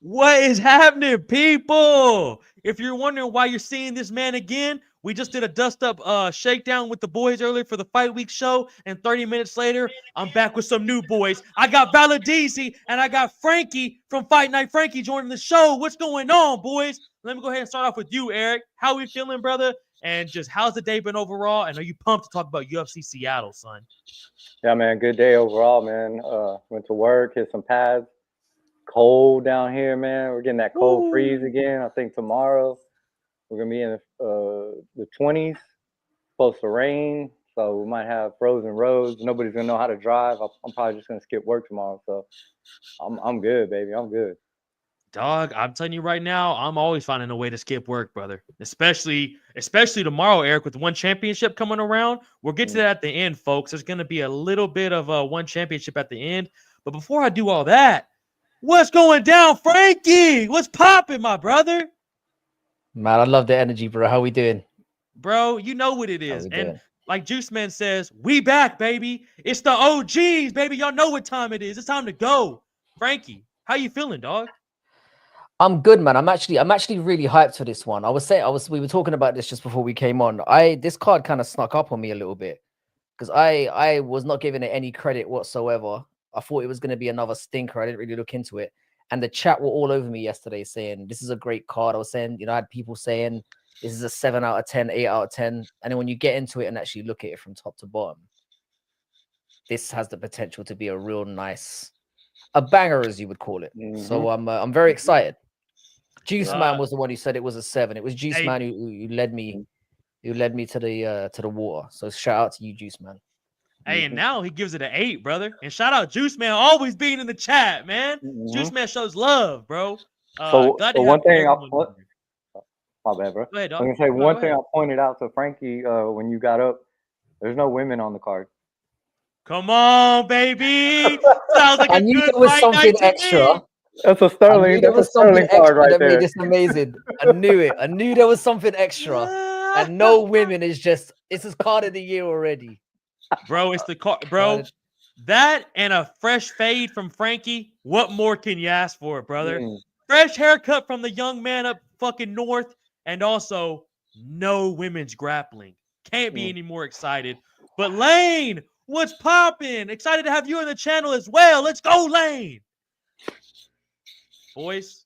What is happening, people? If you're wondering why you're seeing this man again, we just did a dust-up shakedown with the boys earlier for the Fight Week show, and 30 minutes later, I'm back with some new boys. I got Valadisi and I got Frankie from Fight Night Frankie joining the show. What's going on, boys? Let me go ahead and start off with you, Eric. How we feeling, brother? And just how's the day been overall? And are you pumped to talk about UFC Seattle, son? Yeah, man. Good day overall, man. Went to work, hit some pads. Cold down here, man. We're getting that cold freeze again. I think tomorrow we're gonna be in the 20s. Supposed to rain, so we might have frozen roads. Nobody's gonna know how to drive. I'm probably just gonna skip work tomorrow. So I'm good, baby. I'm good. Dog, I'm telling you right now, I'm always finding a way to skip work, brother. Especially tomorrow, Eric, with one championship coming around. We'll get to that at the end, folks. There's going to be a little bit of one championship at the end. But before I do all that, what's going down, Frankie? What's popping, my brother? Man, I love the energy, bro. How we doing? Bro, you know what it is. And like Juice Man says, we back, baby. It's the OGs, baby. Y'all know what time it is. It's time to go. Frankie, how you feeling, dog? I'm good, man. I'm actually really hyped for this one. We were talking about this just before we came on. This card kind of snuck up on me a little bit because I was not giving it any credit whatsoever. I thought it was going to be another stinker. I didn't really look into it. And the chat were all over me yesterday saying, this is a great card. I was saying, I had people saying this is a 7 out of 10, 8 out of 10. And then when you get into it and actually look at it from top to bottom, this has the potential to be a real nice, a banger, as you would call it. So I'm very excited. Juice Man was the one who said it was a 7. It was Juice Man who led me to the water. So shout out to you, Juice Man. Hey, and now he gives it an 8, brother. And shout out Juice Man always being in the chat, man. Juice Man shows love, bro. So one thing my bad, bro. Go ahead, dog. I'm gonna say one thing I pointed out to Frankie when you got up. There's no women on the card. Come on, baby. Sounds like I knew there was something extra. That's a Sterling. That's a Sterling card right there. Made this amazing. I knew it. I knew there was something extra. And no women is just. It's his card of the year already. Bro, it's the card, bro. That and a fresh fade from Frankie. What more can you ask for, brother? Fresh haircut from the young man up fucking north, and also no women's grappling. Can't be any more excited. But Lane, what's popping? Excited to have you on the channel as well. Let's go, Lane. Boys,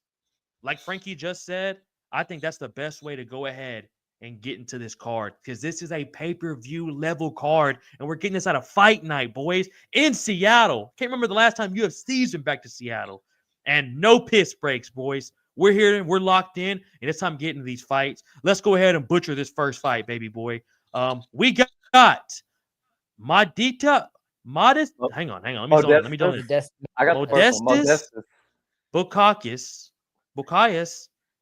like Frankie just said, I think that's the best way to go ahead and get into this card because this is a pay-per-view level card, and we're getting this out of Fight Night, boys, in Seattle. Can't remember the last time UFC's been back to Seattle. And no piss breaks, boys. We're here and we're locked in, and it's time getting these fights. Let's go ahead and butcher this first fight, baby boy. We got Modesta. Modest. Hang on. Let me do this. I got Modestus Bucayas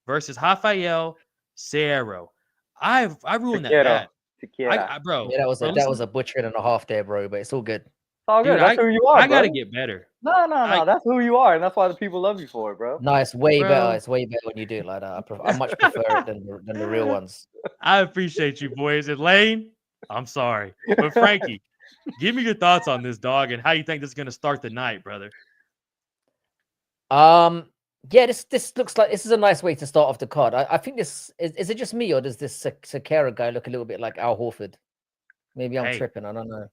versus Rafael Cerro. I ruined that. Bro. Yeah, that was a butchering and a half there, bro. But it's all good. All good. Dude, that's who you are. I gotta get better. No. That's who you are, and that's why the people love you for it, bro. No, it's way better. It's way better when you do it like that. I much prefer it than the real ones. I appreciate you, boys. And Lane, I'm sorry, but Frankie, give me your thoughts on this, dog, and how you think this is gonna start the night, brother. Yeah, this looks like this is a nice way to start off the card. I think this is it just me or does this Sakara guy look a little bit like Al Horford? Maybe I'm tripping. I don't know.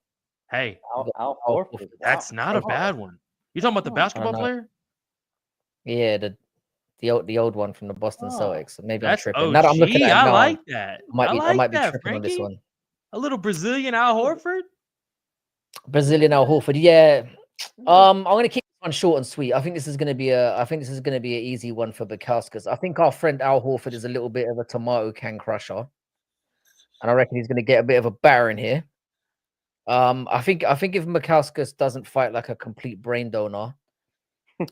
Hey, Al Horford. That's not a bad one. You talking about the basketball player? Yeah, the old one from the Boston Celtics. Maybe I'm tripping. OG. Now that I'm looking at I like that. I might be tripping Frankie. on this one. A little Brazilian Al Horford. Brazilian Al Horford. Yeah. I'm gonna keep this one short and sweet. I think this is gonna be an easy one for Bukauskas. I think our friend Al Horford is a little bit of a tomato can crusher, and I reckon he's gonna get a bit of a baron here. I think if Bukauskas doesn't fight like a complete brain donor,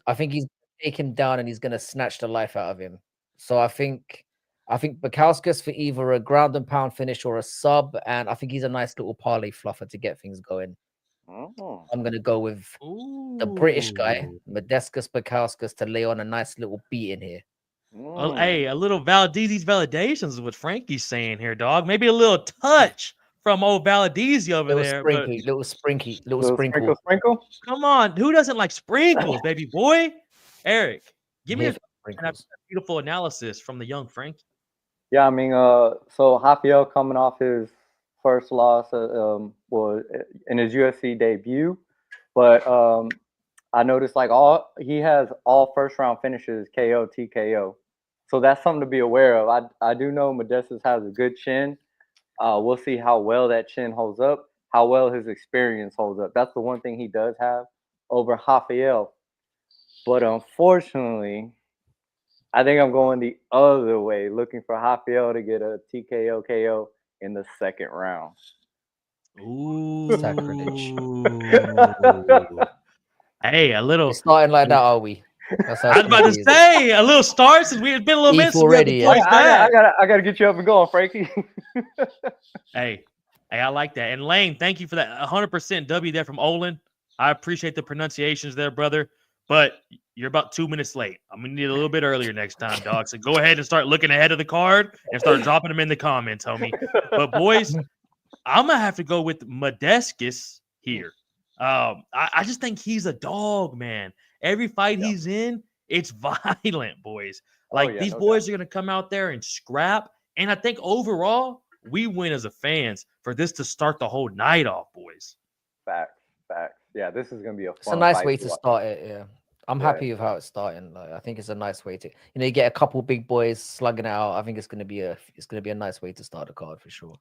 I think he's gonna take him down and he's gonna snatch the life out of him. So I think Bukauskas for either a ground and pound finish or a sub, and I think he's a nice little parlay fluffer to get things going. I'm gonna go with the British guy, Modestus Bukauskas, to lay on a nice little beat in here. Well, hey, a little Valadizi's validations is what Frankie's saying here, dog. Maybe a little touch from old Valadizi over there. Little sprinkle. Sprinkle. Come on, who doesn't like sprinkles, baby boy? Eric, give me sprinkles. Beautiful analysis from the young Frank. Yeah, I mean, so Rafael coming off his first loss was in his UFC debut, but I noticed like he has all first round finishes KO TKO, so that's something to be aware of. I do know Modestas has a good chin. We'll see how well that chin holds up, how well his experience holds up. That's the one thing he does have over Rafael, but unfortunately, I think I'm going the other way, looking for Rafael to get a TKO KO in the second round. Sacrilege. Hey, a We're little. starting like that, are we? That's how I it's was about gonna to be. say a little start since it's been a little minute ETH since we had the already, yeah. boys back. I gotta get you up and going, Frankie. Hey, I like that. And Lane, thank you for that 100% W there from Olin. I appreciate the pronunciations there, brother. But you're about 2 minutes late. I'm gonna need a little bit earlier next time, dog. So go ahead and start looking ahead of the card and start dropping them in the comments, homie. But boys, I'm gonna have to go with Modescus here. I just think he's a dog, man. Every fight he's in, it's violent, boys. Like these boys are gonna come out there and scrap. And I think overall, we win as a fans for this to start the whole night off, boys. Facts. Yeah, this is gonna be a fun. It's a nice fight way to start it. Yeah, I'm happy with how it's starting. Like, I think it's a nice way to, you get a couple big boys slugging it out. I think it's gonna be a nice way to start the card for sure.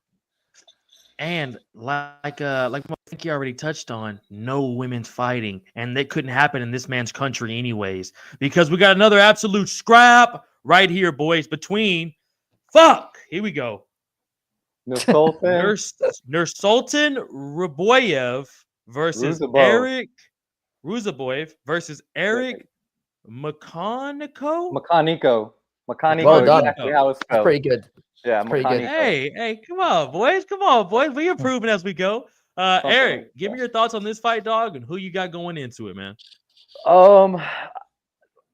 And like Frankie already touched on, no women's fighting, and that couldn't happen in this man's country anyways, because we got another absolute scrap right here, boys. Between here we go. Nursultan Ruboyev versus Eric Ruzaboyev versus Eric Makanico. Well done. Exactly how it's spelled. That's pretty good. Yeah, pretty good. Hey, come on, boys. We improving as we go. Eric, give me your thoughts on this fight, dog, and who you got going into it, man.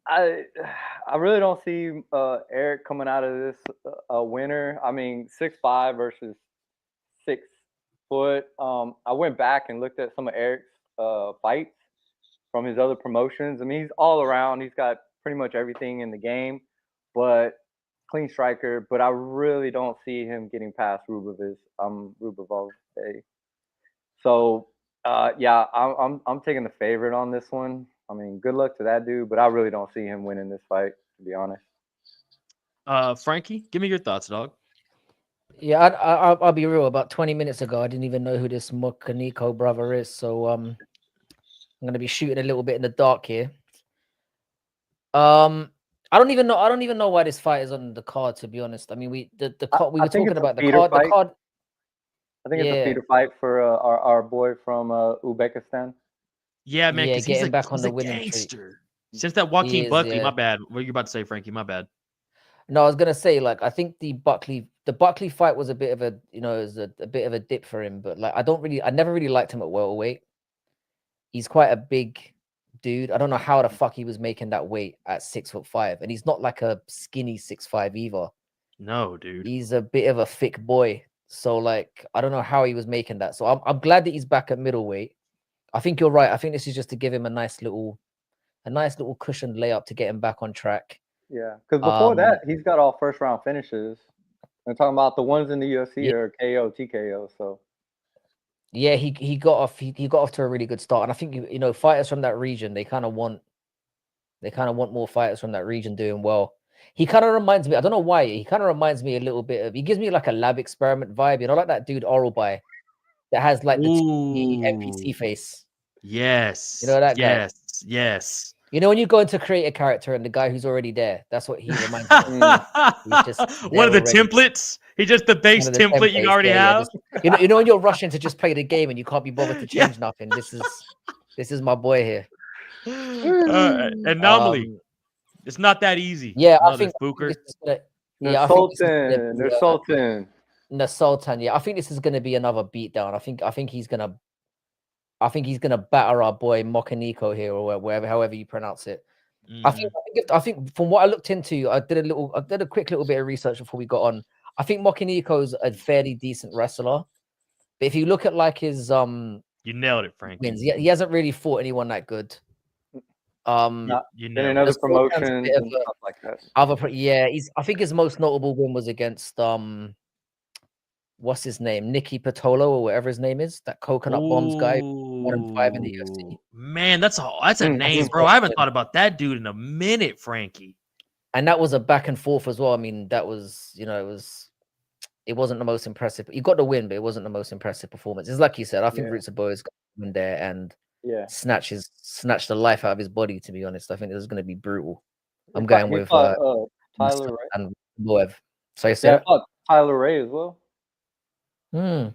I really don't see Eric coming out of this a winner. I mean, 6'5" versus 6 foot. I went back and looked at some of Eric's fights from his other promotions. I mean, he's all around. He's got pretty much everything in the game, but clean striker. But I really don't see him getting past Rubov's. So yeah, I'm taking the favorite on this one. I mean, good luck to that dude, but I really don't see him winning this fight, to be honest. Frankie, give me your thoughts, dog. Yeah, I'll be real. About 20 minutes ago, I didn't even know who this Mokaniko brother is, so I'm gonna be shooting a little bit in the dark here. I don't even know why this fight is on the card, to be honest. I mean, we were talking about the card. The card. I think it's a feeder fight for our boy from Uzbekistan. Yeah, man, because he's back on the winning gangster. Since that Joaquin Buckley, my bad. What are you about to say, Frankie? My bad. No, I was gonna say, like, I think the Buckley fight was a bit of a, a bit of a dip for him, but like, I never really liked him at welterweight. He's quite a big dude. I don't know how the fuck he was making that weight at 6'5", and he's not like a skinny 6'5" either. No, dude. He's a bit of a thick boy. So like, I don't know how he was making that. So I'm glad that he's back at middleweight. I think you're right. I think this is just to give him a nice little cushioned layup to get him back on track. Yeah, because before that, he's got all first round finishes. I'm talking about the ones in the UFC are KO, TKO. So yeah, he got off to a really good start, and I think fighters from that region, they kind of want more fighters from that region doing well. He kind of reminds me, I don't know why, he kind of reminds me a little bit of, he gives me like a lab experiment vibe, like that dude Oralby that has like the NPC face. Yes. That guy. Yes. When you go into create a character and the guy who's already there, that's what he reminds me of. He's just one of the templates. He's just the base template you already have. Yeah, just, when you're rushing to just play the game and you can't be bothered to change nothing. This is my boy here. Anomaly. It's not that easy. Yeah, I think Sultan. Yeah, I think this is going to be another beatdown. I think he's gonna batter our boy Mokaniko here, or however you pronounce it. I think from what I looked into, I did a quick little bit of research before we got on. I think Mokaniko's a fairly decent wrestler, but if you look at like his you nailed it, Frank. Wins, he hasn't really fought anyone that good. You Been know in it. other Just Cocan's a promotions bit of and a stuff like that. yeah. I think his most notable win was against what's his name, Nicky Patolo or whatever his name is, that coconut bombs guy, 1-5 in the UFC. Ooh, man, that's a That's name, his bro. first I haven't win. thought about that dude in a minute, Frankie. And that was a back and forth as well. I mean, that was, it wasn't the most impressive. He got the win, but it wasn't the most impressive performance. It's like you said, I think Yeah. Rutsaboy's got in there and Yeah. snatch the life out of his body, to be honest. I think this is going to be brutal. I'm He going he with fought Tyler Ray. and Boev. So you Yeah, say I fought Tyler Ray as well. that?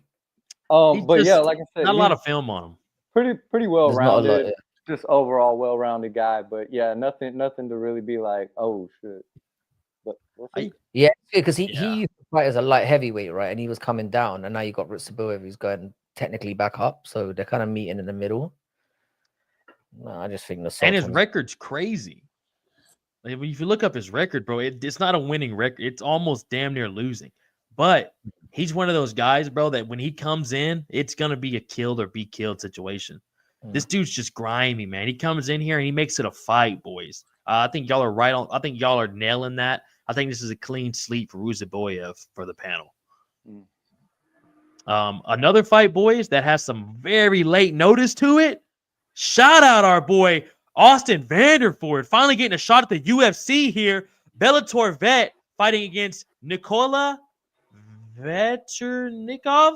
He's But yeah, just like I said, not a lot he's of film on him. pretty well There's not a lot. rounded. Just overall well rounded guy. But yeah, nothing to really be like, oh shit. But we'll see. Yeah, because he Yeah. used to fight as a light heavyweight, right? And he was coming down, and now you got Rutsaboev who's going technically back up. So they're kind of meeting in the middle. No, I just think the And his record's crazy. Like, if you look up his record, bro, it's not a winning record. It's almost damn near losing. But he's one of those guys, bro, that when he comes in, it's gonna be a killed or be killed situation. This dude's just grimy, man. He comes in here and he makes it a fight, boys. I think y'all are right on. I think y'all are nailing that. I think this is a clean sweep for Ruziboyev for the panel. Another fight, boys, that has some very late notice to it. Shout out our boy Austin Vanderford, finally getting a shot at the UFC here. Bellator vet fighting against Nikola Veternikov.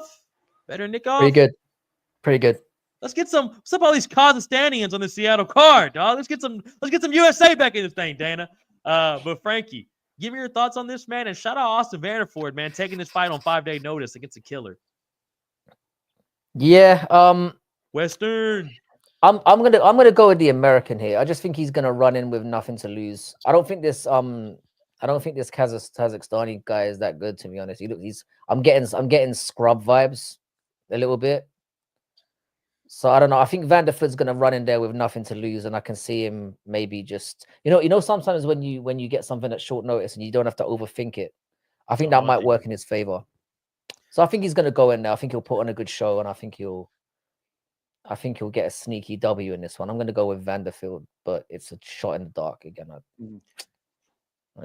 pretty good, pretty good. Let's get some. What's up, all these Kazakhstanians on the Seattle card, dog? Let's get some USA back in this thing, Dana. But Frankie, give me your thoughts on this, man, and shout out Austin Vanderford, man, taking this fight on 5-day notice against a killer. Yeah, Western. I'm gonna go with the American here. I just think he's gonna run in with nothing to lose. I don't think this Kazakhstani guy is that good, to be honest. I'm getting scrub vibes a little bit. So I don't know. I think Vanderford's gonna run in there with nothing to lose, and I can see him maybe just sometimes when you get something at short notice and you don't have to overthink it, I think that might work in his favor. So I think he's gonna go in there. I think he'll put on a good show, and I think he'll get a sneaky W in this one. I'm gonna go with Vanderfield, but it's a shot in the dark again.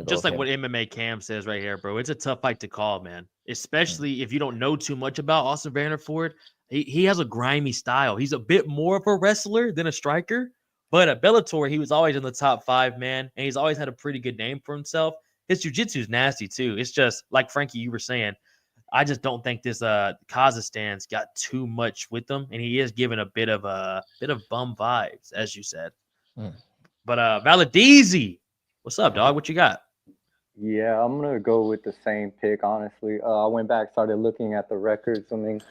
Just like what MMA Cam says right here, bro. It's a tough fight to call, man. Especially if you don't know too much about Austin Vanderford. He has a grimy style. He's a bit more of a wrestler than a striker. But at Bellator, he was always in the top 5, man. And he's always had a pretty good name for himself. His jiu-jitsu is nasty, too. It's just, like Frankie, you were saying, I just don't think this Kazakhstan's got too much with him. And he is giving a bit of bum vibes, as you said. But Valadizi, what's up, dog? What you got? Yeah, I'm gonna go with the same pick. Honestly, I went back, started looking at the records. I mean,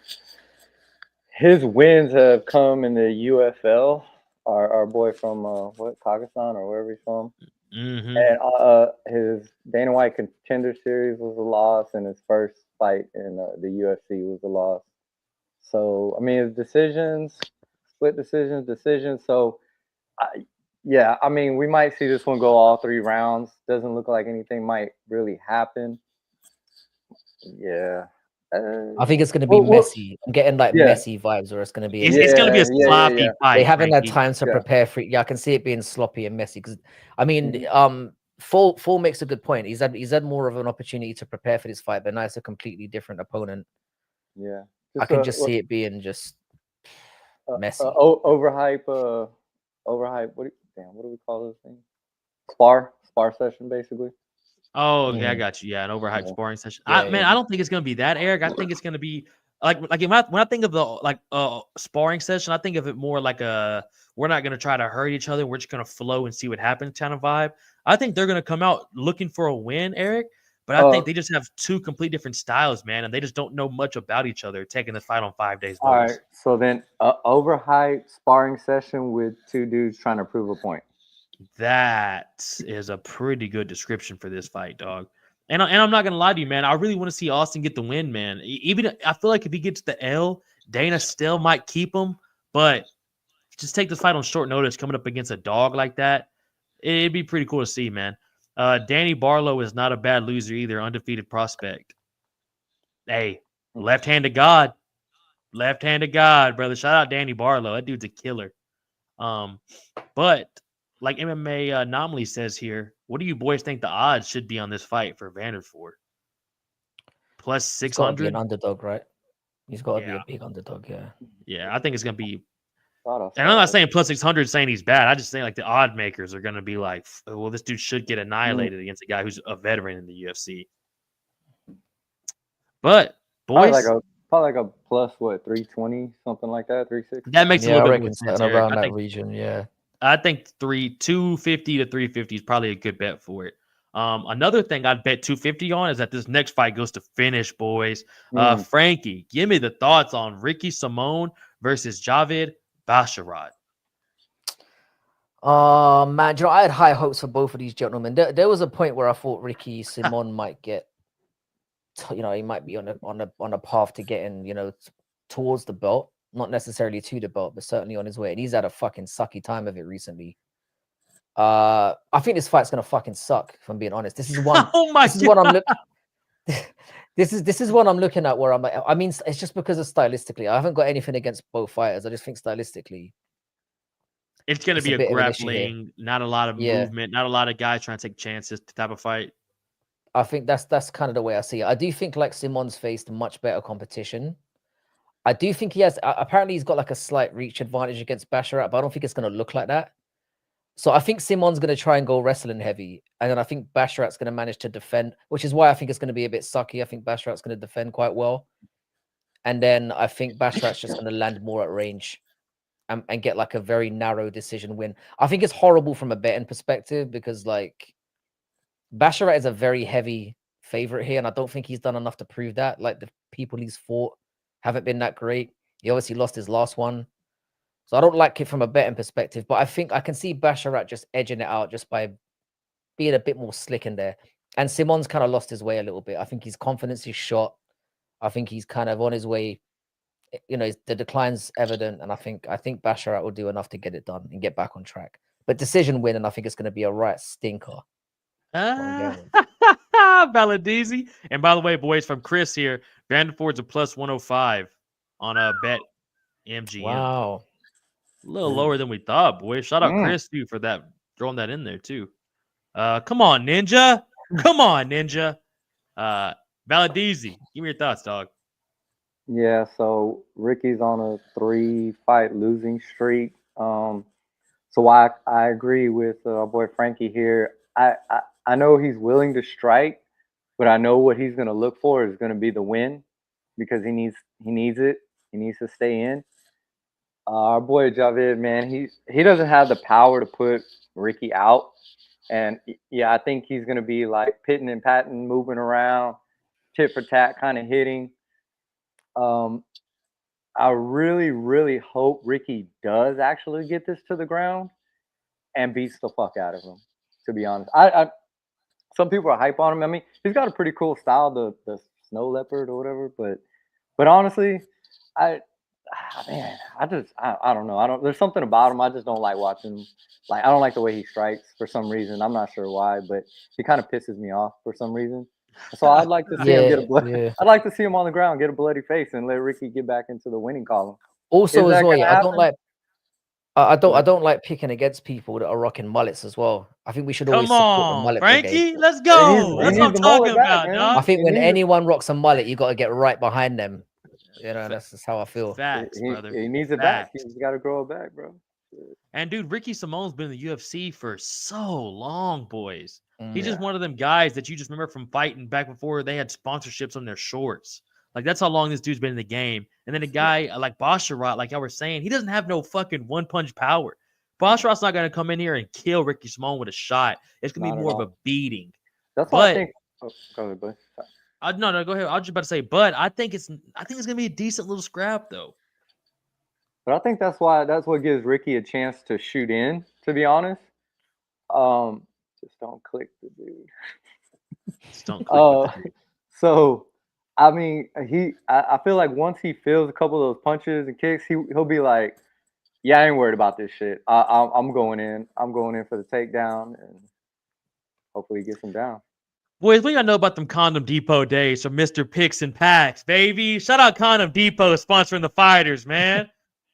his wins have come in the UFL. Our boy from Kazakhstan or wherever he's from, and his Dana White Contender Series was a loss, and his first fight in the UFC was a loss. So I mean, his decisions, split decisions. So yeah, I mean, we might see this one go all 3 rounds. Doesn't look like anything might really happen. Yeah. I think it's going to be messy. I'm getting messy vibes, or it's going to be. It's going to be a sloppy fight. They haven't had time to prepare for it. Yeah, I can see it being sloppy and messy. Because I mean, Full makes a good point. He's had more of an opportunity to prepare for this fight, but now it's a completely different opponent. Yeah, I can just see it being just messy. Overhype. What do we call this thing? Spar session, basically. Oh, okay, I got you. Yeah, an overhyped sparring session. I don't think it's gonna be that, Eric. I think it's gonna be like when I think of the sparring session, I think of it more like we're not gonna try to hurt each other. We're just gonna flow and see what happens kind of vibe. I think they're gonna come out looking for a win, Eric. But I think they just have 2 complete different styles, man, and they just don't know much about each other. Taking the fight on 5 days. All right, so then overhyped sparring session with 2 dudes trying to prove a point. That is a pretty good description for this fight, dog. And I'm not gonna lie to you, man. I really want to see Austin get the win, man. Even I feel like if he gets the L, Dana still might keep him. But just take this fight on short notice, coming up against a dog like that. It'd be pretty cool to see, man. Danny Barlow is not a bad loser either, undefeated prospect. Hey, left-handed God, brother. Shout out Danny Barlow. That dude's a killer. But like MMA Anomaly says here, what do you boys think the odds should be on this fight for Vanderford? Plus He's got to be an 600? underdog, right? He's got to be Yeah. a big underdog, yeah. Yeah, I think it's going to be. Thought I And saw I'm not that. saying plus 600 saying he's bad. I just think like the odd makers are going to be like, well, this dude should get annihilated against a guy who's a veteran in the UFC. But, boys, Probably like a plus what 320, something like that, 360. that makes a Yeah, I little bit more reckon sense, something Eric. around that region, yeah. I think 250 to 350 is probably a good bet for it. Another thing I'd bet 250 on is that this next fight goes to finish, boys. Frankie, give me the thoughts on Ricky Simone versus Javid Basharat. Man, I had high hopes for both of these gentlemen. There was a point where I thought Ricky Simone might get, he might be on a path to getting, towards the belt, not necessarily to the belt, but certainly on his way. And he's had a fucking sucky time of it recently. I think this fight's gonna fucking suck, if I'm being honest. This is one. Oh my this is what I'm looking. This is what I'm looking at. Where I'm like, I mean, it's just because of stylistically. I haven't got anything against both fighters. I just think stylistically, it's going to be a a bit of an issue here. grappling, not a lot of movement, not a lot of guys trying to take chances type of fight. I think that's kind of the way I see it. I do think like Simon's faced much better competition. I do think he has. Apparently, he's got like a slight reach advantage against Basharat, but I don't think it's going to look like that. So I think Simon's going to try and go wrestling heavy, and then I think Basharat's going to manage to defend, which is why I think it's going to be a bit sucky. I think Basharat's going to defend quite well, and then I think Basharat's just going to land more at range and get like a very narrow decision win. I think it's horrible from a betting perspective because like Basharat is a very heavy favorite here, and I don't think he's done enough to prove that. Like the people he's fought haven't been that great. He obviously lost his last one. So I don't like it from a betting perspective, but I think I can see Basharat just edging it out just by being a bit more slick in there. And Simon's kind of lost his way a little bit. I think his confidence is shot. I think he's kind of on his way. The decline's evident, and I think Basharat will do enough to get it done and get back on track. But decision win, and I think it's going to be a right stinker. Valadizi. And by the way, boys, from Chris here, Vanderford's a plus 105 on a bet MGM. Wow. A little lower than we thought, boys. Shout out Chris, too, for that, throwing that in there, too. Come on, Ninja. Come on, Ninja. Valadizi, give me your thoughts, dog. Yeah, so Ricky's on a 3-fight losing streak. So I agree with our boy Frankie here. I know he's willing to strike, but I know what he's going to look for is going to be the win because he needs it. He needs to stay in. Our boy Javid, man, he doesn't have the power to put Ricky out. And yeah, I think he's going to be like pitting and patting, moving around, tit for tat kind of hitting. I really, really hope Ricky does actually get this to the ground and beats the fuck out of him, to be honest. Some people are hype on him. I mean, he's got a pretty cool style, the snow leopard or whatever, but honestly, I don't know. There's something about him. I just don't like watching him. Like, I don't like the way he strikes for some reason. I'm not sure why, but he kind of pisses me off for some reason. So I'd like to see him get a blood. Yeah. I'd like to see him on the ground, get a bloody face, and let Ricky get back into the winning column. Also, as well, I don't like picking against people that are rocking mullets as well. I think we should always support the mullet Frankie, brigade. let's go. That's what I'm talking about, dog. I think when anyone rocks a mullet, you got to get right behind them. That's just how I feel. Facts, brother. He needs it back. He's got to grow it back, bro. And dude, Ricky Simone's been in the UFC for so long, boys. He's just one of them guys that you just remember from fighting back before they had sponsorships on their shorts. Like, that's how long this dude's been in the game. And then a guy like Basharat, like y'all were saying, he doesn't have no fucking one-punch power. Basharat's not going to come in here and kill Ricky Simone with a shot. It's going to be more of a beating. That's what I think. Oh, go ahead, bud. No, go ahead. I was just about to say, but I think it's going to be a decent little scrap, though. But I think that's what gives Ricky a chance to shoot in, to be honest. Just don't click the dude. Just don't click the dude. So, I mean, I feel like once he feels a couple of those punches and kicks, he'll be like, yeah, I ain't worried about this shit. I'm going in. I'm going in for the takedown, and hopefully he gets him down. Boys, what y'all know about them Condom Depot days from Mr. Picks and Packs, baby? Shout out Condom Depot sponsoring the fighters, man.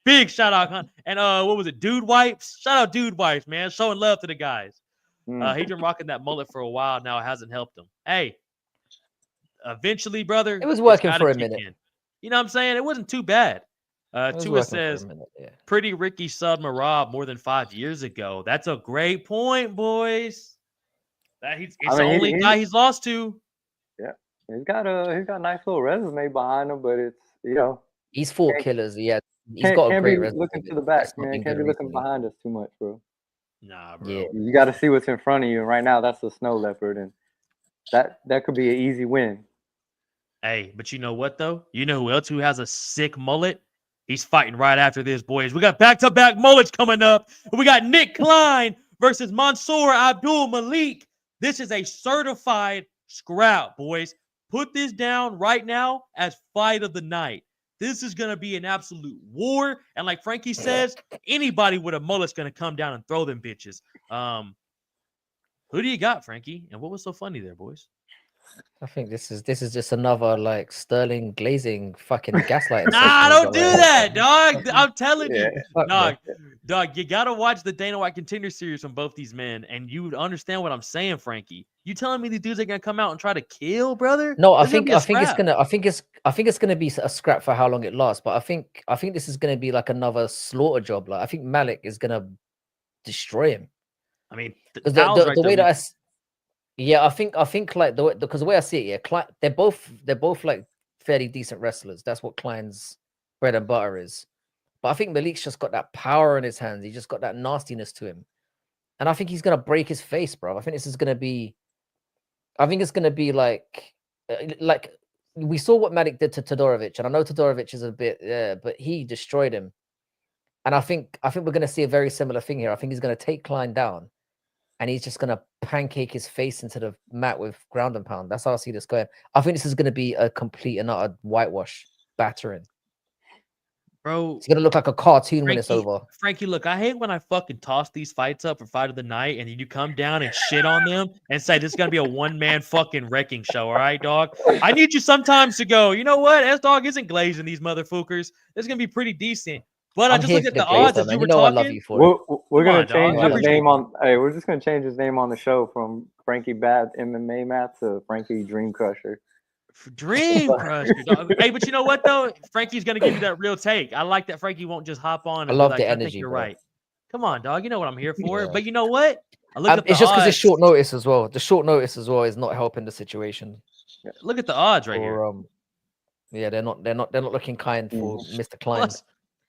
Big shout out, Hunt. And what was it? Dude Wipes. Shout out Dude Wipes, man. Showing love to the guys. He's been rocking that mullet for a while now. It hasn't helped him. Hey, eventually, brother, It was it's working gotta for a kick minute. in. You know what I'm saying? It wasn't too bad. It was Tua working for a says, minute, yeah. Pretty Ricky subbed Marab more than 5 years ago. That's a great point, boys. It's the only guy he's lost to. Yeah, he's got a nice little resume behind him, but it's he's fought killers. Yeah, he's can't, got a can't great be resume. looking to the back, That's not man. been Can't good be looking recently. behind us too much, bro. Nah, bro. Yeah. You got to see what's in front of you, and right now that's the snow leopard, and that could be an easy win. Hey, but you know what though? You know who else who has a sick mullet? He's fighting right after this, boys. We got back-to-back mullets coming up. We got Nick Klein versus Mansour Abdul Malik. This is a certified scrap, boys. Put this down right now as fight of the night. This is going to be an absolute war. And like Frankie says, anybody with a mullet's going to come down and throw them bitches. Who do you got, Frankie? And what was so funny there, boys? I think this is just another like Sterling glazing fucking gaslighting. Nah, don't do that, dog. I'm telling you, Fuck, dog. You gotta watch the Dana White Contender Series from both these men, and you would understand what I'm saying, Frankie. You telling me these dudes are gonna come out and try to kill, brother? No, I This is think gonna be a it's scrap. I think it's gonna be a scrap for how long it lasts. But I think this is gonna be like another slaughter job. Like I think Malik is gonna destroy him. I mean, the way that yeah, I think like because the way I see it, yeah, they're both like fairly decent wrestlers. That's what Klein's bread and butter is. But I think Malik's just got that power in his hands. He just got that nastiness to him, and I think he's gonna break his face, bro. I think this is gonna be. I think it's gonna be like we saw what Malik did to Todorovic, and I know Todorovic is a bit, but he destroyed him. And I think we're gonna see a very similar thing here. I think he's gonna take Klein down. And he's just gonna pancake his face into the mat with ground and pound. That's how I see this going. I think this is gonna be a complete and utter whitewash battering. Bro, it's gonna look like a cartoon when it's over. Frankie, look, I hate when I fucking toss these fights up for fight of the night, and you come down and shit on them and say this is gonna be a one-man fucking wrecking show. All right, dog. I need you sometimes to go. You know what? S-Dog isn't glazing these motherfuckers. It's gonna be pretty decent. But I just look at the odds as you were talking. I love you for we're gonna change his name on. Hey, we're just gonna change his name on the show from Frankie Bad MMA Matt to Frankie Dream Crusher. Dream Crusher, dog. Hey, but you know what though? Frankie's gonna give you that real take. I like that Frankie won't just hop on. And I love be like, the I energy. think you're bro. right. Come on, dog. You know what I'm here for. But you know what? I look at the it's just odds. because it's short notice as well. The short notice as well is not helping the situation. Look at the odds right here. Yeah, they're not looking kind for Mr. Klein.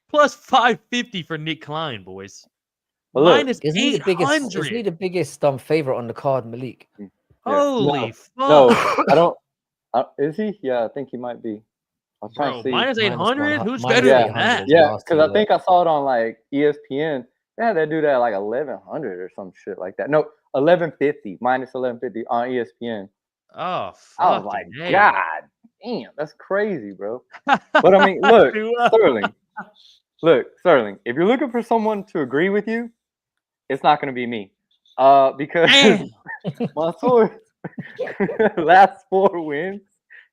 Plus 550 for Nick Klein, boys. Minus 800. Isn't he the biggest favorite on the card, Malik? Yeah. Holy fuck! No, I don't. Is he? Yeah, I think he might be. I was trying to see. Minus 800. Who's better than that? Yeah, because I think I saw it on like ESPN. Yeah, they do that like 1100 or some shit like that. No, 1150 minus 1150 on ESPN. Oh, I was like, God damn, that's crazy, bro. But I mean, look, Sterling. Look, Sterling, if you're looking for someone to agree with you, it's not going to be me. Because Mansour's last 4 wins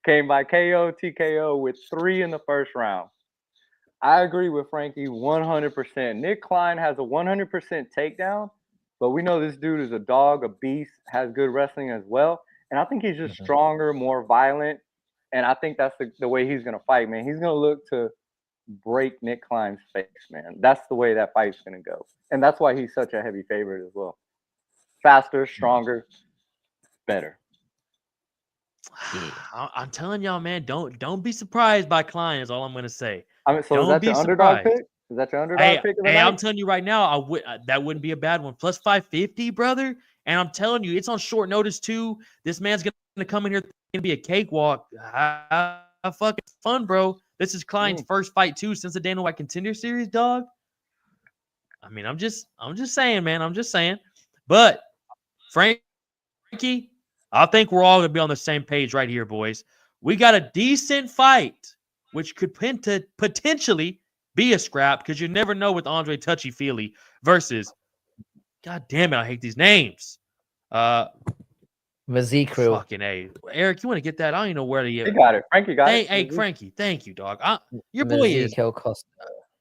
came by KO, TKO with 3 in the first round. I agree with Frankie 100%. Nick Klein has a 100% takedown, but we know this dude is a dog, a beast, has good wrestling as well. And I think he's just stronger, more violent. And I think that's the way he's going to fight, man. He's going to look to break Nick Klein's face, man. That's the way that fight's gonna go, and that's why he's such a heavy favorite as well. Faster, stronger, better. I'm telling y'all, man, don't be surprised by Klein. Is all I'm gonna say. I mean, so don't is that your underdog pick? Is that your underdog pick? Hey, I'm telling you right now, that wouldn't be a bad one. Plus 550, brother. And I'm telling you, it's on short notice too. This man's gonna come in here and be a cakewalk. Have fucking fun, bro. This is Klein's first fight too since the Dana White Contender Series, dog. I mean, I'm just saying, man. I'm just saying. But Frankie, I think we're all gonna be on the same page right here, boys. We got a decent fight, which could potentially be a scrap because you never know with Andre Touchy Feely versus. God damn it, I hate these names. Mazikru. Fucking A. Eric, you want to get that? I don't even know where to get. He got it. Frankie got it. Hey, Frankie, thank you, dog. Your boy is. Costa.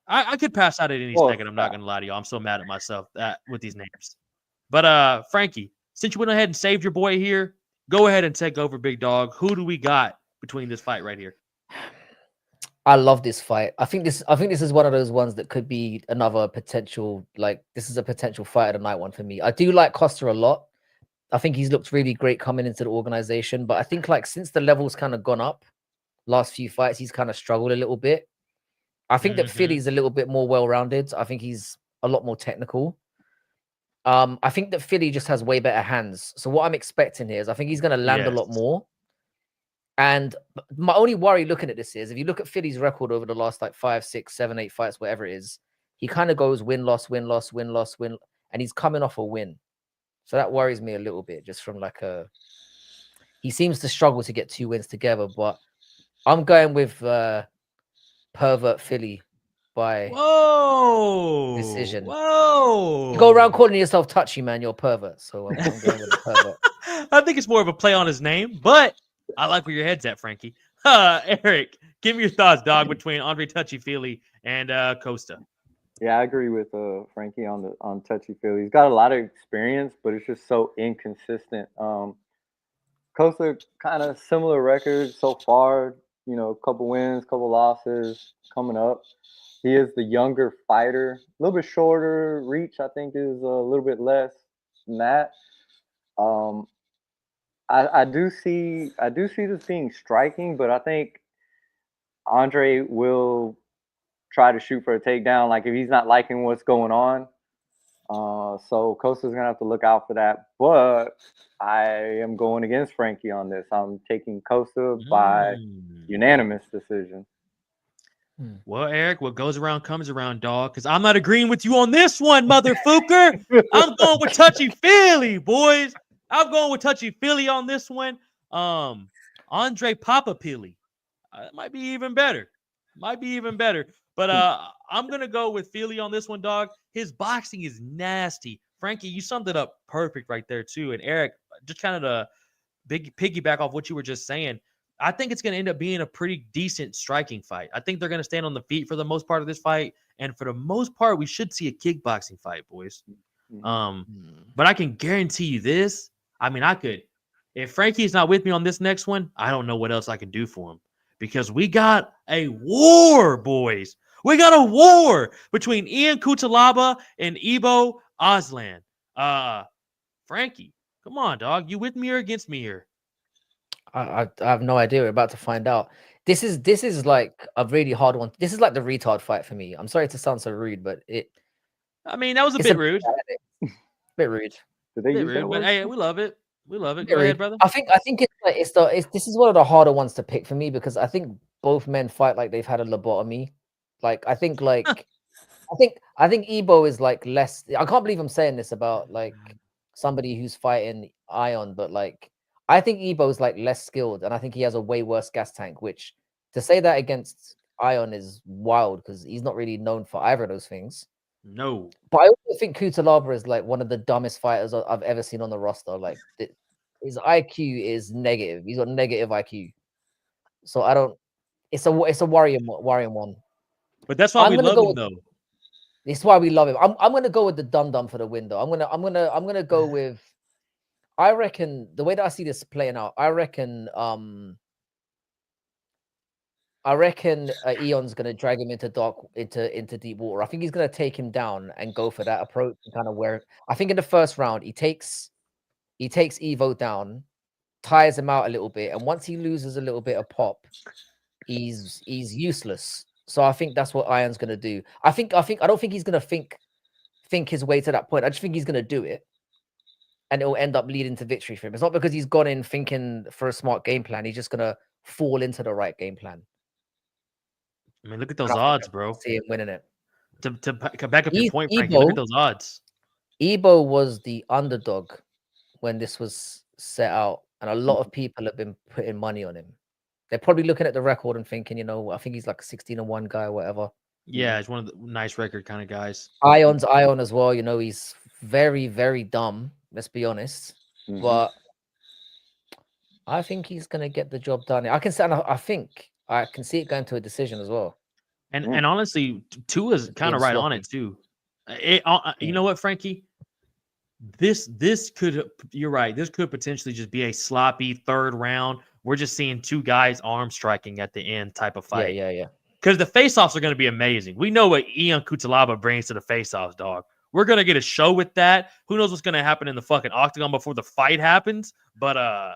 I could pass out at any Well, second. I'm not gonna lie to you. I'm so mad at myself with these names. But Frankie, since you went ahead and saved your boy here, go ahead and take over, big dog. Who do we got between this fight right here? I love this fight. I think this is one of those ones that could be another potential, like this is a potential fight of the night one for me. I do like Costa a lot. I think he's looked really great coming into the organization, but I think like since the level's kind of gone up, last few fights, he's kind of struggled a little bit. I think that Philly's a little bit more well-rounded. I think he's a lot more technical. I think that Philly just has way better hands. So what I'm expecting here is I think he's going to land a lot more. And my only worry looking at this is if you look at Philly's record over the last like 5, 6, 7, 8 fights, whatever it is, he kind of goes win, loss, win, loss, win, loss, win, and he's coming off a win. So that worries me a little bit, just from like he seems to struggle to get 2 wins together. But I'm going with Pervert Philly by decision. Whoa! You go around calling yourself touchy, man. You're a pervert. So I'm going with the pervert. I think it's more of a play on his name, but I like where your head's at, Frankie. Eric, give me your thoughts, dog, between Andre Touchy Feely and Costa. Yeah, I agree with Frankie on Touchy Feely. He's got a lot of experience, but it's just so inconsistent. Costa kind of similar record so far. You know, a couple wins, couple losses coming up. He is the younger fighter, a little bit shorter. Reach, I think, is a little bit less than that. I do see this being striking, but I think Andre will try to shoot for a takedown. Like if he's not liking what's going on, so Costa's gonna have to look out for that. But I am going against Frankie on this. I'm taking Costa by unanimous decision. Well, Eric, what goes around comes around, dog. Because I'm not agreeing with you on this one, motherfucker. I'm going with Touchy Feely, boys. I'm going with Touchy Feely on this one. Andre Papapili. It might be even better. But I'm gonna go with Feely on this one, dog. His boxing is nasty. Frankie, you summed it up perfect right there too. And Eric, just kind of the big piggyback off what you were just saying. I think it's going to end up being a pretty decent striking fight. I think they're going to stand on the feet for the most part of this fight, and for the most part, we should see a kickboxing fight, boys. But I can guarantee you this. I mean, if Frankie's not with me on this next one, I don't know what else I can do for him, because we got a war, boys. We got a war between Ian Cutelaba and Ibo Aslan. Frankie, come on, dog. You with me or against me here? I have no idea. We're about to find out. This is like a really hard one. This is like the retard fight for me. I'm sorry to sound so rude, but I mean, that was a bit rude. Bit rude. Did they use that word? But hey, we love it. We love it. Go ahead, brother. I think this is one of the harder ones to pick for me, because I think both men fight like they've had a lobotomy. Like I think Ebo is like less. I can't believe I'm saying this about like somebody who's fighting Ion, but like I think Ebo's like less skilled, and I think he has a way worse gas tank. Which to say that against Ion is wild, because he's not really known for either of those things. No, but I also think Cutelaba is like one of the dumbest fighters I've ever seen on the roster. Like his IQ is negative. He's got negative IQ. So I don't. It's a worrying one. But that's why we love him, though. It's why we love him. I'm gonna go with the dum for the win, though. I'm gonna go with. I reckon the way that I see this playing out, I reckon Eon's gonna drag him into deep water. I think he's gonna take him down and go for that approach and kind of where I think in the first round he takes Evo down, tires him out a little bit, and once he loses a little bit of pop, he's useless. So I think that's what Ion's gonna do. I don't think he's gonna think his way to that point. I just think he's gonna do it, and it will end up leading to victory for him. It's not because he's gone in thinking for a smart game plan. He's just gonna fall into the right game plan. I mean, look at those odds, bro. See him winning it. To back up your point, Frankie, look at those odds. Ebo was the underdog when this was set out, and a lot of people have been putting money on him. They're probably looking at the record and thinking, I think he's like a 16-1 guy or whatever. Yeah, he's one of the nice record kind of guys. Ion's Ion as well. He's very, very dumb. Let's be honest. But I think he's gonna get the job done. I think I can see it going to a decision as well. And honestly, Tua's kind of Being right on sloppy. it too. You know what, Frankie? This could, you're right. This could potentially just be a sloppy third round. We're just seeing two guys arm striking at the end type of fight. Yeah. Because the face-offs are going to be amazing. We know what Ion Cutelaba brings to the face-offs, dog. We're going to get a show with that. Who knows what's going to happen in the fucking octagon before the fight happens? But I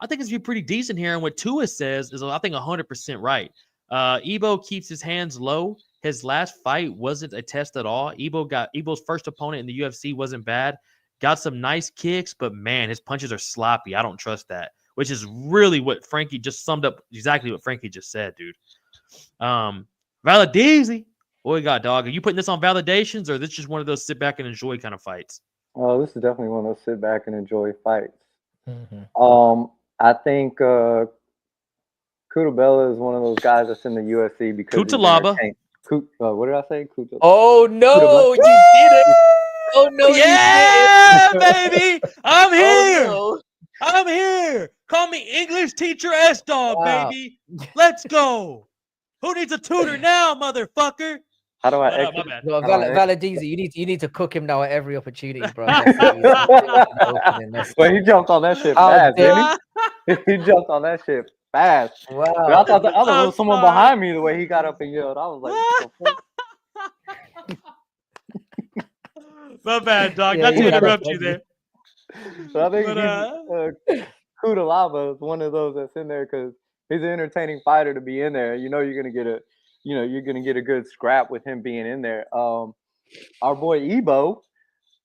think it's be pretty decent here. And what Tua says is, I think, 100% right. Ebo keeps his hands low. His last fight wasn't a test at all. Ebo's first opponent in the UFC wasn't bad. Got some nice kicks, but man, his punches are sloppy. I don't trust that. Which is really what Frankie just summed up. Exactly what Frankie just said, dude. Valadizi. What we got, dog? Are you putting this on validations, or is this just one of those sit back and enjoy kind of fights? Oh, this is definitely one of those sit back and enjoy fights. Mm-hmm. I think Cutelaba is one of those guys that's in the UFC because Cutelaba. What did I say? Cutelaba. Oh no, you did it! Oh no, yeah, you did it! baby! I'm here! Oh, I'm here! Call me English teacher S-Dog, Wow. baby! Let's go! Who needs a tutor now, motherfucker? How do I My exit? bad. No, How do I exit? Valadizi, you need to cook him now at every opportunity, bro. That's it. That's Well, he jumped on that shit How fast, dare- didn't he? He jumped on that shit fast. wow. I thought it I'm was someone sorry. behind me the way he got up and yelled. I was like, what the fuck? My bad, dog. Yeah, Not to yeah, interrupt that's you there. But I think But, Cutelaba is one of those that's in there because he's an entertaining fighter to be in there. You know, you're gonna get a good scrap with him being in there. Our boy Ebo.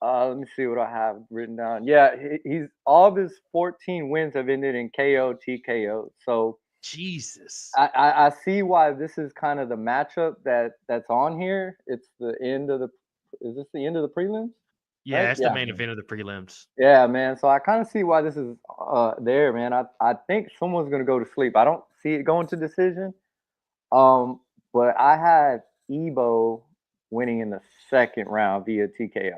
Let me see what I have written down. Yeah, he's all of his 14 wins have ended in KO, TKO. So Jesus. I see why this is kind of the matchup that's on here. It's the end of the. Is this the end of the prelims? Yeah, Right? it's the main event of the prelims. Yeah, man. So I kind of see why this is there, man. I think someone's gonna go to sleep. I don't see it going to decision. But I had Ebo winning in the second round via TKO.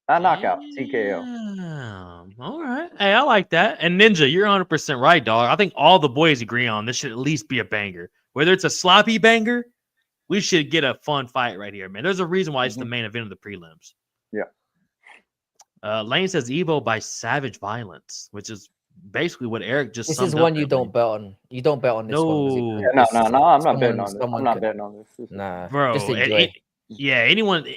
Not knockout, TKO. Damn. All right. Hey, I like that. And Ninja, you're 100% right, dog. I think all the boys agree on this should at least be a banger. Whether it's a sloppy banger, we should get a fun fight right here, man. There's a reason why it's the main event of the prelims. Yeah. Lane says Evo by savage violence, which is basically what Eric just This summed is up one you earlier. don't bet on. You don't bet on this one. 'cause No. Yeah, no. I'm not betting someone- on this. I'm someone not could- betting on this. Nah, Bro, just enjoy.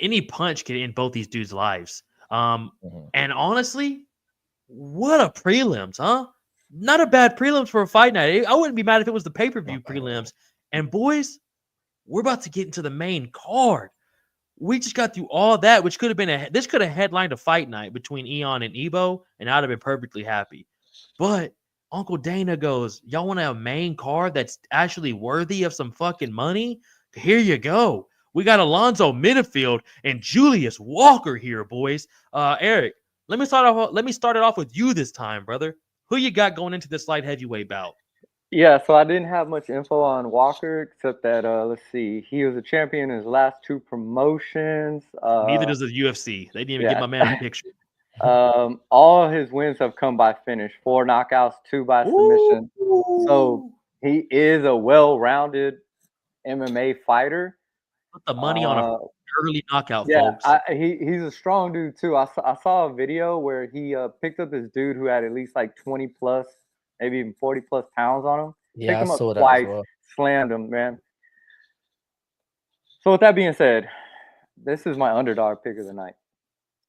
any punch can end both these dudes' lives. Mhm. And honestly, what a prelims, huh? Not a bad prelims for a fight night. I wouldn't be mad if it was the pay-per-view prelims. And boys, we're about to get into the main card. We just got through all that, which could have been this could have headlined a fight night between Eon and Ebo, and I'd have been perfectly happy. But Uncle Dana goes, y'all want a main card that's actually worthy of some fucking money? Here you go. We got Alonzo Minifield and Julius Walker here, boys. Eric, let me start it off with you this time, brother. Who you got going into this light heavyweight bout? Yeah, so I didn't have much info on Walker except that let's see, he was a champion in his last two promotions. Neither does the UFC. They didn't even get my man a picture. All his wins have come by finish, 4 knockouts, 2 by submission. So he is a well-rounded MMA fighter. Put the money on a early knockout, Yeah, folks. he's a strong dude too. I saw a video where he picked up this dude who had at least like 20 plus, maybe even 40 plus pounds on him. Yeah, Picked him I up saw that twice, as well. slammed him, man. So with that being said, this is my underdog pick of the night.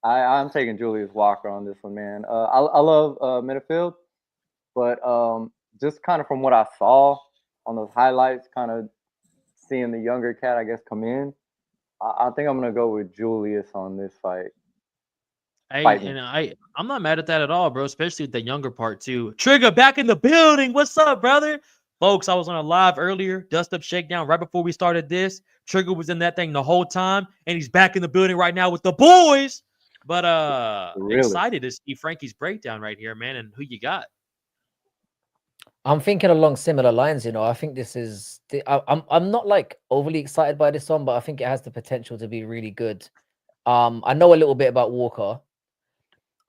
I'm taking Julius Walker on this one, man. I love Minifield, but just kind of from what I saw on those highlights, kind of seeing the younger cat, I guess, come in, I think I'm gonna go with Julius on this fight. I'm not mad at that at all, bro. Especially with the younger part too. Trigger back in the building. What's up, brother? Folks, I was on a live earlier, dust up shakedown right before we started this. Trigger was in that thing the whole time, and he's back in the building right now with the boys. But Really? excited to see Frankie's breakdown right here, man. And who you got? I'm thinking along similar lines, you know. I think this is I'm not like overly excited by this one, but I think it has the potential to be really good. I know a little bit about Walker.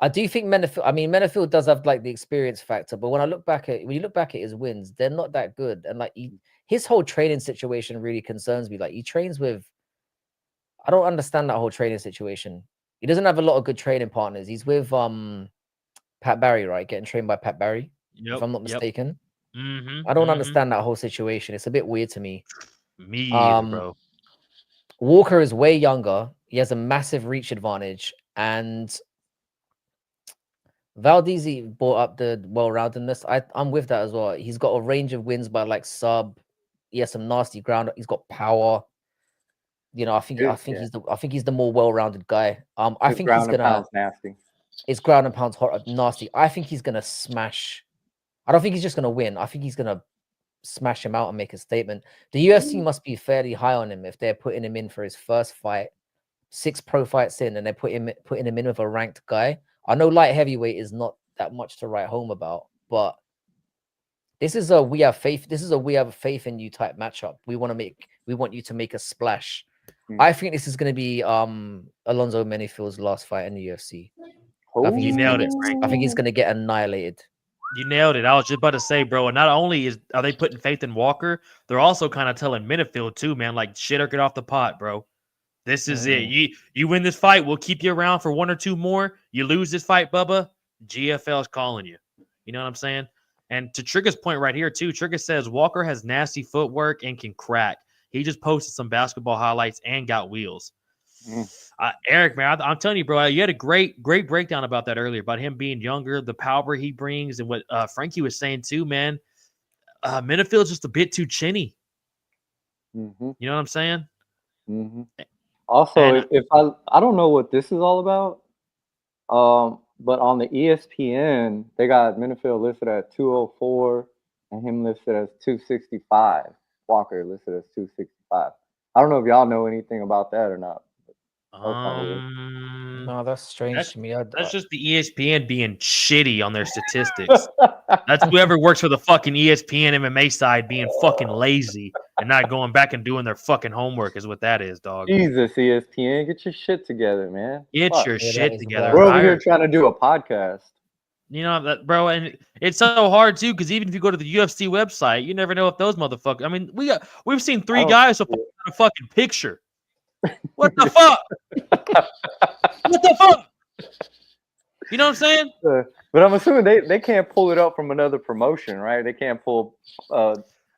I do think Menifield does have like the experience factor, but when you look back at his wins, they're not that good. And like he his whole training situation really concerns me. Like he trains with, I don't understand that whole training situation. He doesn't have a lot of good training partners. He's with Pat Barry, right? Getting trained by Pat Barry, if I'm not mistaken. I don't understand that whole situation. It's a bit weird to me. Me either, bro. Walker is way younger. He has a massive reach advantage, and Valdezi brought up the well-roundedness. I'm with that as well. He's got a range of wins by like sub. He has some nasty ground. He's got power. You know, I think he's the more well-rounded guy. I think he's gonna nasty. His ground and pounds hot nasty. I think he's gonna smash. I don't think he's just gonna win. I think he's gonna smash him out and make a statement. The UFC must be fairly high on him if they're putting him in for his first fight, 6 pro fights in, and they're putting him in with a ranked guy. I know light heavyweight is not that much to write home about, but this is a we have faith in you type matchup. We want you to make a splash. I think this is going to be Alonzo Menifield's last fight in the UFC. I think You nailed it, I think he's going to get annihilated. You nailed it. I was just about to say, bro, and not only are they putting faith in Walker, they're also kind of telling Minifield too, man, like shit or get off the pot, bro. This is it. You win this fight, we'll keep you around for 1 or 2 more. You lose this fight, Bubba, GFL's calling you. You know what I'm saying? And to Trigger's point right here, too, Trigger says Walker has nasty footwork and can crack. He just posted some basketball highlights and got wheels. Eric, man, I'm telling you, bro, you had a great breakdown about that earlier, about him being younger, the power he brings, and what Frankie was saying, too, man. Minifield's just a bit too chinny. You know what I'm saying? Also, if I don't know what this is all about, but on the ESPN, they got Minifield listed at 204 and him listed as 265. Walker listed as 265. I don't know if y'all know anything about that or not. No, that's strange to me. That's just the ESPN being shitty on their statistics. That's whoever works for the fucking ESPN MMA side being fucking lazy and not going back and doing their fucking homework is what that is, dog. Jesus, ESPN, get your shit together, man. Get your shit together. We're over here trying to do a podcast. You know that, bro, and it's so hard too because even if you go to the UFC website, you never know if those motherfuckers. I mean, we've seen 3 guys so far in a fucking picture. What the fuck? What the fuck? You know what I'm saying? But I'm assuming they can't pull it up from another promotion, right? They can't pull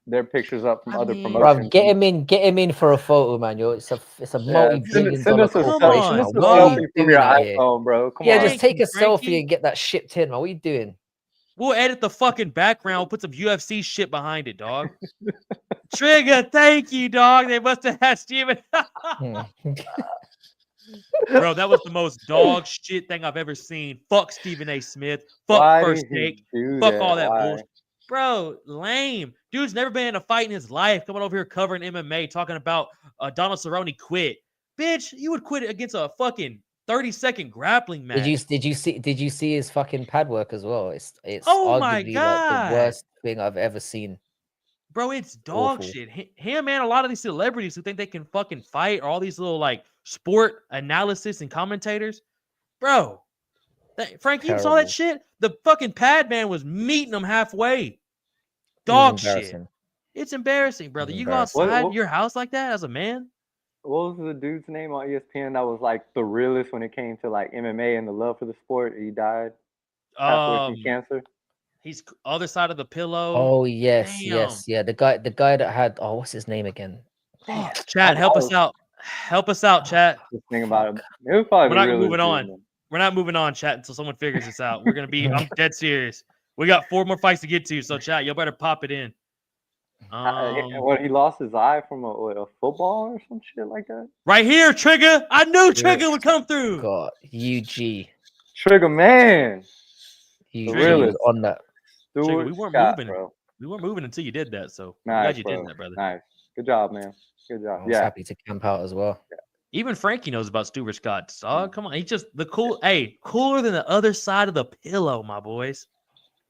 their pictures up from other promotions. Bro, get him in for a photo, man. It's a multi-billion-dollar corporation. Send us a selfie from your iPhone, bro. Come on. Just take a selfie and get that shipped in, man. What are you doing? We'll edit the fucking background. We'll put some UFC shit behind it, dog. Trigger, thank you, dog. They must have had Steven. Bro, that was the most dog shit thing I've ever seen. Fuck Stephen A. Smith. Fuck First Take. Fuck all that bullshit. Bro, lame. Dude's never been in a fight in his life. Coming over here covering MMA, talking about Donald Cerrone quit. Bitch, you would quit against a fucking 30-second grappling match. Did you see his fucking pad work as well? It's oh my arguably God. like the worst thing I've ever seen. Bro, it's dog shit. Him and a lot of these celebrities who think they can fucking fight, or all these little like sport analysis and commentators. Bro, Frank, you saw that shit? The fucking pad man was meeting them halfway. Dog shit. It's embarrassing, brother. You go outside your house like that as a man? What was the dude's name on ESPN that was like the realest when it came to like MMA and the love for the sport? He died from cancer. He's other side of the pillow. Oh yes, yeah. The guy that had what's his name again? Chad, help us out. Help us out, chat. Just think about it. It was probably We're not moving on. We're not moving on, chat, until someone figures this out. We're gonna be. I'm dead serious. We got 4 more fights to get to, so chat, you better pop it in. When he lost his eye from a football or some shit like that. Right here, Trigger. I knew Trigger would come through. God, UG. Trigger man. He really was on that. Trigger, we weren't moving, bro. We weren't moving until you did that. So glad you did that, brother. Nice. Good job, man. Good job. I was happy to camp out as well. Yeah. Even Frankie knows about Stuart Scott. Dog, come on. He's just cooler than the other side of the pillow, my boys.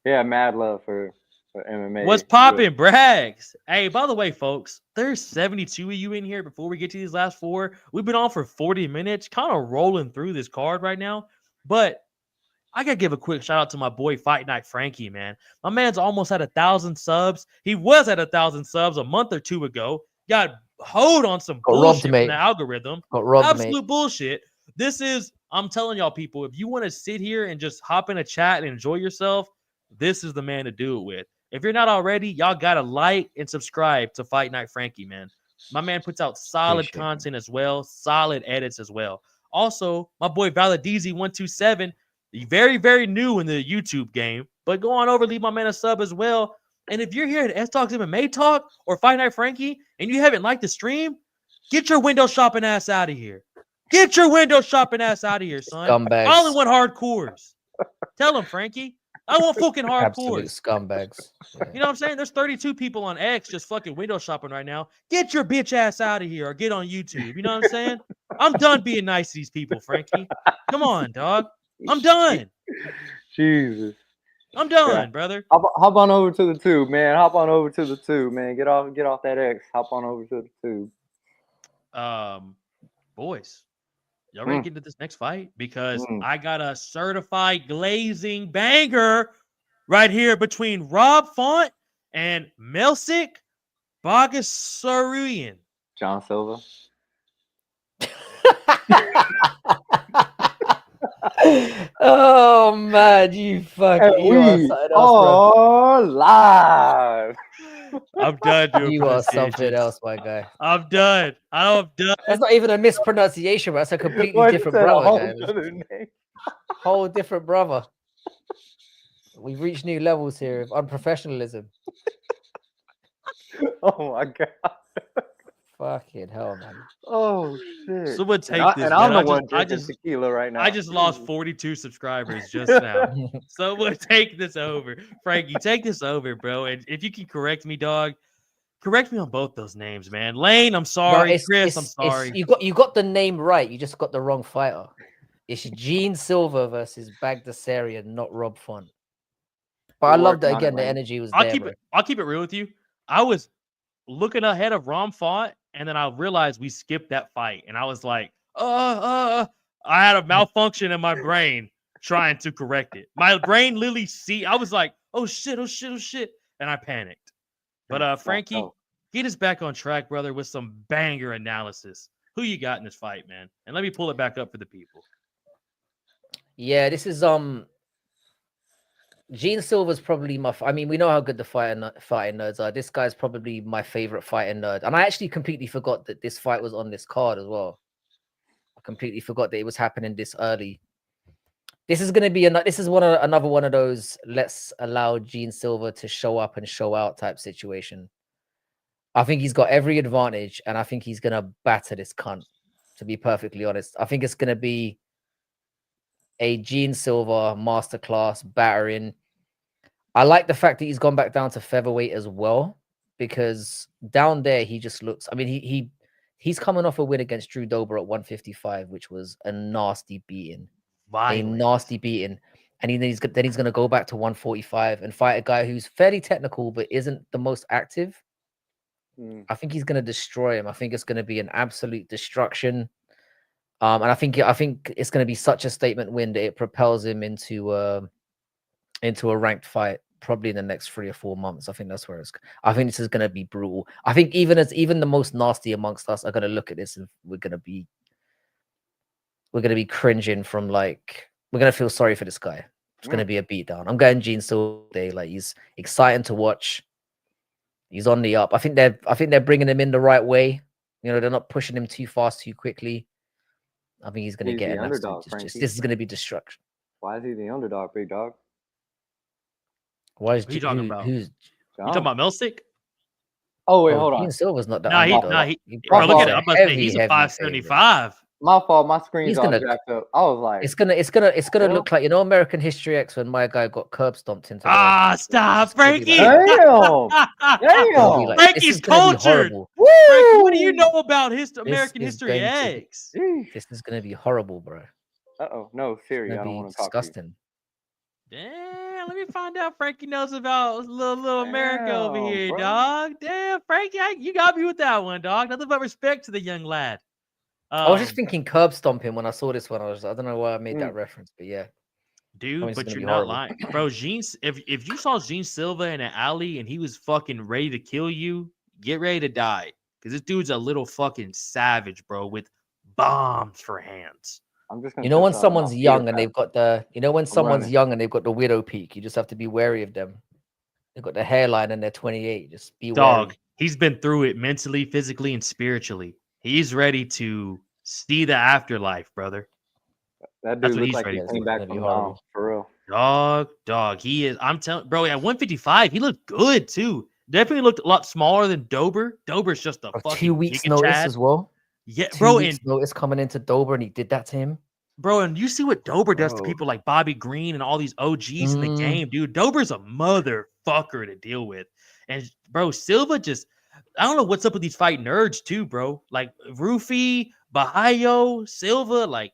Yeah, mad love for MMA. What's popping, Brags? Hey, by the way, folks, there's 72 of you in here before we get to these last 4. We've been on for 40 minutes, kind of rolling through this card right now. But I gotta give a quick shout out to my boy Fight Night Frankie, man. My man's almost at 1,000 subs. He was at 1,000 subs a month or two ago. Got hoed on some Got robbed, bullshit from mate. the algorithm. Got robbed, Absolute mate. bullshit. This is, I'm telling y'all, people, if you want to sit here and just hop in a chat and enjoy yourself, this is the man to do it with. If you're not already, y'all gotta like and subscribe to Fight Night Frankie, man. My man puts out solid Appreciate content as well, solid edits as well. Also, my boy Valadizi127, very, very new in the YouTube game, but go on over, leave my man a sub as well. And if you're here at S Talks MMA Talk or Fight Night Frankie and you haven't liked the stream, get your window shopping ass out of here. Get your window shopping ass out of here, son. Scumbags. I only want hardcores. Tell him, Frankie. I want fucking Absolute hardcores. scumbags. Yeah. You know what I'm saying? There's 32 people on X just fucking window shopping right now. Get your bitch ass out of here or get on YouTube. You know what I'm saying? I'm done being nice to these people, Frankie. Come on, dog. I'm done. Jesus. I'm done, Yeah. brother. Hop on over to the tube, man. Hop on over to the tube, man. Get off that X. Hop on over to the tube. Boys, y'all ready to get into this next fight? Because I got a certified glazing banger right here between Rob Font and Melsik Bogasarian. John Silva. Oh man, you fucking We are live. I'm done doing You are something pronunciations. else, my guy. I'm done. I'm done. That's not even a mispronunciation, bro. That's a completely different brother, guys. Whole different brother. We've reached new levels here of unprofessionalism. Oh my god. Fucking hell, man. Oh shit. Someone take this. And I'm man. the one drinking tequila right now. I just lost 42 subscribers just now. Someone take this over. Frankie, take this over, bro. And if you can correct me, dog, correct me on both those names, man. Lane, I'm sorry. No, Chris, I'm sorry. You got the name right. You just got the wrong fighter. It's Gene Silva versus Bagdasarian, not Rob Font. But I love that again. The energy was there. I'll keep it real with you. I was looking ahead of Rom Font, and then I realized we skipped that fight, and I was like, I had a malfunction in my brain trying to correct it. My brain literally I was like, oh shit, and I panicked. But Frankie, get us back on track, brother, with some banger analysis. Who you got in this fight, man? And let me pull it back up for the people. Yeah, this is Gene Silva's probably I mean, we know how good the fighting nerds are. This guy's probably my favorite fighting nerd. And I actually completely forgot that this fight was on this card as well. I completely forgot that it was happening this early. This is going to be another one of those let's allow Gene Silva to show up and show out type situation. I think he's got every advantage, and I think he's going to batter this cunt, to be perfectly honest. I think it's going to be a Gene Silva masterclass battering. I like the fact that he's gone back down to featherweight as well, because down there he just looks. I mean, he's coming off a win against Drew Dober at 155, which was a nasty beating, a nasty beating. And then he's going to go back to 145 and fight a guy who's fairly technical but isn't the most active. I think he's going to destroy him. I think it's going to be an absolute destruction. And I think it's going to be such a statement win that it propels him into a ranked fight probably in the next 3 or 4 months. I think that's where I think this is going to be brutal. I think even the most nasty amongst us are going to look at this and we're going to be cringing from we're going to feel sorry for this guy. It's going to be a beatdown. I'm going Gene Silva today. He's exciting to watch. He's on the up. I think they're bringing him in the right way. You know, they're not pushing him too fast, too quickly. I think he's going to get an underdog. This is going to be destruction. Why is he the underdog, big dog? Why is you talking about? Who's you talking about Melsik? Oh wait, hold on. Gene Silva's not that. Bro, look at it. I'm about to say he's a 575. My fault. My screen's all jacked up. I was like, it's gonna look like, you know, American History X when my guy got curb stomped into. Stop, Frankie! Damn, damn. Frankie's cultured. Frankie, what do you know about American History X? This is gonna be horrible, bro. No, Siri, I don't want to talk to you. Disgusting. Damn, let me find out Frankie knows about little America over here, bro. Dog. Damn, Frankie, you got me with that one, dog. Nothing but respect to the young lad. I was just thinking curb stomping when I saw this one. I don't know why I made that reference, but yeah. Dude, it's but gonna you're be not horrible. lying, bro. If you saw Gene Silva in an alley and he was fucking ready to kill you, get ready to die, because this dude's a little fucking savage, bro, with bombs for hands. I'm just gonna You know touch when my someone's Peter young and pack. they've got the, you know when I'm someone's running. young and they've got the widow peak, you just have to be wary of them. They've got the hairline and they're 28. Just be Dog, wary. he's been through it mentally, physically, and spiritually. He's ready to see the afterlife, brother. That That's dude what looked he's like ready he Yeah, it's for. came gonna back be from Nam, horrible. for real. Dog, he is. I'm telling, bro, at 155, he looked good too. Definitely looked a lot smaller than Dober. Dober's just a Bro, 2 fucking weeks giga notice chad. as well. Yeah, 2 bro, weeks and notice coming into Dober, and he did that to him. and you see what Dober does to Bro. people like Bobby Green and all these OGs in the Mm, game, dude. Dober's a motherfucker to deal with. And bro, Silva just, I don't know what's up with these fight nerds too, bro. Like Rufy, Bahayo, Silva, like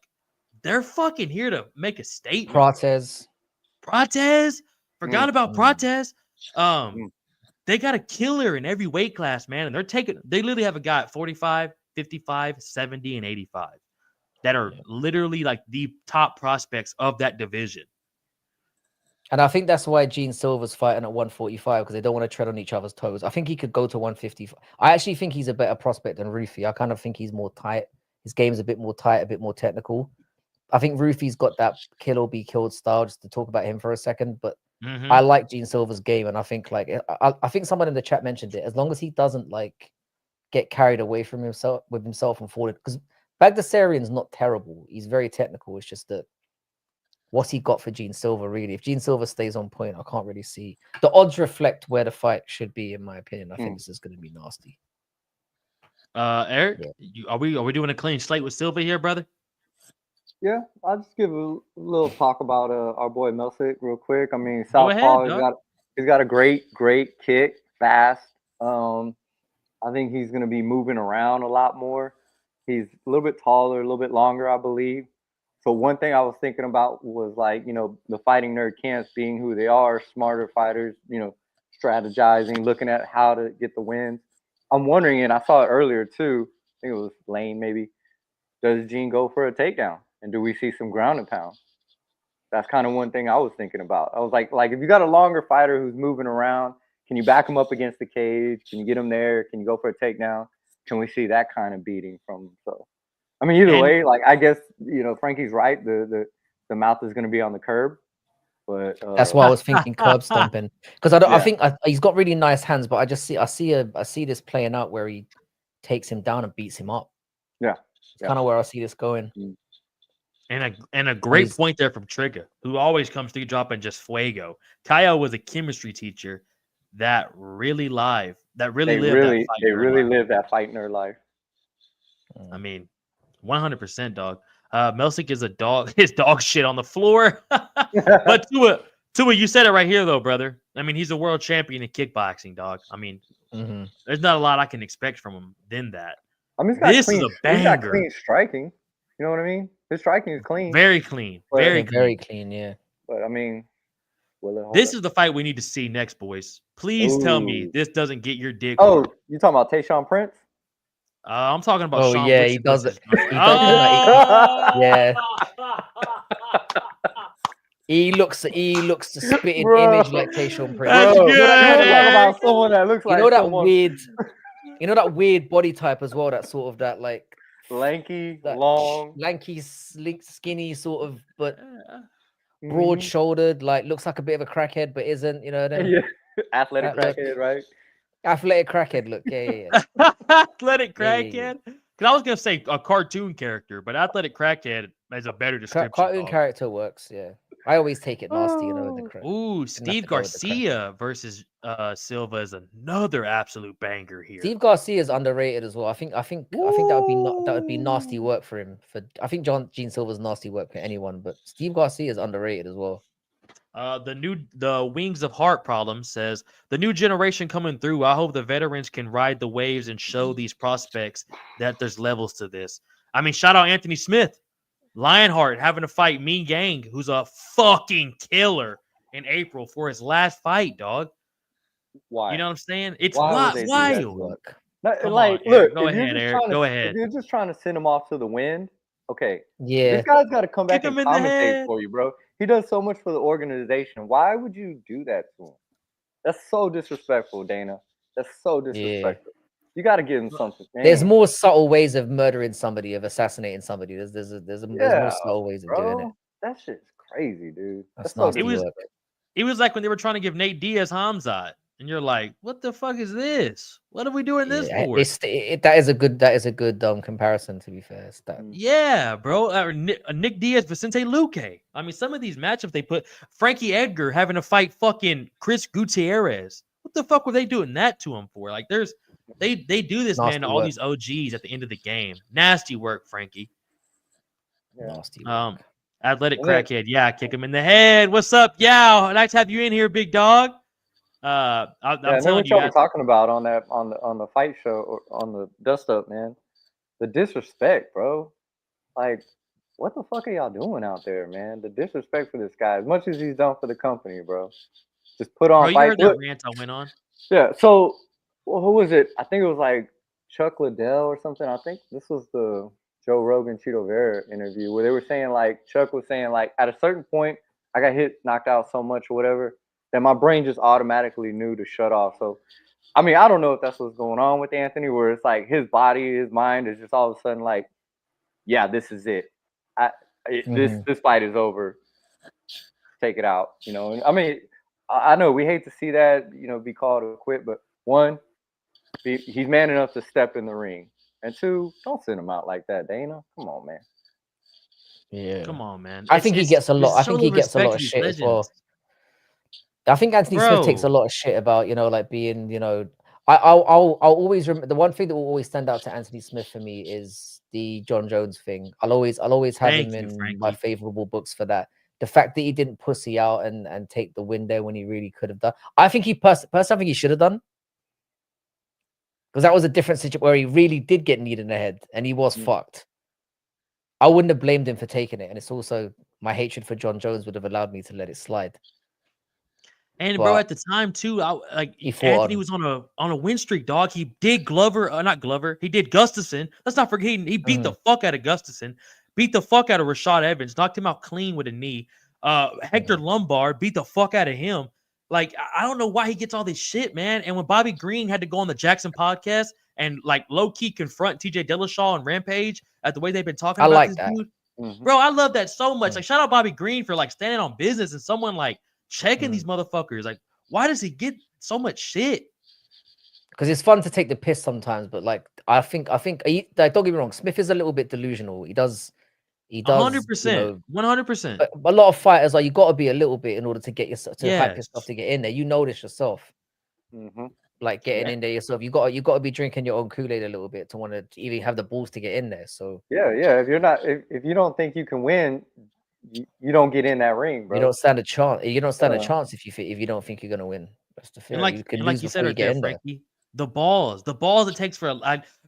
they're fucking here to make a statement. Prates. Prates, forgot about Mm. Prates. They got a killer in every weight class, man. And they literally have a guy at 45, 55, 70, and 85 that are literally like the top prospects of that division. And I think that's why Gene Silva's fighting at 145, because they don't want to tread on each other's toes. I think he could go to 155. I actually think he's a better prospect than Rufy. I kind of think he's more tight. His game's a bit more tight, a bit more technical. I think Rufy's got that kill or be killed style, just to talk about him for a second. But I like Gene Silva's game, and I think I think someone in the chat mentioned it. As long as he doesn't like get carried away from himself and fall, because Bagdasarian's not terrible. He's very technical. It's just that what's he got for Gene Silva, really? If Gene Silva stays on point, I can't really see. The odds reflect where the fight should be, in my opinion. I think this is going to be nasty. Eric, are we doing a clean slate with Silva here, brother? Yeah, I'll just give a little talk about our boy Melsick real quick. I mean, Southpaw, he's got a great kick, fast. I think he's going to be moving around a lot more. He's a little bit taller, a little bit longer, I believe. So one thing I was thinking about was, like, you know, the fighting nerd camps being who they are, smarter fighters, you know, strategizing, looking at how to get the wins. I'm wondering, and I saw it earlier too, I think it was Lane maybe, does Gene go for a takedown? And do we see some ground and pound? That's kind of one thing I was thinking about. I was like if you got a longer fighter who's moving around, can you back him up against the cage? Can you get him there? Can you go for a takedown? Can we see that kind of beating from him? So, I mean, either way, like, I guess, you know, Frankie's right. The mouth is going to be on the curb. But that's why I was thinking curb stomping, because I think he's got really nice hands, but I see this playing out where he takes him down and beats him up. Yeah, it's kind of where I see this going. And a great point there from Trigger, who always comes to drop and just fuego. Kyle was a chemistry teacher that really lived that fight nerd life. I mean, 100%, dog. Melsick is a dog. His dog shit on the floor. But Tua, you said it right here, though, brother. I mean, he's a world champion in kickboxing, dog. I mean, there's not a lot I can expect from him than that. I mean, this is a banger. He's got clean striking. You know what I mean? His striking is clean. Very clean. Very clean, yeah. But, I mean, this is the fight we need to see next, boys. Please tell me this doesn't get your dick. Oh, you talking about Tayshaun Prince? I'm talking about Sean yeah, Woodson he does it. Yeah. He looks the spitting image like Tayshaun Prince. That's good. You talk about someone that looks like you know that weird body type as well. That sort of that like lanky, long, skinny sort of, but broad-shouldered. Like looks like a bit of a crackhead, but isn't. You know what I mean? Yeah. Athletic crackhead, right? Athletic crackhead look. Yeah. Athletic crackhead. Because I was gonna say a cartoon character, but athletic crackhead is a better description. Cartoon character works. Yeah. I always take it nasty, you know. Ooh, Steve Garcia versus Silva is another absolute banger here. Steve Garcia is underrated as well. I think that would be nasty work for him. I think Gene Silva's nasty work for anyone, but Steve Garcia is underrated as well. The Wings of Heart problem says the new generation coming through. I hope the veterans can ride the waves and show these prospects that there's levels to this. I mean, shout out Anthony Smith. Lionheart having to fight Mean Gang, who's a fucking killer in April for his last fight, dog. Why? You know what I'm saying? It's wild. Like, look, go ahead, Eric. Go ahead. If you're just trying to send him off to the wind, okay. Yeah. This guy's got to come back and commentate for you, bro. He does so much for the organization. Why would you do that to him? That's so disrespectful, Dana. That's so disrespectful. You got to give him something. There's Man. more subtle ways of murdering somebody, of assassinating somebody. There's Yeah, more subtle ways of doing it. bro. That shit's crazy, dude. That's so nasty work. It was like when they were trying to give Nate Diaz Hamzat, and you're like, "What the fuck is this? What are we doing this for?" That is a good comparison. To be fair, it's that. Yeah, bro. Nick Diaz, Vicente Luque. I mean, some of these matchups they put Frankie Edgar having to fight fucking Chris Gutierrez. What the fuck were they doing that to him for? Like, they do this, Nasty man, to all work. these OGs at the end of the game. Nasty work, Frankie. Yeah. Nasty work. Athletic crackhead. Yeah, kick him in the head. What's up, Yow? Nice to have you in here, big dog. I'm telling what you y'all guys. were talking about on the fight show or on the dust up, man. The disrespect, bro. Like, what the fuck are y'all doing out there, man? The disrespect for this guy, as much as he's done for the company, bro. Just put on Bro, you fight. heard that rant I went on? Yeah. So, who was it? I think it was like Chuck Liddell or something. I think this was the Joe Rogan Cheeto Vera interview where they were saying, like, Chuck was saying, like, at a certain point, I got knocked out so much or whatever that my brain just automatically knew to shut off. So, I mean, I don't know if that's what's going on with Anthony, where it's like his body, his mind is just all of a sudden like, yeah, this is it. This fight is over. Take it out. You know, I mean, I know we hate to see that, you know, be called a quit, but one, he's man enough to step in the ring. And two, don't send him out like that, Dana. Come on, man. Yeah. Come on, man. I think he gets a lot. I think he gets a lot of shit as well. I think Anthony Smith takes a lot of shit about, you know, like being, you know, I'll always remember the one thing that will always stand out to Anthony Smith for me is the John Jones thing. I'll always have him in my favorable books for that. The fact that he didn't pussy out and take the win there when he really could have done. I think I think he should have done. Because that was a different situation where he really did get kneed in the head and he was fucked. I wouldn't have blamed him for taking it. And it's also my hatred for John Jones would have allowed me to let it slide. And bro, at the time too, Anthony was on a win streak, dog. He did not Glover. He did Gustafson. Let's not forget he beat the fuck out of Gustafson, beat the fuck out of Rashad Evans, knocked him out clean with a knee. Hector Lombard beat the fuck out of him. Like, I don't know why he gets all this shit, man. And when Bobby Green had to go on the Jackson podcast and like low key confront TJ Dillashaw and Rampage at the way they've been talking about this dude, bro, I love that so much. Like, shout out Bobby Green for like standing on business and someone like checking these motherfuckers. Like, why does he get so much shit? Because it's fun to take the piss sometimes, but like I think like, don't get me wrong, Smith is a little bit delusional. He does 100%, 100%. A lot of fighters you got to be a little bit in order to get yourself hype yourself to get in there. You know this yourself. Like getting in there yourself, you got to be drinking your own Kool-Aid a little bit to want to even have the balls to get in there. So yeah. If you don't think you can win, you don't get in that ring, bro. You don't stand a chance. You don't stand a chance if you don't think you're gonna win. That's the thing. And like you said right there, Frankie, the balls it takes for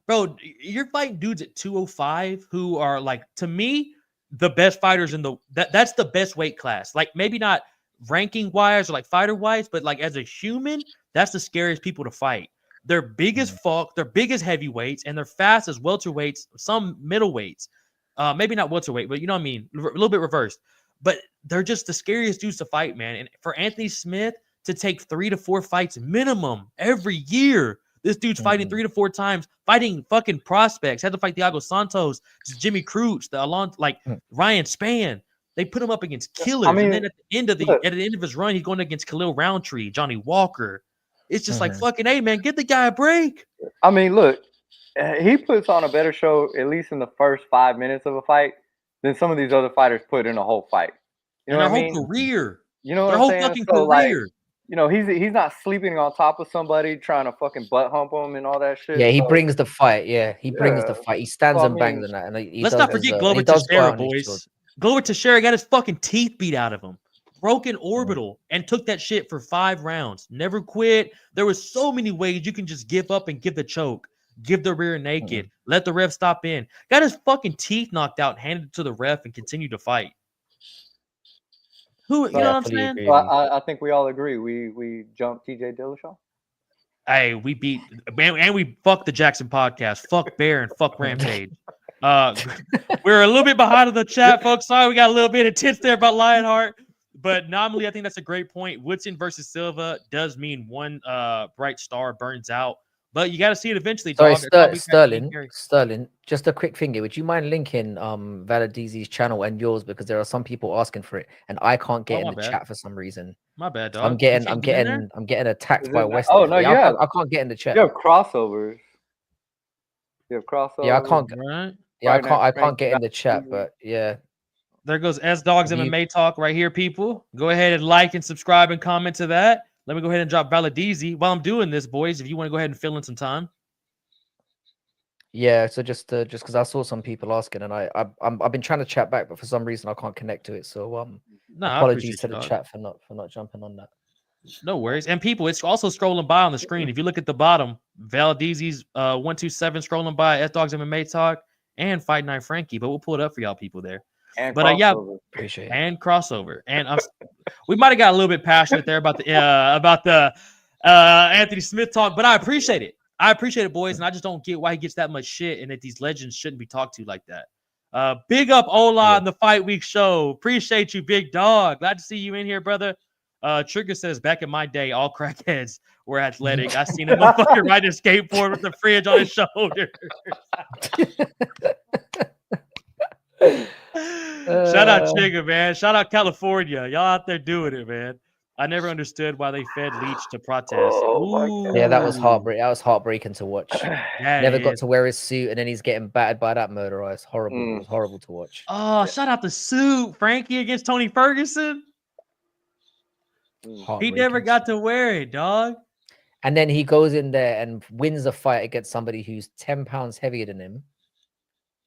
bro, you're fighting dudes at 205 who are like, to me, the best fighters in that's the best weight class. Like, maybe not ranking wise or like fighter wise, but like as a human, that's the scariest people to fight. They're big as fuck, they're big as heavyweights, and they're fast as welterweights, some middleweights. Maybe not welterweight, but you know what I mean, a little bit reversed. But they're just the scariest dudes to fight, man. And for Anthony Smith to take 3 to 4 fights minimum every year, this dude's fighting 3 to 4 times, fighting fucking prospects. Had to fight Thiago Santos, Jimmy Cruz, Ryan Spann. They put him up against killers. I mean, and then at the end of his run, he's going against Khalil Roundtree, Johnny Walker. It's just like, fucking, hey, man, get the guy a break. I mean, look, he puts on a better show, at least in the first 5 minutes of a fight, than some of these other fighters put in a whole fight. You know what I mean? Their whole career. You know what I'm saying? Their whole fucking career. Like, you know, he's not sleeping on top of somebody trying to fucking butt hump him and all that shit. Yeah, he brings the fight. Yeah, he brings the fight. He stands and bangs on that. And let's not forget Glover Teixeira, boys. Glover Teixeira got his fucking teeth beat out of him. Broken orbital and took that shit for 5 rounds. Never quit. There was so many ways you can just give up and give the choke. Give the rear naked. Let the ref stop in. Got his fucking teeth knocked out, handed it to the ref, and continued to fight. You know what I'm saying? Well, I think we all agree. We jumped TJ Dillashaw. Hey, we beat and we fucked the Jackson podcast. Fuck Bear and fuck Rampage. We're a little bit behind in the chat, folks. Sorry, we got a little bit intense there about Lionheart. But nominally, I think that's a great point. Woodson versus Silva does mean one bright star burns out. But you got to see it eventually, Sorry, dog. Sterling. Just a quick thing here. Would you mind linking Valadizi's channel and yours, because there are some people asking for it, and I can't get in the chat for some reason. My bad, So dog. I'm getting attacked by West. Oh no, I can't get in the chat. You have crossovers. You have crossovers. Yeah, I can't. Right? Yeah, I can't get in the chat, but yeah. There goes S Dogs MMA Talk right here, people. Go ahead and like and subscribe and comment to that. Let me go ahead and drop Valadizi while I'm doing this, boys. If you want to go ahead and fill in some time. Yeah, so just because I saw some people asking, and I've been trying to chat back, but for some reason I can't connect to it. So apologies to the chat for not jumping on that. No worries. And people, it's also scrolling by on the screen. If you look at the bottom, Valadizi's 127 scrolling by, S Dogs MMA Talk, and Fight Night Frankie. But we'll pull it up for y'all people there. And but yeah, appreciate it. And crossover. And we might have got a little bit passionate there about the Anthony Smith talk, but I appreciate it. I appreciate it, boys, and I just don't get why he gets that much shit and that these legends shouldn't be talked to like that. Big up Ola on the Fight Week show. Appreciate you, big dog. Glad to see you in here, brother. Trigger says, back in my day, all crackheads were athletic. I seen a motherfucker ride a skateboard with the fridge on his shoulder. Shout out Trigger, man. Shout out California. Y'all out there doing it, man. I never understood why they fed Leach to protest. Yeah, that was heartbreaking. That was heartbreaking to watch. Never got to wear his suit, and then he's getting battered by that murderer. It's horrible. It was horrible to watch. Oh, shout out the suit, Frankie against Tony Ferguson. He never got to wear it, dog. And then he goes in there and wins a fight against somebody who's 10 pounds heavier than him,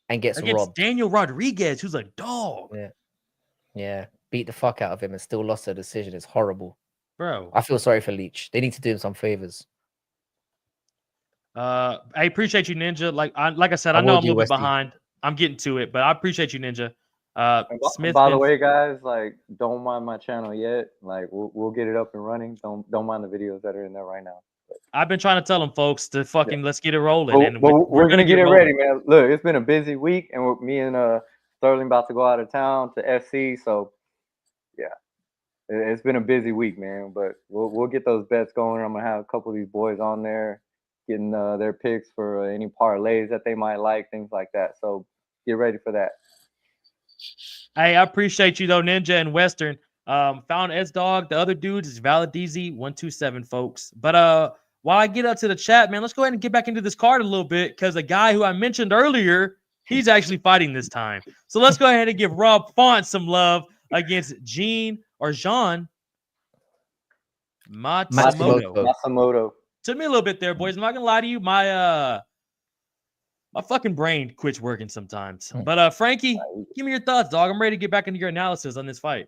and gets robbed. Daniel Rodriguez, who's a dog. Yeah. Beat the fuck out of him and still lost a decision. It's horrible, bro. I feel sorry for Leach. They need to do him some favors. I appreciate you, Ninja. Like I said, I know I'm a little bit behind. I'm getting to it, but I appreciate you, Ninja. Smith. By the way, guys, like, don't mind my channel yet. Like, we'll get it up and running. Don't mind the videos that are in there right now. But I've been trying to tell them folks to fucking let's get it rolling. And we're gonna get it ready, man. Look, it's been a busy week, and me and Sterling about to go out of town to SC. So yeah, it's been a busy week, man. But we'll get those bets going. I'm gonna have a couple of these boys on there getting their picks for any parlays that they might like, things like that. So get ready for that. Hey, I appreciate you though, Ninja and Western. Found S Dog. The other dudes is Valadizi 127, folks. But while I get up to the chat, man, let's go ahead and get back into this card a little bit, because the guy who I mentioned earlier, he's actually fighting this time. So let's go ahead and give Rob Font some love against Jean Matsumoto. Took me a little bit there, boys. I'm not gonna lie to you. My fucking brain quits working sometimes. But Frankie, give me your thoughts, dog. I'm ready to get back into your analysis on this fight.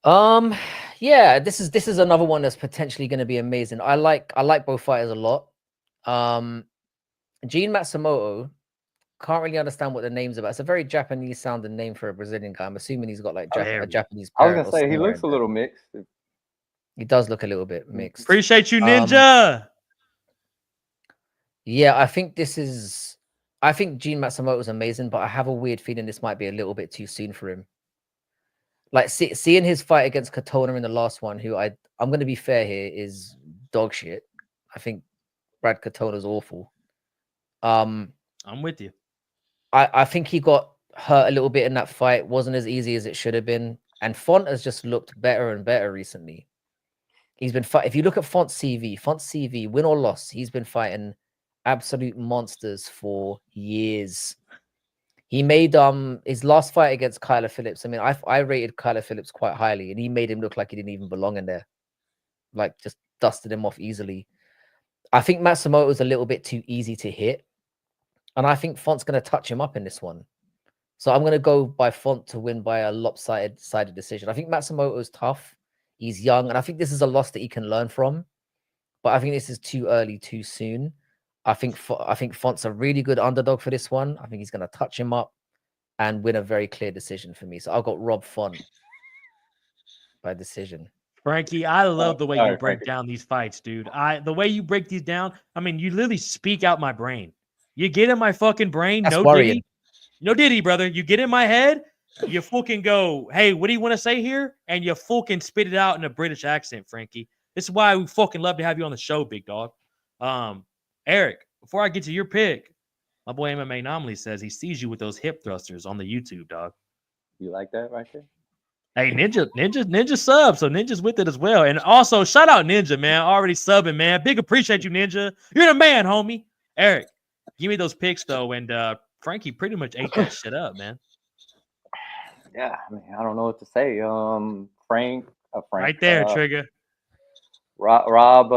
Yeah, this is another one that's potentially going to be amazing. I like both fighters a lot. Jean Matsumoto, can't really understand what the name's about. It's a very Japanese sounding name for a Brazilian guy. I'm assuming he's got like a Japanese. I was gonna say he looks a little mixed. He does look a little bit mixed. Appreciate you, Ninja. Yeah, I think Jean Matsumoto is amazing, but I have a weird feeling this might be a little bit too soon for him. Like seeing his fight against Katona in the last one, who I'm going to be fair here, is dog shit. I think Brad Katona's awful. I'm with you. I think he got hurt a little bit in that fight. Wasn't as easy as it should have been. And Font has just looked better and better recently. He's been fighting. If you look at Font's CV, win or loss, he's been fighting absolute monsters for years. He made his last fight against Kyler Phillips. I mean, I rated Kyler Phillips quite highly, and he made him look like he didn't even belong in there. Like, just dusted him off easily. I think Matsumoto is a little bit too easy to hit, and I think Font's going to touch him up in this one. So I'm going to go by Font to win by a lopsided decision. I think Matsumoto is tough. He's young, and I think this is a loss that he can learn from. But I think this is too early, too soon. I think Font's a really good underdog for this one. I think he's going to touch him up and win a very clear decision for me. So I've got Rob Font by decision. Frankie, I love the way you break down these fights, dude. The way you break these down, I mean, you literally speak out my brain. You get in my fucking brain. That's No worrying. Diddy. No Diddy, brother. You get in my head. You fucking go, hey, what do you want to say here? And you fucking spit it out in a British accent, Frankie. This is why we fucking love to have you on the show, big dog. Eric, before I get to your pick, my boy MMA Anomaly says he sees you with those hip thrusters on the YouTube, dog. You like that right there? Hey, Ninja sub, so Ninja's with it as well. And also, shout out Ninja, man. Already subbing, man. Big appreciate you, Ninja. You're the man, homie. Eric, give me those picks, though. And Frankie pretty much ate that shit up, man. Yeah, I mean, I don't know what to say. Frank, Right there, Trigger. Rob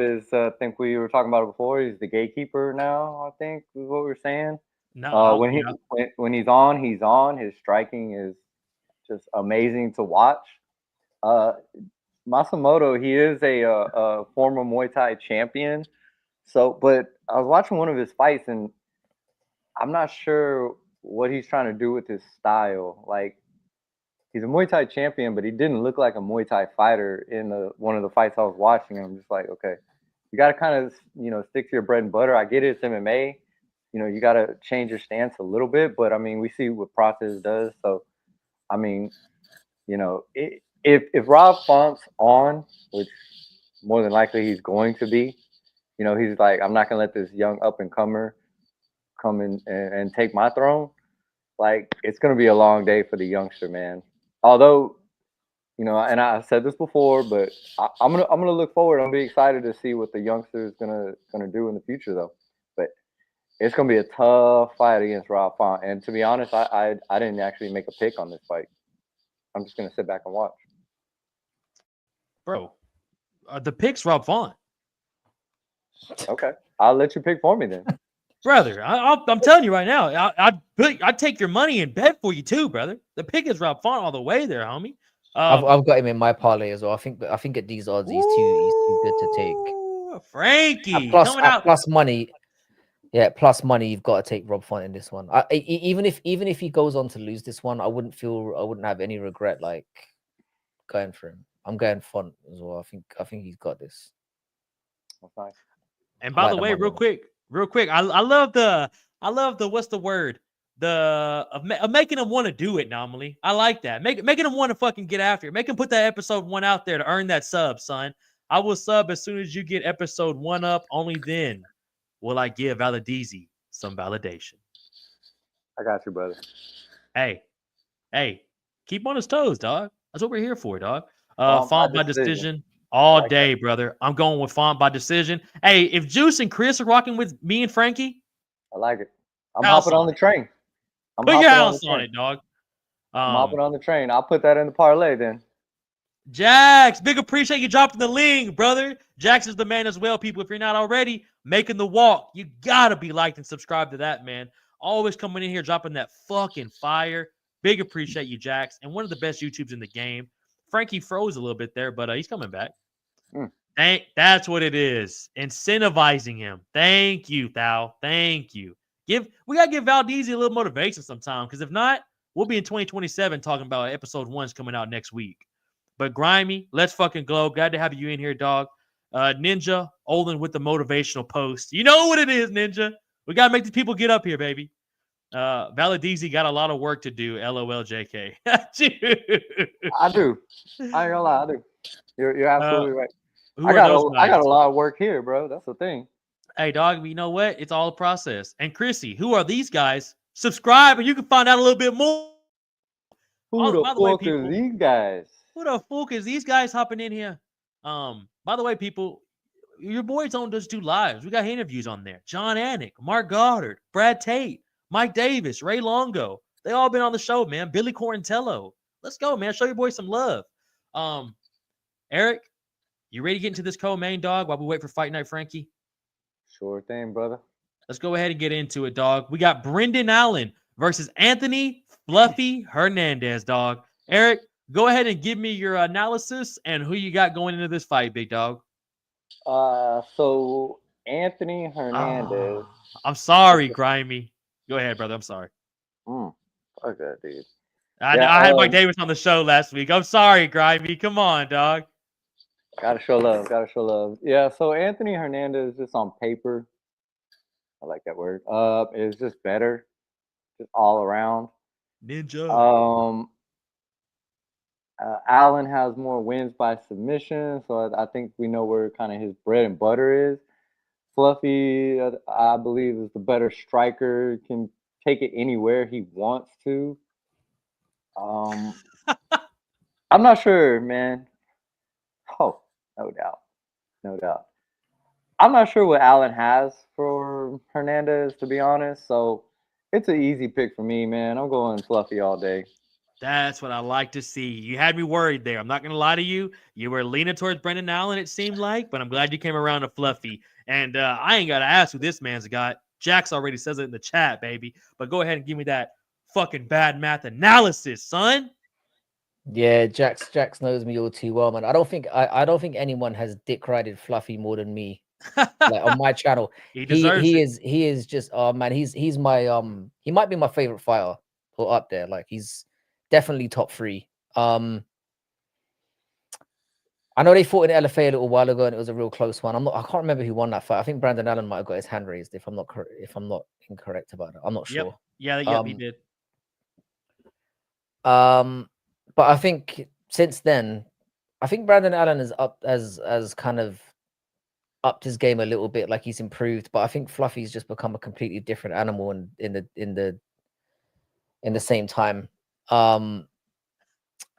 is. I think we were talking about it before. He's the gatekeeper now. I think is what we were saying. No, when he's on, he's on. His striking is just amazing to watch. Masamoto, he is a former Muay Thai champion. So, but I was watching one of his fights, and I'm not sure what he's trying to do with his style. Like, he's a Muay Thai champion, but he didn't look like a Muay Thai fighter in one of the fights I was watching. And I'm just like, okay, you got to kind of, stick to your bread and butter. I get it, it's MMA. You got to change your stance a little bit. But, I mean, we see what Process does. So, I mean, if Rob Font's on, which more than likely he's going to be, he's like, I'm not going to let this young up-and-comer come in and take my throne. Like, it's going to be a long day for the youngster, man. Although, and I said this before, but I'm gonna look forward. I'm gonna be excited to see what the youngster is gonna do in the future, though. But it's gonna be a tough fight against Rob Font. And to be honest, I didn't actually make a pick on this fight. I'm just gonna sit back and watch. Bro, the pick's Rob Font. Okay, I'll let you pick for me then. Brother, I'm telling you right now, I'd take your money and bet for you too, brother. The pick is Rob Font all the way there, homie. I've got him in my parlay as well. I think at these odds, he's too good to take. Frankie, plus money. Yeah, plus money. You've got to take Rob Font in this one. Even if he goes on to lose this one, I wouldn't have any regret like going for him. I'm going Font as well. I think he's got this. That's nice. And by the way, real quick, I love the what's the word? Of making them want to do it, Anomaly. I like that. Making them want to fucking get after it. Make them put that episode 1 out there to earn that sub, son. I will sub as soon as you get episode 1 up. Only then will I give Valadizi some validation. I got you, brother. Hey, keep on his toes, dog. That's what we're here for, dog. Font by decision. All day, brother. I'm going with Font by decision. Hey, if Juice and Chris are rocking with me and Frankie, I like it. I'm hopping on the train. Put your house on it, dog. I'm hopping on the train. I'll put that in the parlay then. Jax, big appreciate you dropping the link, brother. Jax is the man as well, people. If you're not already making the walk, you gotta be liked and subscribed to that, man. Always coming in here dropping that fucking fire. Big appreciate you, Jax, and one of the best YouTubes in the game. Frankie froze a little bit there, but he's coming back. That's what it is. Incentivizing him. Thank you, Thao. Thank you. We gotta give Valdeezy a little motivation sometime, because if not, we'll be in 2027 talking about episode 1's coming out next week. But Grimy, let's fucking go. Glad to have you in here, dog. Ninja, Olin with the motivational post. You know what it is, Ninja. We gotta make these people get up here, baby. Valadizi got a lot of work to do. LOL, JK. I do. I ain't gonna lie, I do. You're absolutely right. I got a lot of work here, bro. That's the thing. Hey, dog, you know what? It's all a process. And Chrissy, who are these guys? Subscribe and you can find out a little bit more. Who the fuck is these guys? Who the fuck is these guys hopping in here? By the way, people, your boys don't just do lives. We got interviews on there. John Anik, Mark Goddard, Brad Tate, Mike Davis, Ray Longo. They all been on the show, man. Billy Corantello. Let's go, man. Show your boys some love. Eric, you ready to get into this co-main, dog, while we wait for Fight Night Frankie? Sure thing, brother. Let's go ahead and get into it, dog. We got Brendan Allen versus Anthony Fluffy Hernandez, dog. Eric, go ahead and give me your analysis and who you got going into this fight, big dog. So Anthony Hernandez. I'm sorry, Grimy. Go ahead, brother. I'm sorry. Fuck that, dude. I had Mike Davis on the show last week. I'm sorry, Grimy. Come on, dog. Gotta show love. Yeah, so Anthony Hernandez, just on paper, I like that word. Is just better, just all around. Ninja. Allen has more wins by submission, so I think we know where kind of his bread and butter is. Fluffy, I believe, is the better striker. Can take it anywhere he wants to. I'm not sure, man. Oh, no doubt, no doubt. I'm not sure what Allen has for Hernandez, to be honest. So it's an easy pick for me, man. I'm going Fluffy all day. That's what I like to see. You had me worried there. I'm not going to lie to you. You were leaning towards Brendan Allen, it seemed like, but I'm glad you came around to Fluffy. And I ain't got to ask who this man's got. Jax already says it in the chat, baby. But go ahead and give me that fucking bad math analysis, son. Yeah, Jax knows me all too well, man. I don't think anyone has dick rided Fluffy more than me. Like on my channel. He deserves it. He is just oh man, he's my he might be my favorite fighter or up there. Like he's definitely top 3. I know they fought in LFA a little while ago and it was a real close one. I can't remember who won that fight. I think Brandon Allen might have got his hand raised if I'm not incorrect about it. I'm not sure. Yeah, he did. But I think since then, I think Brandon Allen is up as kind of upped his game a little bit, like he's improved. But I think Fluffy's just become a completely different animal in the same time.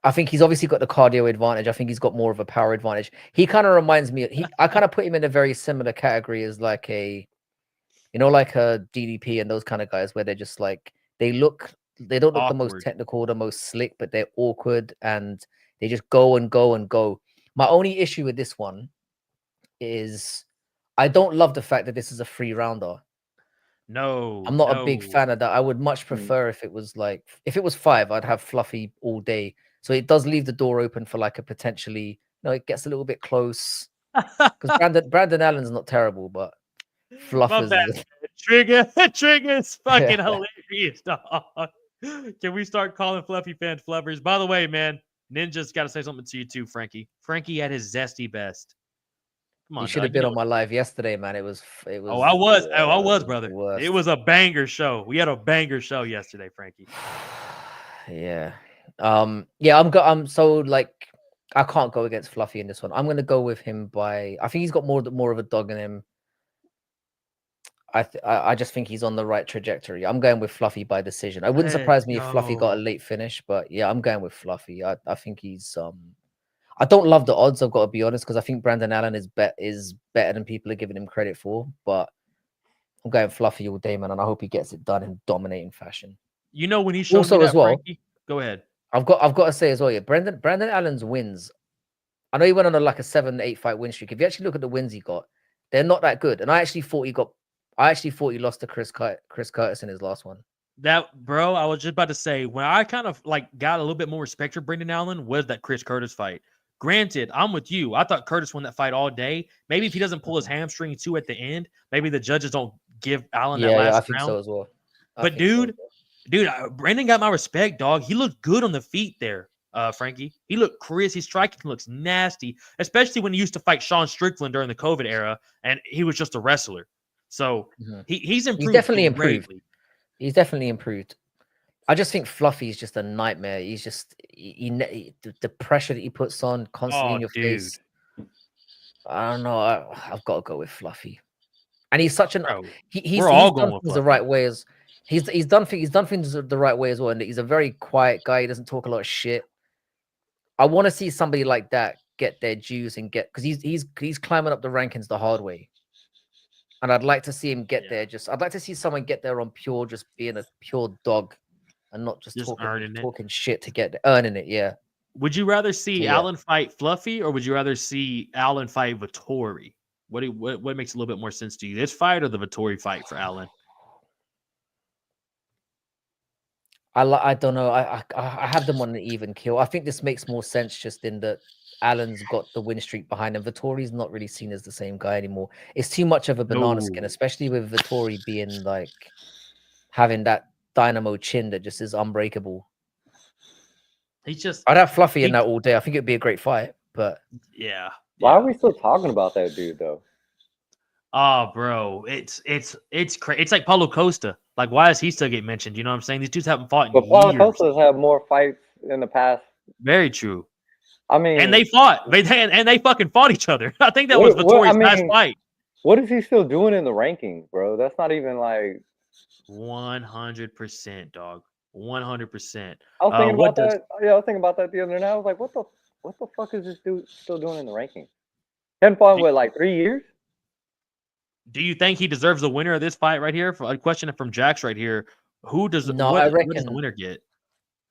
I think he's obviously got the cardio advantage. I think he's got more of a power advantage. He kind of reminds me. I kind of put him in a very similar category as like a DDP and those kind of guys where they're just like they don't look the most technical, the most slick, but they're awkward and they just go and go and go. My only issue with this one is I don't love the fact that this is a 3 rounder. No, I'm not a big fan of that. I would much prefer if it was 5, I'd have Fluffy all day. So it does leave the door open for like a potentially, it gets a little bit close. Because Brandon Allen's not terrible, but Fluff is Trigger is fucking hilarious, dog. Can we start calling Fluffy fan Fluffers? By the way, man, Ninja's got to say something to you too, Frankie. Frankie at his zesty best. Come on, you should have been on my live yesterday, man. It was. Oh, I was, brother. It was a banger show. We had a banger show yesterday, Frankie. Yeah. I'm so like I can't go against Fluffy in this one. I'm gonna go with him I think he's got more of a dog in him. I just think he's on the right trajectory. I'm going with Fluffy by decision. It wouldn't surprise me if Fluffy got a late finish, but yeah, I'm going with Fluffy. I think he's I don't love the odds, I've got to be honest, because I think Brandon Allen is better than people are giving him credit for. But I'm going Fluffy all day, man, and I hope he gets it done in dominating fashion. You know when he showed me that, as well, Frankie? Go ahead. I've got to say as well, yeah, Brandon Allen's wins. I know he went on a 7-8 fight win streak. If you actually look at the wins he got, they're not that good. And I actually thought he lost to Chris Curtis in his last one. Bro, I was just about to say, when I kind of got a little bit more respect for Brendan Allen was that Chris Curtis fight. Granted, I'm with you. I thought Curtis won that fight all day. Maybe if he doesn't pull his hamstring too at the end, maybe the judges don't give Allen that last round. Yeah, I think so as well. But dude, Brendan got my respect, dog. He looked good on the feet there, Frankie. He looked crisp. His striking looks nasty, especially when he used to fight Sean Strickland during the COVID era, and he was just a wrestler. So he's improved. He's definitely improved. He's definitely improved. I just think Fluffy is just a nightmare. He's just the pressure that he puts on constantly in your face. I don't know. I've got to go with Fluffy, and he's such an he's done things the right way as he's done things the right way as well. And he's a very quiet guy. He doesn't talk a lot of shit. I want to see somebody like that get their dues and because he's climbing up the rankings the hard way. And I'd like to see him get there. I'd like to see someone get there on just being a pure dog. And not just talking shit to get earning it, yeah. Would you rather see Allen fight Fluffy, or would you rather see Allen fight Vettori? What makes a little bit more sense to you? This fight or the Vettori fight for Allen? I don't know. I have them on an even kill. I think this makes more sense just in that Allen's got the win streak behind him. Vettori's not really seen as the same guy anymore. It's too much of a banana skin, especially with Vettori being having that dynamo chin that just is unbreakable. I'd have Fluffy in that all day. I think it'd be a great fight, but why are we still talking about that dude though? Oh, bro, it's like Paulo Costa. Like, why does he still get mentioned? You know what I'm saying? These dudes haven't fought in But Paulo years. Costa's had more fights in the past. Very true. I mean, And they fought. And they fucking fought each other. I think that was Vittori's last fight. what is he still doing in the rankings, bro? That's not even like 100%, dog. 100%. I was thinking What about does that. Yeah, I was thinking about that the other night. I was like, what the fuck is this dude still doing in the rankings? He hadn't fought in, what, like 3 years? do you think he deserves the winner of this fight right here? For a question from Jax right here. Who does No, what I does the reckon winner get?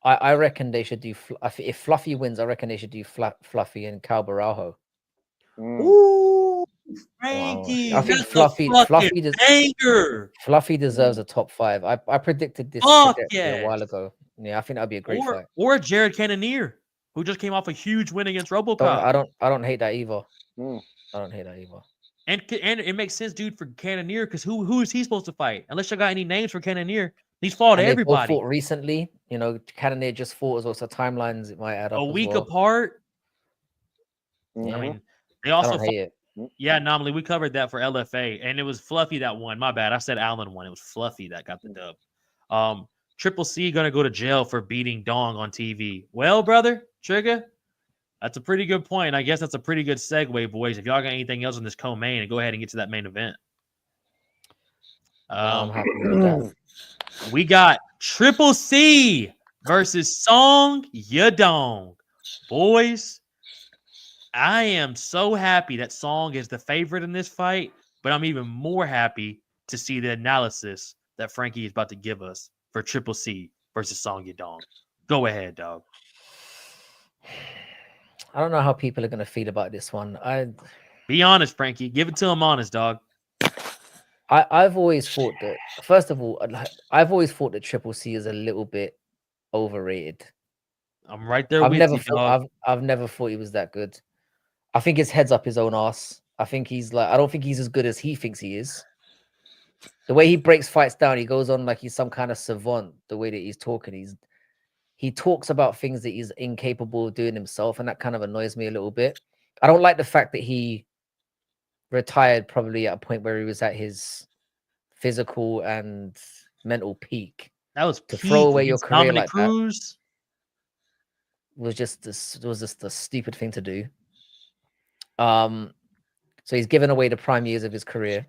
I reckon they should do if Fluffy wins, I reckon they should do Fluffy and Cal Barajo. Ooh, Wow. Frankie, I think that's a fucking banger. Fluffy deserves a top 5. I predicted this Fuck trajectory a yes. while ago. Yeah, I think that'd be a great fight. Or Jared Cannonier, who just came off a huge win against RoboCop. I don't hate that either. I don't hate that either. And it makes sense, dude, for Cannonier, because who is he supposed to fight? Unless you got any names for Cannonier. He's fought And they both everybody. fought recently. You know, Cannonier just fought as well, so timelines it might add up A as week well. apart. Yeah. I mean, they also I don't hate it. Yeah, anomaly. We covered that for LFA, and it was Fluffy that won. My bad. I said Allen won. It was Fluffy that got the dub. Triple C gonna go to jail for beating Dong on TV. Well, brother, Trigger, that's a pretty good point. I guess that's a pretty good segue, boys. If y'all got anything else on this co-main, and go ahead and get to that main event. I'm happy with that. We got Triple C versus Song Yadong. Boys, I am so happy that Song is the favorite in this fight, but I'm even more happy to see the analysis that Frankie is about to give us for Triple C versus Song Yadong. Go ahead, dog. I don't know how people are going to feel about this one. Be honest, Frankie. Give it to him honest, dog. I've always thought that, first of all, I've always thought that Triple C is a little bit overrated. I'm right there with you, dog. I've never thought he was that good. I think his head's up his own ass. I don't think he's as good as he thinks he is. The way he breaks fights down, he goes on like he's some kind of savant. The way that he's talking, he talks about things that he's incapable of doing himself, and that kind of annoys me a little bit. I don't like the fact that he retired probably at a point where he was at his physical and mental peak. That was to throw away your career Dominic like Cruz. That was just a stupid thing to do. So he's given away the prime years of his career.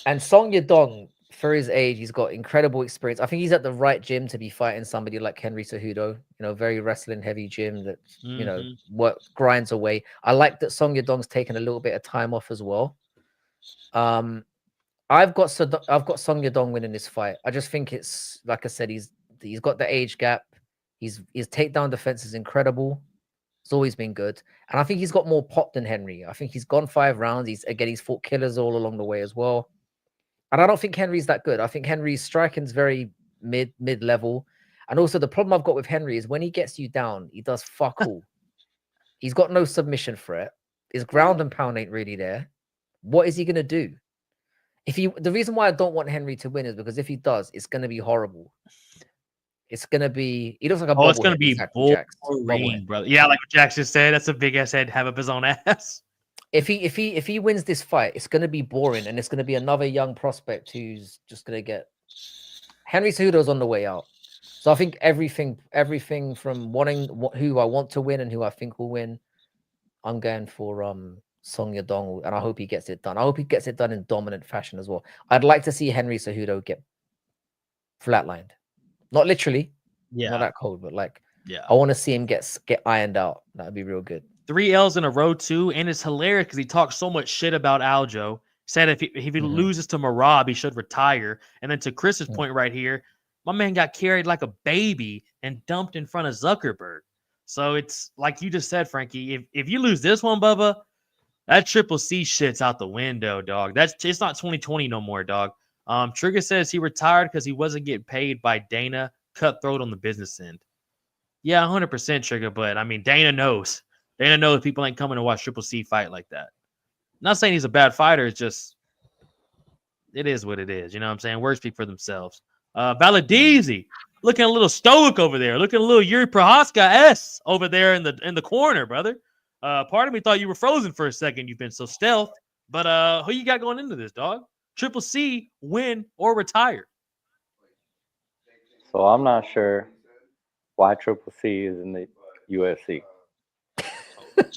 And Song Yadong, for his age, he's got incredible experience. I think he's at the right gym to be fighting somebody like Henry Cejudo, very wrestling heavy gym that, grinds away. I like that Song Yadong's taken a little bit of time off as well. I've got Song Yadong winning this fight. I just think it's, like I said, he's got the age gap. His takedown defense is incredible. It's always been good. And I think he's got more pop than Henry. I think he's gone 5 rounds. He's fought killers all along the way as well. And I don't think Henry's that good. I think Henry's striking's very mid-level. And also the problem I've got with Henry is when he gets you down, he does fuck all. He's got no submission threat. His ground and pound ain't really there. What is he going to do? The reason why I don't want Henry to win is because if he does, it's going to be horrible. It's going to be, he looks like a it's going to be boring, brother. Yeah, like what Jax just said, that's a big ass head to have up his own ass. If he wins this fight, it's going to be boring, and it's going to be another young prospect who's just going to get. Henry Cejudo's on the way out, so I think everything from wanting who I want to win and who I think will win, I'm going for Song Yadong, and I hope he gets it done. I hope he gets it done in dominant fashion as well. I'd like to see Henry Cejudo get flatlined, not literally, not that cold, but I want to see him get ironed out. That'd be real good. 3 L's in a row too, and it's hilarious because he talks so much shit about Aljo. Said if he loses to Marab, he should retire. And then to Chris's point right here, my man got carried like a baby and dumped in front of Zuckerberg. So it's like you just said, Frankie. If you lose this one, Bubba, that Triple C shit's out the window, dog. It's not 2020 no more, dog. Trigger says he retired because he wasn't getting paid by Dana, cutthroat on the business end. Yeah, 100% Trigger, but I mean Dana knows. Dana knows people ain't coming to watch Triple C fight like that. Not saying he's a bad fighter. It's just, it is what it is. You know what I'm saying? Words speak for themselves. Valadizzi looking a little stoic over there. Looking a little Yuri Prohaska-esque over there in the corner, brother. Part of me thought you were frozen for a second. You've been so stealth. But who you got going into this, dog? Triple C, win or retire. So I'm not sure why Triple C is in the UFC.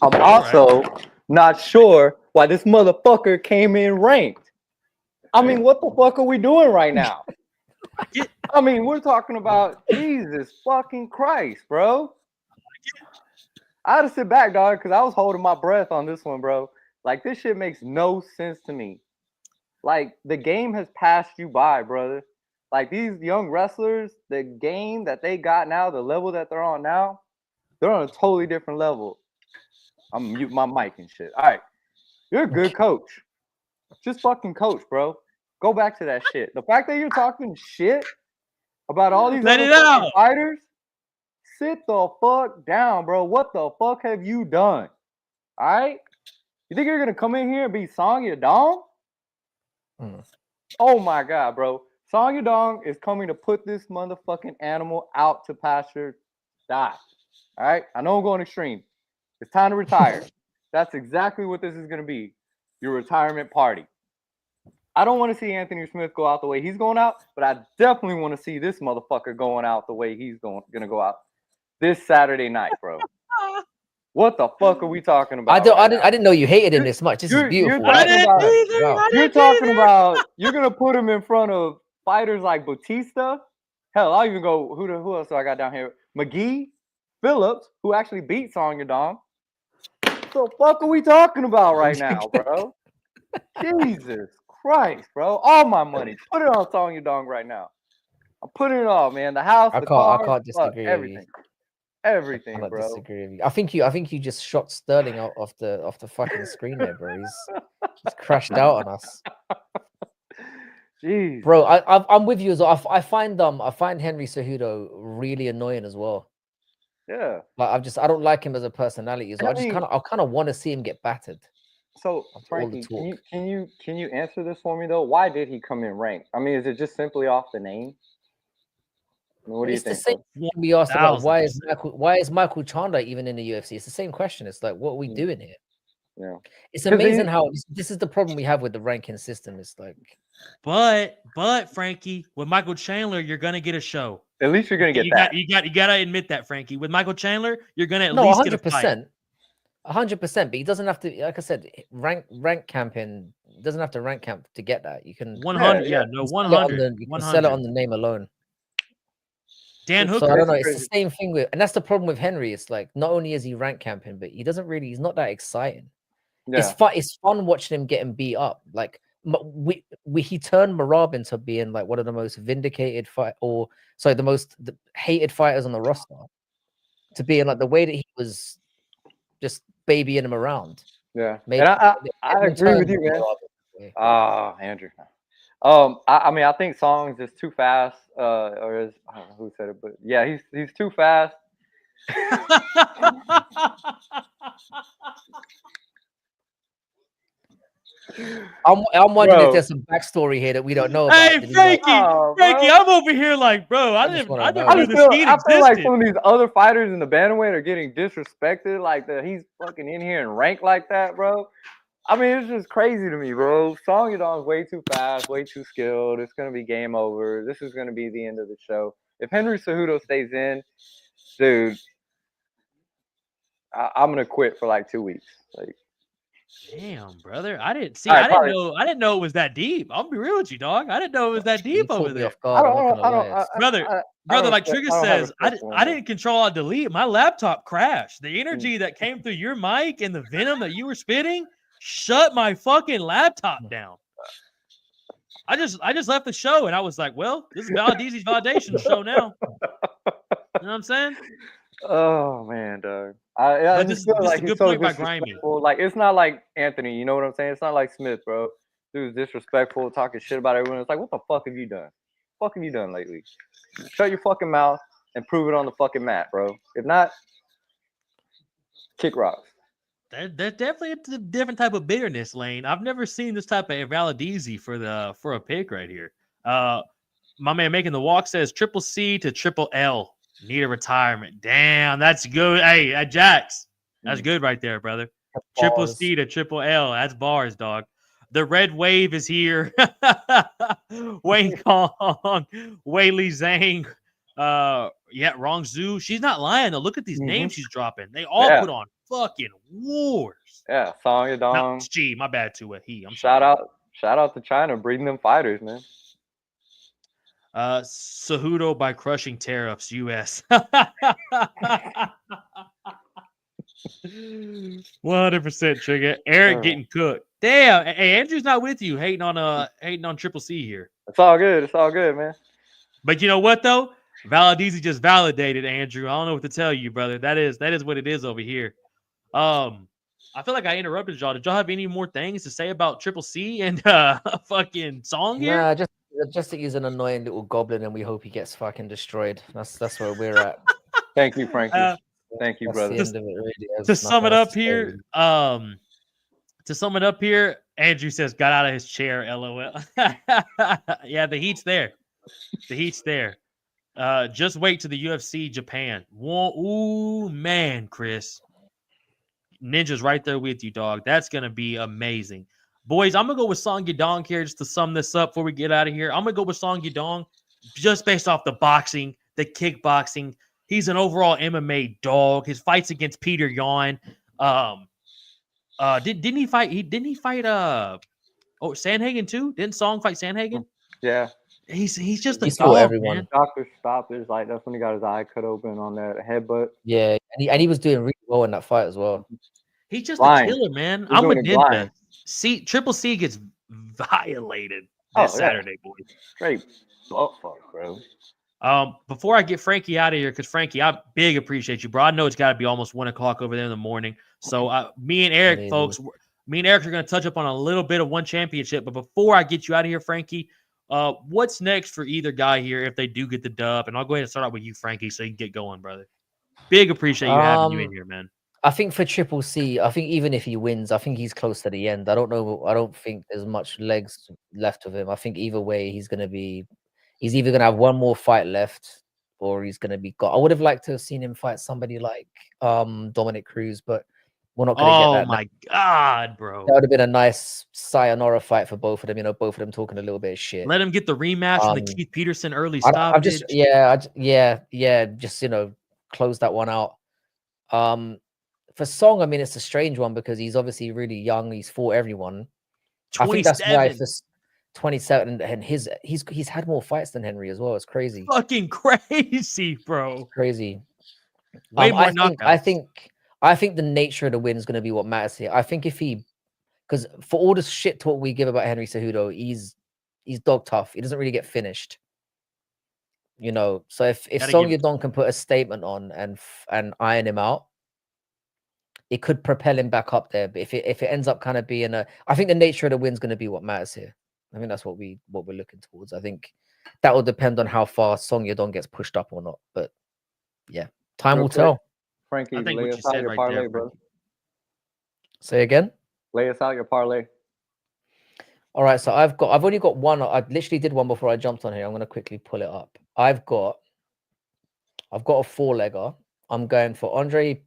I'm also not sure why this motherfucker came in ranked. I mean, what the fuck are we doing right now? I mean, we're talking about Jesus fucking Christ, bro. I had to sit back, dog, because I was holding my breath on this one, bro. Like, this shit makes no sense to me. Like, the game has passed you by, brother. Like, these young wrestlers, the game that they got now, the level that they're on now, they're on a totally different level. I'm mute my mic and shit. All right. You're a good coach. Just fucking coach, bro. Go back to that shit. The fact that you're talking shit about all these other fucking fighters, sit the fuck down, bro. What the fuck have you done? All right? You think you're going to come in here and be Song Yadong? Oh my God, bro. Song Yadong is coming to put this motherfucking animal out to pasture, die. All right? I know I'm going extreme. It's time to retire. That's exactly what this is going to be. Your retirement party. I don't want to see Anthony Smith go out the way he's going out, but I definitely want to see this motherfucker going out the way he's going to go out this Saturday night, bro. What the fuck are we talking about? I didn't know you hated him this much. This is beautiful. You're talking about you're gonna put him in front of fighters like Batista. Hell, I'll even go. Who else do I got down here? McGee, Phillips, who actually beat Song Yadong. What the fuck are we talking about right now, bro? Jesus Christ, bro! All my money, put it on Song Yadong right now. I'm putting it all, man. The house, the car, I can't disagree. Everything. Everything, I bro. Disagree with you. I think you just shot Sterling out off the fucking screen there, bro. He's crashed out on us. Jeez, bro. I'm with you as well. I find Henry Cejudo really annoying as well. Yeah, like I don't like him as a personality. So I kind of want to see him get battered. So Frankie, can you answer this for me though? Why did he come in ranked? I mean, is it just simply off the name? I mean, what do you think? It's the same we asked about why is Michael Chandler even in the UFC? It's the same question. It's like, what are we doing here? Yeah, it's amazing how this is the problem we have with the ranking system. It's like, but Frankie, with Michael Chandler, you're gonna get a show. At least you're gonna get that. You gotta admit that, Frankie. With Michael Chandler, you're gonna at least 100%, get a fight. 100%. But he doesn't have to. Like I said, rank camping doesn't have to rank camp to get that. You can 100. Yeah, no 100. You can sell it on the name alone. Dan Hooker. So I don't know. It's the same thing with, and that's the problem with Henry. It's like not only is he rank camping, but he's not that exciting. Yeah. It's fun watching him getting beat up. Like he turned Marab into being like one of the most vindicated the most hated fighters on the roster, to being like the way that he was just babying him around. Yeah, and I agree with you, man. Andrew. I mean, I think Song's is too fast. Or is I don't know who said it, but yeah, he's too fast. I'm wondering if there's some backstory here that we don't know about. Hey, Frankie, I'm over here like, bro, I feel like some of these other fighters in the bantamweight are getting disrespected, like that he's fucking in here and ranked like that, bro. I mean, it's just crazy to me, bro. Song Yadong's way too fast, way too skilled. It's gonna be game over. This is gonna be the end of the show. If Henry Cejudo stays in, dude, I'm gonna quit for like 2 weeks. Like, damn, brother, I didn't know it was that deep. I'll be real with you, dog. I didn't know it was that deep over there. Brother, like Trigger says, I didn't control alt delete. My laptop crashed. The energy that came through your mic and the venom that you were spitting shut my fucking laptop down. I just left the show and I was like, well, this is Valdeezy's validation show now. You know what I'm saying? Oh man, dog. This is a good point by Grimy. Like, it's not like Anthony, you know what I'm saying? It's not like Smith, bro. Dude's disrespectful, talking shit about everyone. It's like, what the fuck have you done? What the fuck have you done lately? Shut your fucking mouth and prove it on the fucking mat, bro. If not, kick rocks. There's definitely a different type of bitterness, Lane. I've never seen this type of Valdeezy for a pick right here. My man making the walk says Triple C to Triple L. Need a retirement. Damn, that's good. Hey, Jax, that's good right there, brother. Triple C to Triple L. That's bars, dog. The red wave is here. Wayne Kong, Weili Zhang, Rong Zhu. She's not lying though. Look at these names she's dropping. They all put on fucking wars. Yeah, Song No, Yadong. G, my bad to a he. I'm Shout sorry. out to China breeding them fighters, man. Cejudo by crushing tariffs, U.S. 100% trigger. Eric getting cooked. Damn. Hey, Andrew's not with you. Hating on Triple C here. It's all good. It's all good, man. But you know what though? Valadezi just validated Andrew. I don't know what to tell you, brother. That is what it is over here. I feel like I interrupted y'all. Did y'all have any more things to say about Triple C and fucking Song here? Nah, just that he's an annoying little goblin, and we hope he gets fucking destroyed. That's where we're at. Thank you, Frankie. Thank you, That's brother. the end of it, really. To sum it up here, Andrew says, got out of his chair, LOL. Yeah, the heat's there. The heat's there. Just wait to the UFC Japan. Ooh, man, Chris. Ninja's right there with you, dog. That's going to be amazing. Boys, I'm going to go with Song Yadong here just to sum this up before we get out of here. I'm going to go with Song Yadong just based off the boxing, the kickboxing. He's an overall MMA dog. His fights against Peter Yan. Didn't he fight Sandhagen too? Didn't Song fight Sandhagen? Yeah. He's just a He dog, everyone. man. Doctor stoppage, like that's when he got his eye cut open on that headbutt. Yeah, and he was doing really well in that fight as well. He's just a killer, man. I'm with Ninja. Triple C gets violated this Saturday, boys. Straight butt fuck, bro. Before I get Frankie out of here, because Frankie, I big appreciate you, bro. I know it's got to be almost 1 o'clock over there in the morning. So me and Eric, folks, are going to touch up on a little bit of one championship. But before I get you out of here, Frankie, what's next for either guy here if they do get the dub? And I'll go ahead and start out with you, Frankie, so you can get going, brother. Big appreciate you having you in here, man. I think for Triple C, I think even if he wins, I think he's close to the end. I don't know. I don't think there's much legs left of him. I think either way, he's either going to have one more fight left or he's going to be gone. I would have liked to have seen him fight somebody like Dominic Cruz, but we're not going to get that. Oh, my God, bro. That would have been a nice sayonara fight for both of them. You know, both of them talking a little bit of shit. Let him get the rematch from the Keith Peterson early I'm stoppage. just, just, you know, close that one out. For Song, I mean, it's a strange one because he's obviously really young. He's fought everyone. 27. I think that's why for 27, and he's had more fights than Henry as well. It's crazy. Fucking crazy, bro. Crazy. Way more knockouts. I think the nature of the win is going to be what matters here. I think because for all the shit talk we give about Henry Cejudo, he's dog tough. He doesn't really get finished. You know, so if Song Yadong can put a statement on and iron him out, it could propel him back up there. But if it ends up kind of being I think the nature of the win is going to be what matters here. I think that's what we're looking towards. I think that will depend on how far Song Yadong gets pushed up or not. But yeah, time will tell. Frankie, I think lay what us you out said your right parlay, there, bro. Say again. Lay us out your parlay. All right, so I've only got one. I literally did one before I jumped on here. I'm going to quickly pull it up. I've got a 4-legger. I'm going for Andre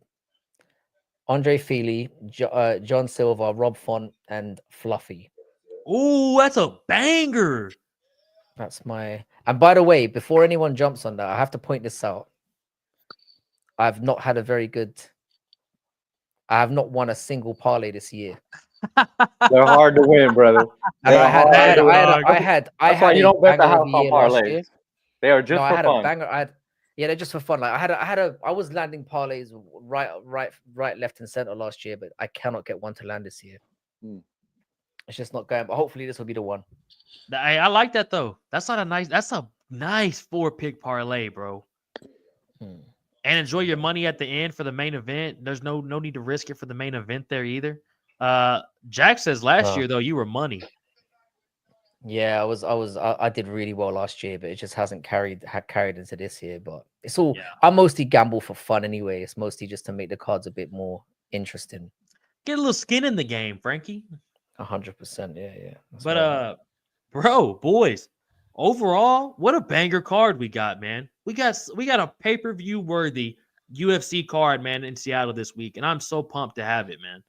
Feely, John Silva, Rob Font, and Fluffy. Ooh, that's a banger. That's my. And by the way, before anyone jumps on that, I have to point this out. I've not had a very good. I have not won a single parlay this year. They're hard to win, brother. I had. That's why you don't bet the house on parlays. They are just for fun. They're just for fun. Like I was landing parlays right, left, and center last year, but I cannot get one to land this year. It's just not going. But hopefully, this will be the one. I like that though. That's a nice 4-pick parlay, bro. And enjoy your money at the end for the main event. There's no need to risk it for the main event there either. Jack says last year though you were money. Yeah, I did really well last year, but it just hasn't carried into this year. But it's all I mostly gamble for fun anyway. It's mostly just to make the cards a bit more interesting. Get a little skin in the game, Frankie. 100%. Yeah. But bro, boys, overall, what a banger card we got, man. We got a pay-per-view worthy UFC card, man, in Seattle this week, and I'm so pumped to have it, man.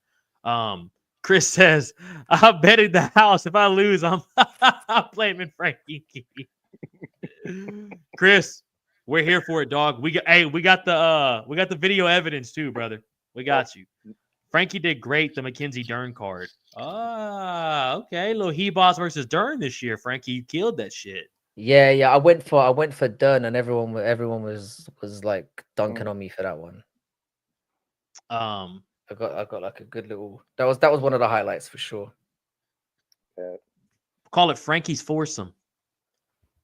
Chris says, I'm betting the house. If I lose, I'm blaming Frankie. Chris, we're here for it, dog. We got the video evidence too, brother. We got you. Frankie did great the Mackenzie Dern card. Ah, okay. Little He-Boss versus Dern this year. Frankie, you killed that shit. Yeah, I went for Dern, and everyone was like dunking on me for that one. I got like a good little. That was one of the highlights for sure. Call it Frankie's foursome.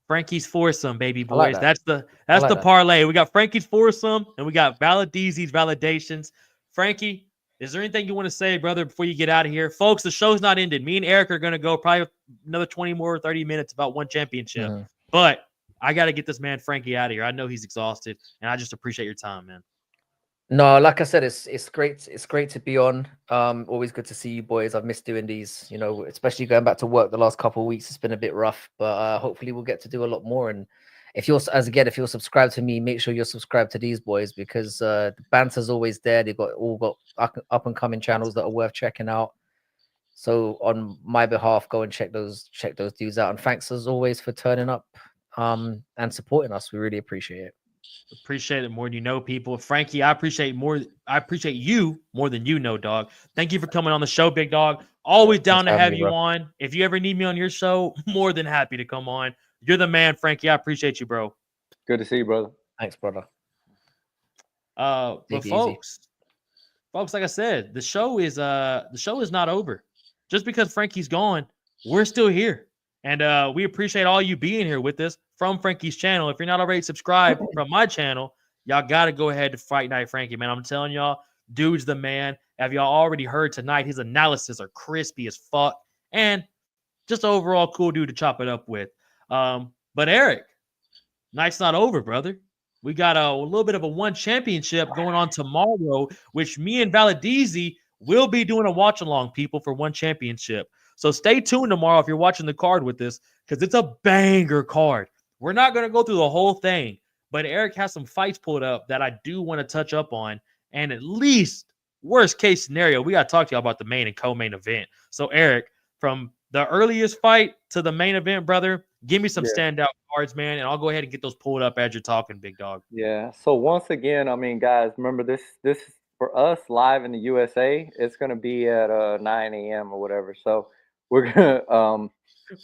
Frankie's foursome, baby boys. Like that. That's the parlay. We got Frankie's foursome, and we got Valadeezy's validations. Frankie, is there anything you want to say, brother, before you get out of here? Folks, the show's not ended. Me and Eric are going to go probably another 20 more, 30 minutes about one championship. Mm-hmm. But I got to get this man Frankie out of here. I know he's exhausted, and I just appreciate your time, man. No, like I said, it's great. It's great to be on. Always good to see you boys. I've missed doing these, you know, especially going back to work the last couple of weeks. It's been a bit rough, but hopefully we'll get to do a lot more. And if you're subscribed to me, make sure you're subscribed to these boys, because the banter's always there. They've got up and coming channels that are worth checking out. So on my behalf, go and check those dudes out. And thanks as always for turning up and supporting us. We really appreciate it. Appreciate it more than you know, people. Frankie, I appreciate you more than you know, dog. Thank you for coming on the show, big dog. Always down to have you on. If you ever need me on your show, more than happy to come on. You're the man, Frankie. I appreciate you, bro. Good to see you, brother. Thanks, brother. But folks, like I said, the show is not over. Just because Frankie's gone, we're still here. And we appreciate all you being here with us from Frankie's channel. If you're not already subscribed from my channel, y'all got to go ahead to Fight Night Frankie, man. I'm telling y'all, dude's the man. Have y'all already heard tonight? His analysis are crispy as fuck. And just overall cool dude to chop it up with. But Eric, night's not over, brother. We got a little bit of a one championship going on tomorrow, which me and Valadeezy will be doing a watch along, people, for one championship. So stay tuned tomorrow if you're watching the card with us, because it's a banger card. We're not going to go through the whole thing, but Eric has some fights pulled up that I do want to touch up on. And at least, worst case scenario, we got to talk to y'all about the main and co-main event. So Eric, from the earliest fight to the main event, brother, give me some standout cards, man, and I'll go ahead and get those pulled up as you're talking, big dog. Yeah. So once again, I mean, guys, remember this for us live in the USA, it's going to be at 9 a.m. or whatever. So we're gonna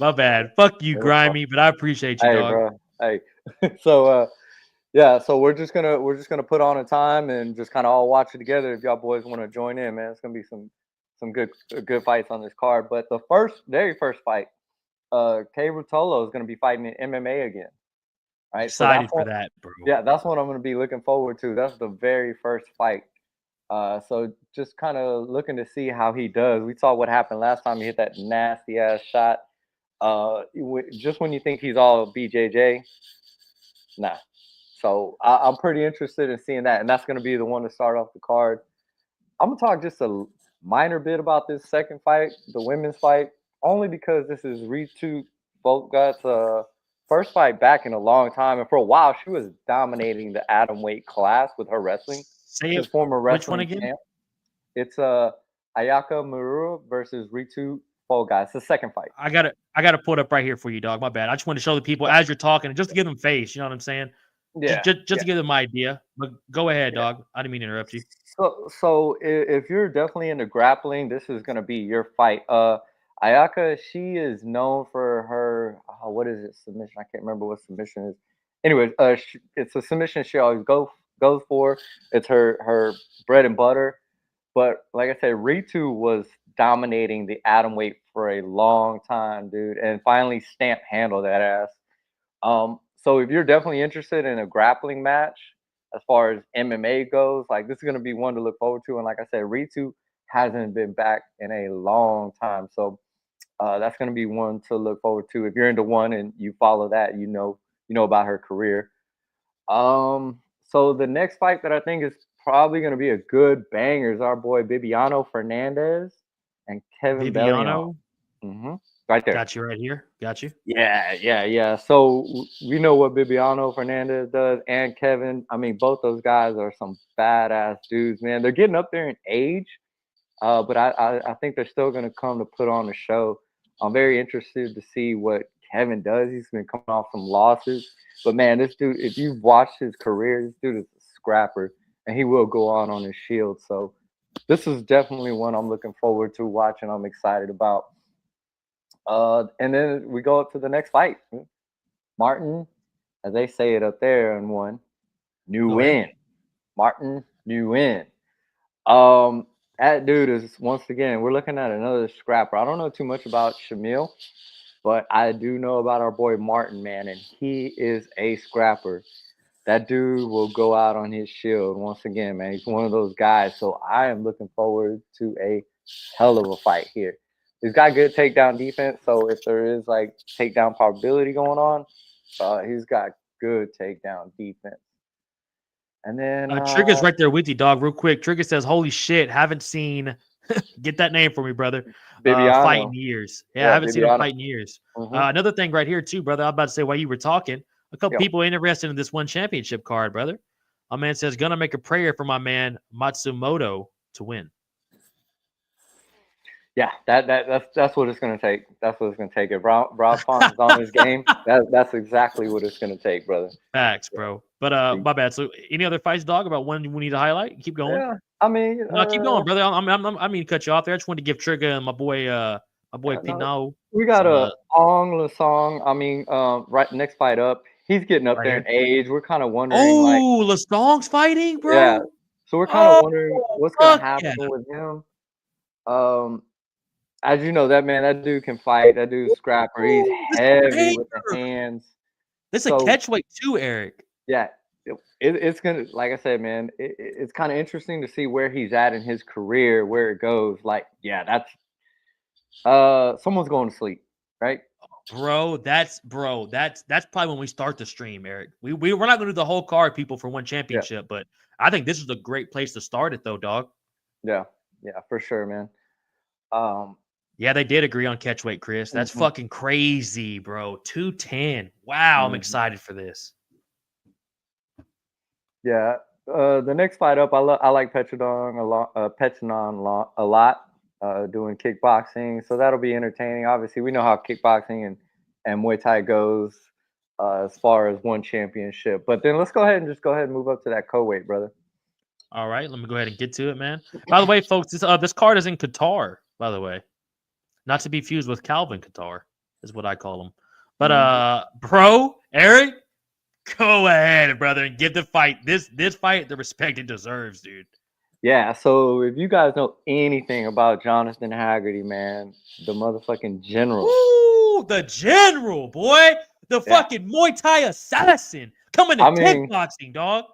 my bad. Fuck you, Grimy, but I appreciate you, hey, dog. Bro. Hey. So yeah, so we're just gonna put on a time and just kind of all watch it together. If y'all boys want to join in, man, it's gonna be some good fights on this card. But the very first fight, Kay Rutolo is gonna be fighting in MMA again. Right. Excited for that, bro. Yeah, that's what I'm gonna be looking forward to. That's the very first fight. So just kind of looking to see how he does. We saw what happened last time he hit that nasty ass shot. Just when you think he's all BJJ, nah. So I'm pretty interested in seeing that, and that's going to be the one to start off the card. I'm gonna talk just a minor bit about this second fight, the women's fight, only because this is Ritu Volkat's first fight back in a long time, and for a while she was dominating the atom weight class with her wrestling. Say it. Former wrestling Which one again? champ. It's Ayaka Marura versus Ritu Volkat. It's the second fight. I got to pull it up right here for you, dog. My bad. I just want to show the people as you're talking, just to give them face. You know what I'm saying? Yeah. Just to give them an idea. But go ahead, dog. I didn't mean to interrupt you. So if you're definitely into grappling, this is gonna be your fight. Ayaka, she is known for her what is it, submission? I can't remember what submission is. Anyways, it's a submission she always goes for. It's her bread and butter. But like I said, Ritu was dominating the atom weight for a long time, dude, and finally Stamp handled that ass. So if you're definitely interested in a grappling match, as far as MMA goes, like this is gonna be one to look forward to. And like I said, Ritu hasn't been back in a long time, so that's gonna be one to look forward to. If you're into one and you follow that, you know about her career. So the next fight that I think is probably going to be a good banger is our boy Bibiano Fernandez and Kevin Bellion. Right there. Got you right here. Got you. Yeah. So we know what Bibiano Fernandez does, and Kevin. I mean, both those guys are some badass dudes, man. They're getting up there in age. But I think they're still going to come to put on a show. I'm very interested to see what Kevin does. He's been coming off some losses. But, man, this dude, if you've watched his career, this dude is a scrapper, and he will go on his shield. So this is definitely one I'm looking forward to watching. I'm excited about. And then we go up to the next fight. Martin, as they say it up there, and one new win. Martin Nguyen. That dude is, once again, we're looking at another scrapper. I don't know too much about Shamil, but I do know about our boy Martin, man, and he is a scrapper. That dude will go out on his shield once again, man. He's one of those guys. So I am looking forward to a hell of a fight here. He's got good takedown defense, so if there is like takedown probability going on, he's got good takedown defense. And then Trigger's right there with you, dog. Real quick, Trigger says, "Holy shit, haven't seen." Get that name for me, brother. Fight in years. Yeah, I haven't seen him fight in years. Another thing right here too, brother. I'm about to say while you were talking, a couple people interested in this one championship card, brother. My man says, "Gonna make a prayer for my man Matsumoto to win." Yeah, that's what it's gonna take. That's what it's gonna take. If Rob Font is on his game, that's exactly what it's gonna take, brother. Facts, bro. But my bad. So, any other fights, dog? About one we need to highlight? Keep going. Yeah, I mean, no, keep going, brother. I mean, cut you off there. I just wanted to give Trigger and my boy Pinot. We got a Ong Lasong. I mean, right next fight up, he's getting up there in age. We're kind of wondering, Lasong's fighting, bro. Yeah, so we're kind of wondering what's gonna happen with him. As you know, that dude can fight. That dude's scrapper. He's heavy with the hands. This is a catchweight too, Eric. Yeah, it's gonna, like I said, man. It's kind of interesting to see where he's at in his career, where it goes. Like, yeah, that's someone's going to sleep, right? Bro, that's probably when we start the stream, Eric. We're not gonna do the whole card, people, for one championship, but I think this is a great place to start it, though, dog. Yeah, for sure, man. Yeah, they did agree on catchweight, Chris. That's fucking crazy, bro. 210. Wow, I'm excited for this. Yeah, the next fight up, I like Petrodon a lot. Doing kickboxing, so that'll be entertaining. Obviously, we know how kickboxing and Muay Thai goes as far as one championship. But then let's go ahead and move up to that co-weight, brother. All right, let me go ahead and get to it, man. By the way, folks, this card is in Qatar, by the way. Not to be fused with Calvin Qatar, is what I call him. But bro, Eric, go ahead, brother, and give the fight this fight the respect it deserves, dude. Yeah, so if you guys know anything about Jonathan Haggerty, man, the motherfucking general. Ooh, the general, boy. The fucking Muay Thai assassin coming to kickboxing, dog.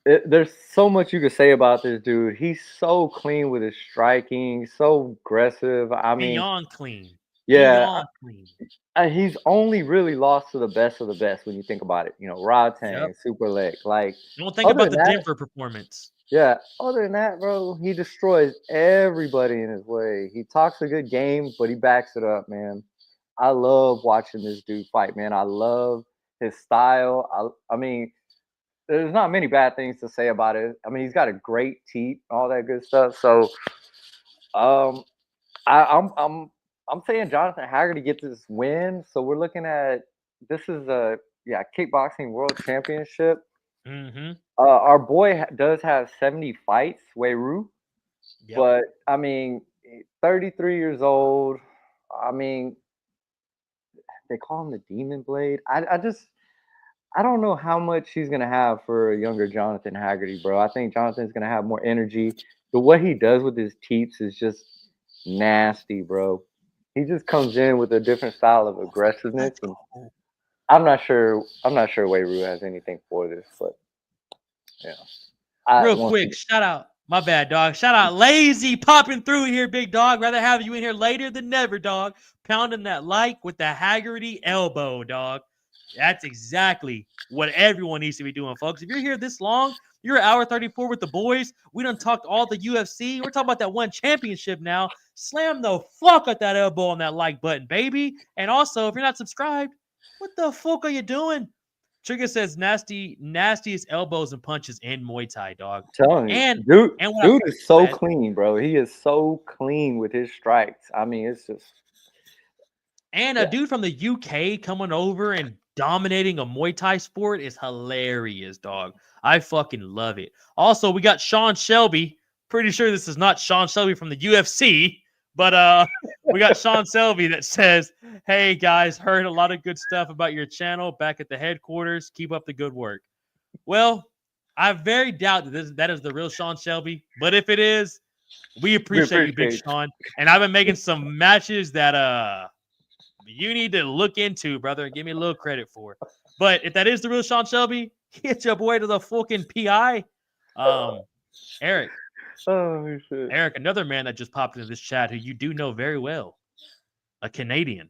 There's so much you could say about this dude. He's so clean with his striking, so aggressive. I mean, beyond clean. Yeah. Beyond clean. He's only really lost to the best of the best when you think about it. You know, Rod Tang, Super Leg. Like, don't think about the Denver performance. Yeah, other than that, bro, he destroys everybody in his way. He talks a good game, but he backs it up, man. I love watching this dude fight, man. I love his style. I mean, there's not many bad things to say about it. I mean, he's got a great teeth, all that good stuff. So, I'm saying Jonathan Haggerty gets this win. So we're looking at, this is a kickboxing world championship. Our boy does have 70 fights, Weiru, but I mean, 33 years old. I mean, they call him the Demon Blade. I don't know how much he's gonna have for a younger Jonathan Haggerty, bro. I think Jonathan's gonna have more energy. But what he does with his teeps is just nasty, bro. He just comes in with a different style of aggressiveness, and I'm not sure Weiru has anything for this, but real quick, shout out. My bad, dog. Shout out Lazy popping through here, big dog. Rather have you in here later than never, dog. Pounding that like with the Haggerty elbow, dog. That's exactly what everyone needs to be doing, folks. If you're here this long, you're at hour 34 with the boys. We done talked all the UFC. We're talking about that one championship now. Slam the fuck at that elbow on that like button, baby. And also, if you're not subscribed, what the fuck are you doing? Trigger says nastiest elbows and punches in Muay Thai, dog. Telling you, And dude what I- is so Go ahead. clean, bro. He is so clean with his strikes. I mean, it's just And a dude from the UK coming over and dominating a Muay Thai sport is hilarious, dog. I fucking love it. Also, we got Sean Shelby. Pretty sure this is not Sean Shelby from the UFC, but we got Sean Shelby that says, "Hey guys, heard a lot of good stuff about your channel back at the headquarters. Keep up the good work." Well, I very doubt that is the real Sean Shelby, but if it is, we appreciate you, Big appreciate Sean. And I've been making some matches that you need to look into, brother, and give me a little credit for. But if that is the real Sean Shelby, hit your boy to the fucking PI. Eric, oh shit. another man that just popped into this chat who you do know very well, a Canadian,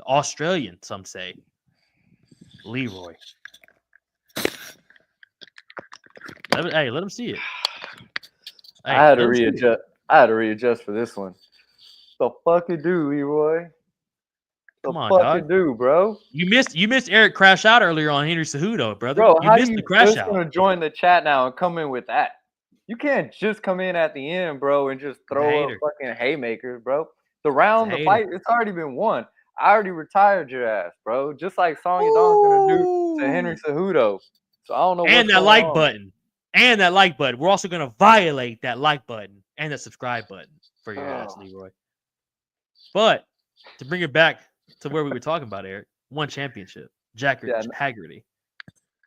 Australian, some say, Leroy. Let him see it. Hey, I had to let him see it. readjust. I had to readjust for this one. The fuck you do, Leroy? Come on, fuck dog. you do, bro? You missed Eric crash out earlier on Henry Cejudo, brother. Bro, You how missed you the crash just out. gonna join the chat now and come in with that? You can't just come in at the end, bro, and just throw up hater. fucking haymakers, bro. The round, the hater. fight, it's already been won. I already retired your ass, bro. Just like Song Yadong's gonna do to Henry Cejudo. So I don't know And what's that going like on. button. And that like button. We're also gonna violate that like button and the subscribe button for your ass, Leroy. But to bring it back to where we were talking about, Eric, one championship. Haggerty.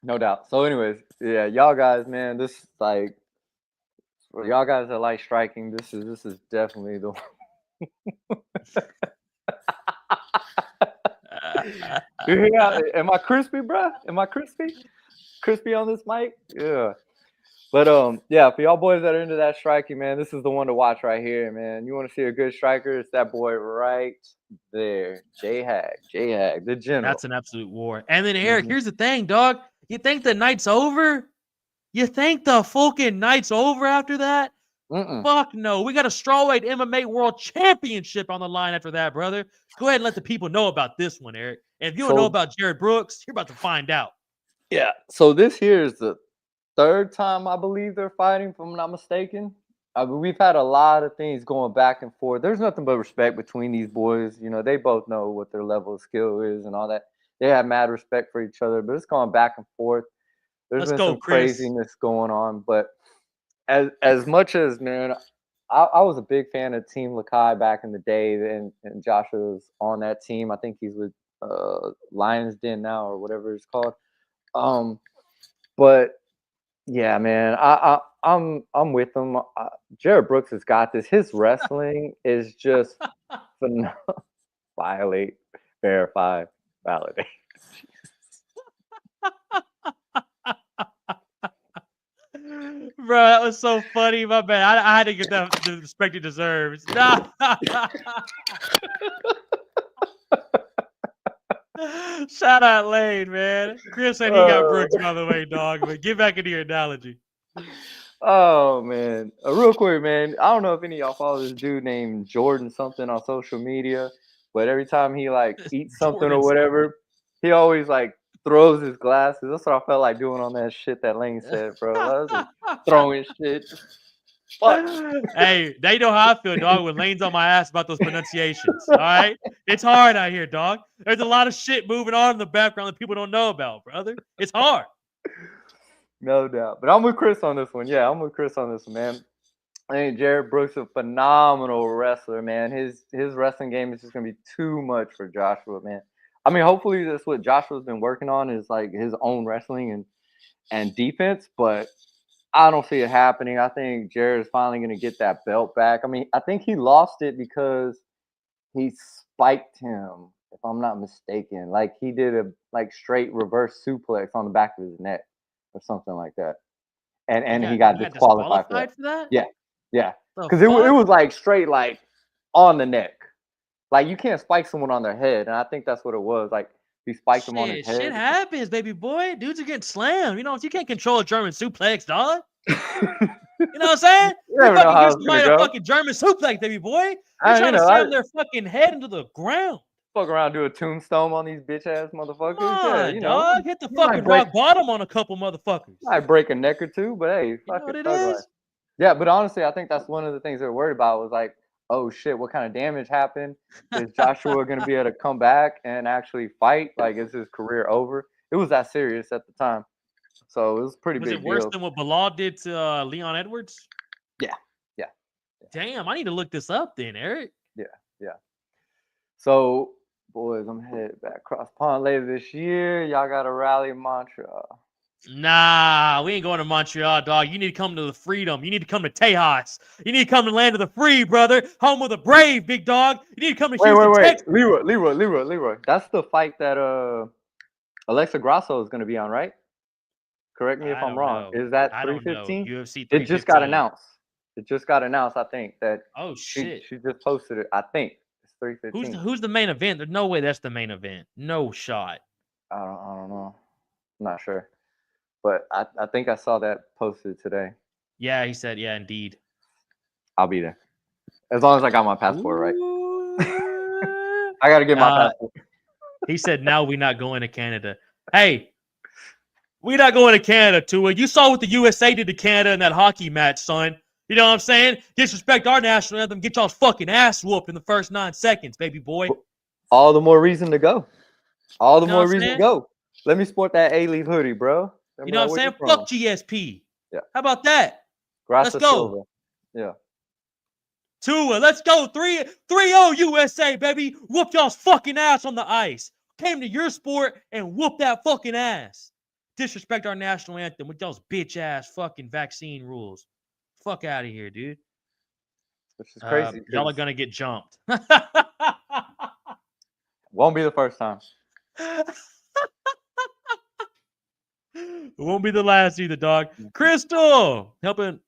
No doubt. So, anyways, yeah, y'all guys, man, this like for y'all guys that like striking, this is definitely the Yeah, am I crispy, bro? Am I crispy? Crispy on this mic? Yeah. But yeah, for y'all boys that are into that striking, man, this is the one to watch right here, man. You want to see a good striker? It's that boy right there, J-Hag, the general. That's an absolute war. And then Eric, here's the thing, dog. You think the night's over? You think the fucking night's over after that? Fuck no. We got a strawweight MMA world championship on the line after that, brother. Go ahead and let the people know about this one, Eric. And if you don't know about Jared Brooks, you're about to find out. Yeah. So this here is the third time I believe they're fighting, if I'm not mistaken. We've had a lot of things going back and forth. There's nothing but respect between these boys. You know, they both know what their level of skill is and all that. They have mad respect for each other, but it's going back and forth. There's been some craziness going on, but as much as, man, I was a big fan of Team Lakai back in the day, and Joshua was on that team. I think he's with Lions Den now or whatever it's called. But yeah, man, I'm with him. Jared Brooks has got this. His wrestling is just phenomenal. Violate, verify, validate. Bro, that was so funny, my bad. I had to get that the respect it deserves. Shout out Lane, man. Chris said he got Brooks, by the way, dog. But get back into your analogy. Oh man, real quick, man. I don't know if any of y'all follow this dude named Jordan something on social media, but every time he like eats something or whatever, he always like throws his glasses. That's what I felt like doing on that shit that Lane said, bro. I was just throwing shit. Fuck. Hey, they know how I feel, dog, when Lane's on my ass about those pronunciations. All right? It's hard out here, dog. There's a lot of shit moving on in the background that people don't know about, brother. It's hard. No doubt. But I'm with Chris on this one. Yeah, I'm with Chris on this one, man. I think Jared Brooks is a phenomenal wrestler, man. His wrestling game is just going to be too much for Joshua, man. I mean, hopefully that's what Joshua's been working on is like his own wrestling and defense, but I don't see it happening. I think Jared is finally going to get that belt back. I mean, I think he lost it because he spiked him, if I'm not mistaken. Like he did a like straight reverse suplex on the back of his neck or something like that. And he got disqualified for that. Yeah. Because it was like straight like on the neck. Like you can't spike someone on their head. And I think that's what it was. Like he spiked him on his head. Shit happens, baby boy. Dudes are getting slammed. You know, you can't control a German suplex, dog. You know what I'm saying? You never know how it's gonna go. A fucking German suplex, baby boy. You're trying to slam their fucking head into the ground. Fuck around, do a tombstone on these bitch ass motherfuckers. Come Yeah, on, you know, dog. Hit the you might fucking break, rock bottom on a couple motherfuckers. might break a neck or two, but hey, You know fuck what it, it thug life. is? Yeah, but honestly, I think that's one of the things they're worried about was like, oh shit, what kind of damage happened? Is Joshua going to be able to come back and actually fight? Like, is his career over? It was that serious at the time, so it was a pretty Was it big worse deal. than what Bilal did to Leon Edwards? Yeah. Damn, I need to look this up then, Eric. Yeah. So, boys, I'm headed back across pond later this year. Y'all got a rally in Montreal. Nah, we ain't going to Montreal, dog. You need to come to the freedom. You need to come to Tejas. You need to come to the land of the free, brother. Home of the brave, big dog. You need to come to Houston, Wait. Texas. Leroy. That's the fight that Alexa Grasso is going to be on, right? Correct me if I I'm don't wrong. know. Is that I don't know. 315? UFC It 315. just got announced. It just got announced, I think, that Oh shit. she just posted it. I think it's 315. Who's the main event? There's no way that's the main event. No shot. I don't know. I'm not sure. But I think I saw that posted today. Yeah, he said, yeah, indeed. I'll be there. As long as I got my passport right. Ooh. I got to get my passport. He said, now we're not going to Canada. Hey, we're not going to Canada, Tua. You saw what the USA did to Canada in that hockey match, son. You know what I'm saying? Disrespect our national anthem. Get y'all's fucking ass whooped in the first 9 seconds, baby boy. All the more reason to go. All the You know more what I'm reason to saying? go. Let me sport that A-Leaf hoodie, bro. You know what I'm saying? Fuck GSP. Yeah. How about that? Gracias Let's go. Silva. Yeah. Tua, let's go. 3-0 USA, baby. Whoop y'all's fucking ass on the ice. Came to your sport and whoop that fucking ass. Disrespect our national anthem with those bitch ass fucking vaccine rules. Fuck out of here, dude. Which is crazy. Y'all are gonna get jumped. Won't be the first time. It won't be the last either, dog. Crystal,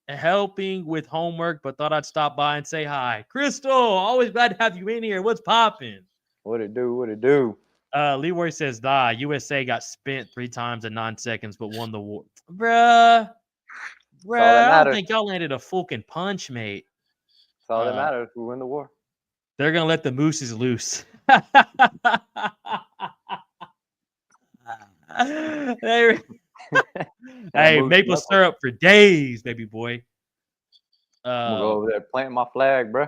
helping with homework, but thought I'd stop by and say hi. Crystal, always glad to have you in here. What's popping? What it do? Leroy says, USA got spent 3 times in 9 seconds, but won the war. Bruh, I don't think y'all landed a fucking punch, mate. That's all that matters. We win the war. They're gonna let the mooses loose. Hey, maple syrup for days, baby boy. I'm gonna go over there, plant my flag, bro.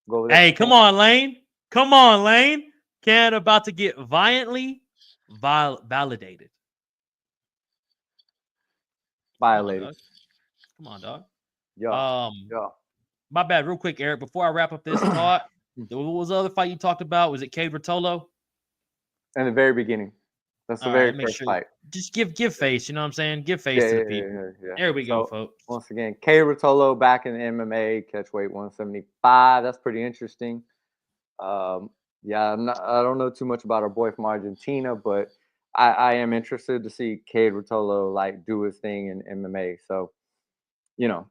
Go over there. Hey, come on, Lane. Come on, Lane. Canada about to get violently validated. Violated. Come on, dog. Yeah. My bad. Real quick, Eric. Before I wrap up this thought, what was the other fight you talked about? Was it Cade Rotolo? In the very beginning. That's the very first fight. Just give face. You know what I'm saying? Give face to the people. Yeah. There we go, folks. Once again, Cade Rotolo back in the MMA, catch weight 175. That's pretty interesting. Yeah, I don't know too much about our boy from Argentina, but I am interested to see Cade Rotolo like do his thing in MMA. So, you know,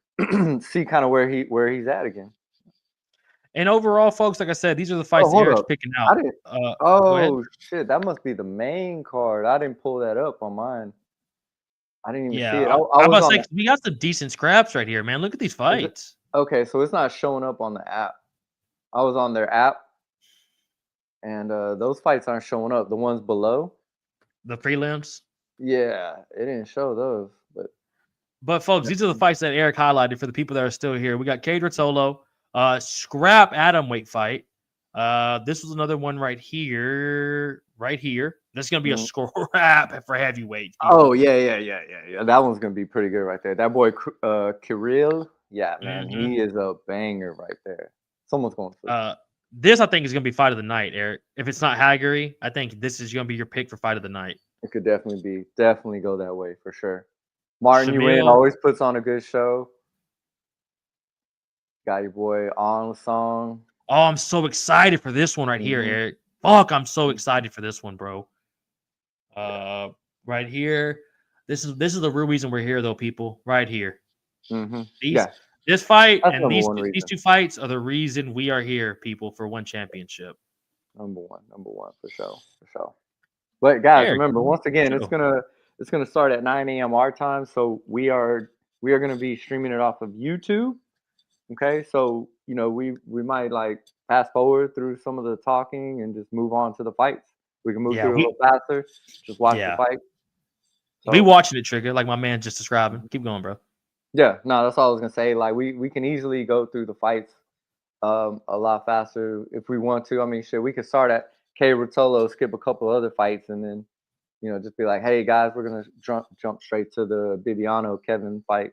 see kind of where he's at again. And overall, folks, like I said, these are the fights Eric's picking out. Shit, that must be the main card. I didn't pull that up on mine. I didn't even see it. I was like, we got some decent scraps right here, man. Look at these fights. Okay, so it's not showing up on the app. I was on their app, and those fights aren't showing up. The ones below, the prelims. Yeah, it didn't show those, but folks, these are the fights that Eric highlighted for the people that are still here. We got Cade Rotolo. Scrap atomweight fight. This was another one right here. This is gonna be a scrap for heavyweight. Oh yeah. That one's gonna be pretty good right there. That boy Kirill, yeah, man, he is a banger right there. Someone's going to this I think is gonna be fight of the night, Eric. If it's not Haggerty, I think this is gonna be your pick for fight of the night. It could definitely go that way for sure. Martin Nguyen always puts on a good show. Got your boy on song. Oh, I'm so excited for this one right here, Eric. Fuck, I'm so excited for this one, bro. Right here. This is the real reason we're here, though, people. Right here. This fight and these 2 fights are the reason we are here, people, for one championship. Number one, for sure. But guys, Eric, remember, once again, it's gonna start at 9 a.m. our time, so we are gonna be streaming it off of YouTube. Okay, so you know, we might like fast forward through some of the talking and just move on to the fights. We can move Yeah, through a little faster. Just watch the yeah. fight. We So, watching it, Trigger, like my man just describing. Keep going, bro. yeah, no, that's all I was gonna say. Like we can easily go through the fights a lot faster if we want to. I mean, shit, we could start at K Rotolo, skip a couple other fights, and then just be like, hey guys, we're gonna jump straight to the Bibiano Kevin fight.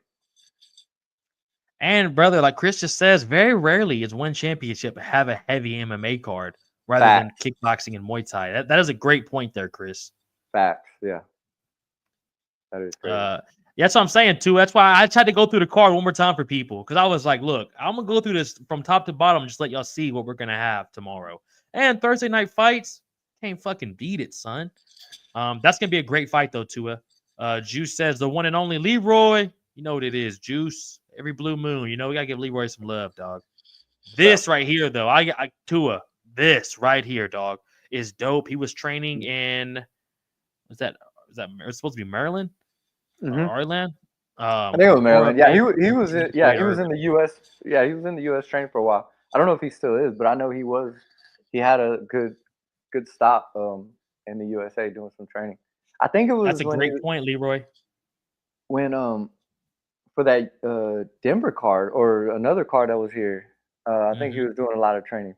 And brother, like Chris just says, very rarely is one championship have a heavy MMA card rather than kickboxing and Muay Thai. That is a great point there, Chris. Facts, yeah. That is crazy. Yeah, that's what I'm saying too. That's why I tried to go through the card one more time for people because I was like, look, I'm gonna go through this from top to bottom, just let y'all see what we're gonna have tomorrow. And Thursday night fights, can't fucking beat it, son. That's gonna be a great fight though, Tua. Juice says the one and only Leroy. You know what it is, Juice. Every blue moon, we gotta give Leroy some love, dog. This right here, though, I Tua. This right here, dog, is dope. He was training in. Is that it's supposed to be Maryland? Ireland? I think it was Maryland. Yeah, he was in. Yeah, he was in the U.S. Yeah, he was in the U.S. training for a while. I don't know if he still is, but I know he was. He had a good stop in the USA doing some training. I think it was. That's a great point, Leroy. When for that Denver card or another card that was here, I think he was doing a lot of training.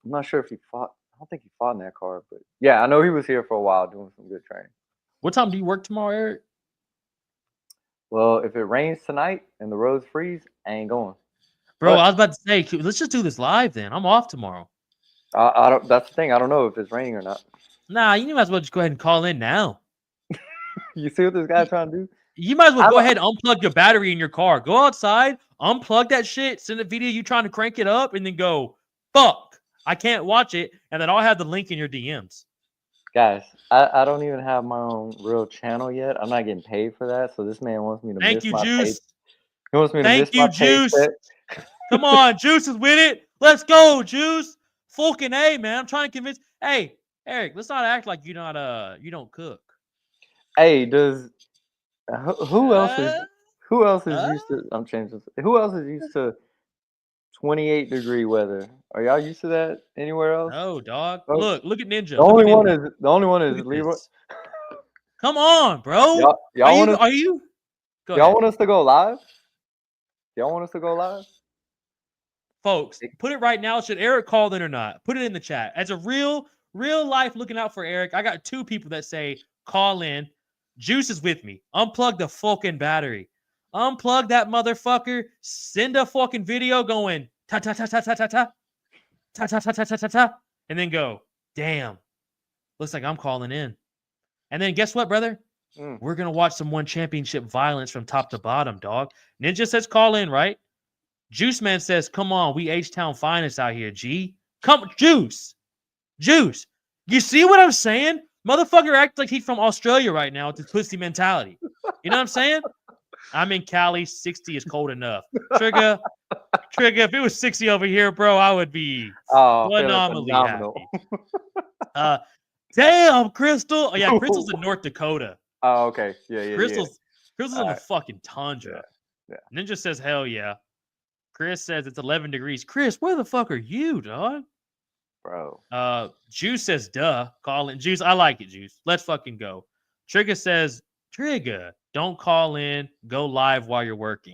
I'm not sure if he fought. I don't think he fought in that card, but yeah, I know he was here for a while doing some good training. What time do you work tomorrow, Eric? Well, if it rains tonight and the roads freeze, I ain't going. Bro, I was about to say, let's just do this live then. I'm off tomorrow. I don't. That's the thing. I don't know if it's raining or not. Nah, you might as well just go ahead and call in now. You see what this guy's trying to do? You might as well go ahead and unplug your battery in your car. Go outside, unplug that shit, send a video you trying to crank it up, and then go, fuck, I can't watch it, and then I'll have the link in your DMs. Guys, I don't even have my own real channel yet. I'm not getting paid for that, so this man wants me to miss my Juice. He wants me to miss my Juice. paycheck. Come on, Juice is with it. Let's go, Juice. Fucking A, man. I'm trying to convince. Hey, Eric, let's not act like you don't cook. Hey, who else is used to? I'm changing. Who else is used to 28-degree weather? Are y'all used to that anywhere else? No, dog. Oh. Look at Ninja. The only one is Leroy. Come on, bro. Y'all want us to go live? Y'all want us to go live? Folks, put it right now. Should Eric call in or not? Put it in the chat. As a real life looking out for Eric, I got 2 people that say call in. Juice is with me. Unplug the fucking battery. Unplug that motherfucker. Send a fucking video going ta ta ta ta ta ta ta ta ta ta ta ta ta ta, and then go. Damn, looks like I'm calling in. And then guess what, brother? We're gonna watch some one championship violence from top to bottom, dog. Ninja says call in, right? Juice Man says, come on, we H-Town finest out here, G. Come, Juice. You see what I'm saying? Motherfucker acts like he's from Australia right now with his pussy mentality. You know what I'm saying? I'm in Cali. 60 is cold enough. Trigger, if it was 60 over here, bro, I would be phenomenally happy. Damn, Crystal. Oh, yeah, Crystal's in North Dakota. Oh, okay. Yeah. Crystal's in the fucking tundra. Yeah. Ninja says, hell yeah. Chris says it's 11 degrees. Chris, where the fuck are you, dog? Bro. Juice says, duh. Call in. Juice, I like it, Juice. Let's fucking go. Trigger says, Trigger, don't call in. Go live while you're working.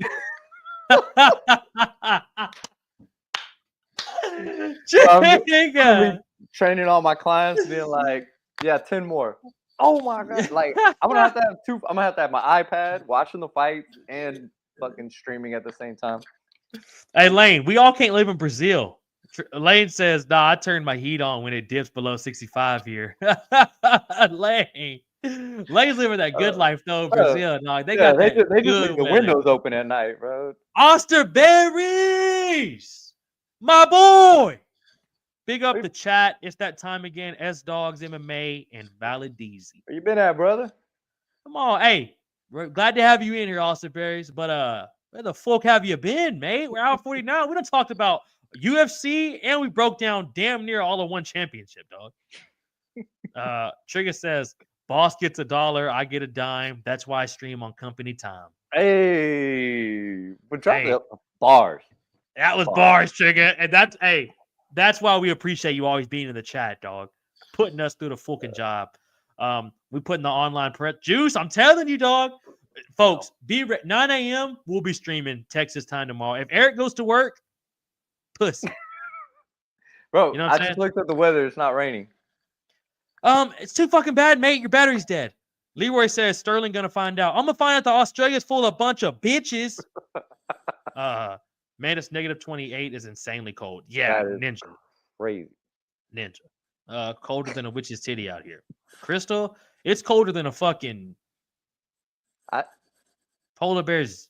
Trigger. Training all my clients, being like, yeah, 10 more. Oh my god! Like I'm gonna have to have 2. I'm gonna have to have my iPad, watching the fights, and fucking streaming at the same time. Hey Lane, we all can't live in Brazil. Lane says, "Nah, I turn my heat on when it dips below 65 here." Lane's living that good life though. Brazil, no, they just leave the windows open at night, bro. Osterberries, my boy. Big up the chat. It's that time again. S Dogs MMA and Valadizi. Where you been at, brother? Come on, hey, we're glad to have you in here, Osterberries. But where the fuck have you been, mate? We're out 49. We done talked about UFC and we broke down damn near all of one championship, dog. Trigger says, boss gets $1, I get a dime. That's why I stream on company time. Hey, but drop the bars. That was bars, Trigger. And that's why we appreciate you always being in the chat, dog. Putting us through the fucking job. We putting the online prep juice. I'm telling you, dog. Folks, be 9 a.m. We'll be streaming Texas time tomorrow. If Eric goes to work, pussy. Bro, You know what I'm I saying? just looked at the weather. It's not raining. It's too fucking bad, mate. Your battery's dead. Leroy says Sterling gonna find out. I'm gonna find out that Australia's full of a bunch of bitches. Man, it's negative 28 is insanely cold. Yeah, That is ninja. crazy. Ninja. Colder than a witch's titty out here. Crystal, it's colder than a fucking polar bear's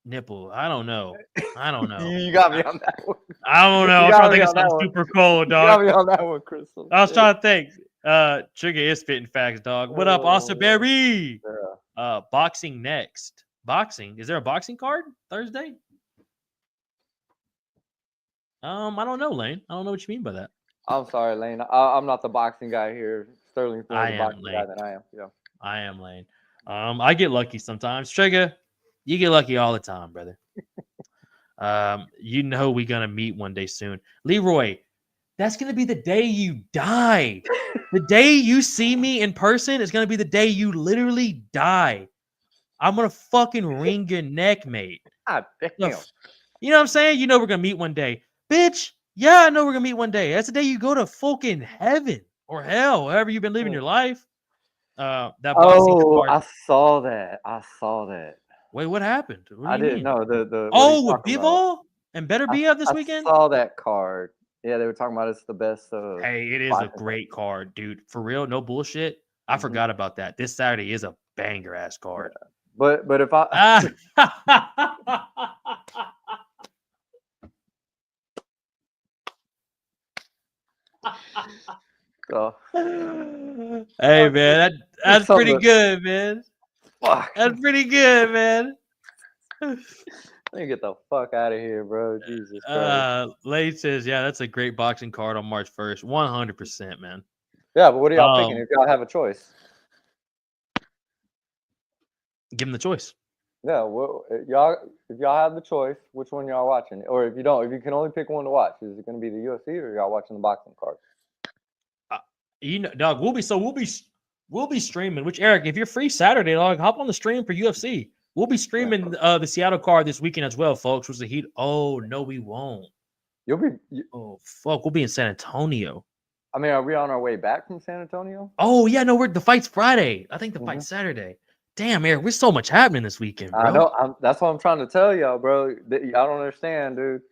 nipple. I don't know. You got me on that one. I don't know. I was trying to think of something super cold, You got dog. me on that one, Crystal. I was trying to think. Trigger is spitting facts, dog. What up, Austin Berry? Yeah. Boxing next. Boxing. Is there a boxing card Thursday? I don't know, Lane. I don't know what you mean by that. I'm sorry, Lane. I'm not the boxing guy here. Sterling's more the boxing guy than I am. Yeah. I am, Lane. I get lucky sometimes. Trigger, you get lucky all the time, brother. You know we're gonna meet one day soon. Leroy, that's gonna be the day you die. The day you see me in person is gonna be the day you literally die. I'm gonna fucking wring your neck, mate. God damn. You know what I'm saying? You know we're gonna meet one day. Bitch, yeah, I know we're gonna meet one day. That's the day you go to fucking heaven or hell, wherever you've been living your life. That boxing card. I saw that. Wait, what happened? What do I you didn't mean? know the With Bivol and Better Biev this weekend? I saw that card. Yeah, they were talking about it's the best. Hey, it is a great card, dude. For real, no bullshit. I forgot about that. This Saturday is a banger ass card. Yeah. But if I Hey man, that's pretty good, man. Fuck. That's pretty good, man. Let me get the fuck out of here, bro. Jesus Christ. Lane says, yeah, that's a great boxing card on March 1st. 100%, man. Yeah, but what are y'all picking if y'all have a choice? Give them the choice. Yeah, well, if y'all have the choice, which one y'all watching? Or if you don't, if you can only pick one to watch, is it going to be the UFC or y'all watching the boxing card? You know, dog, we'll be streaming. Which Eric, if you're free Saturday, dog, hop on the stream for UFC. We'll be streaming the Seattle card this weekend as well, folks. Was the Heat? Oh no, we won't. Oh fuck, we'll be in San Antonio. I mean, are we on our way back from San Antonio? Oh yeah, no, the fight's Friday. I think the fight's Saturday. Damn, Eric, there's so much happening this weekend, bro. I know. That's what I'm trying to tell y'all, bro. Y'all don't understand, dude.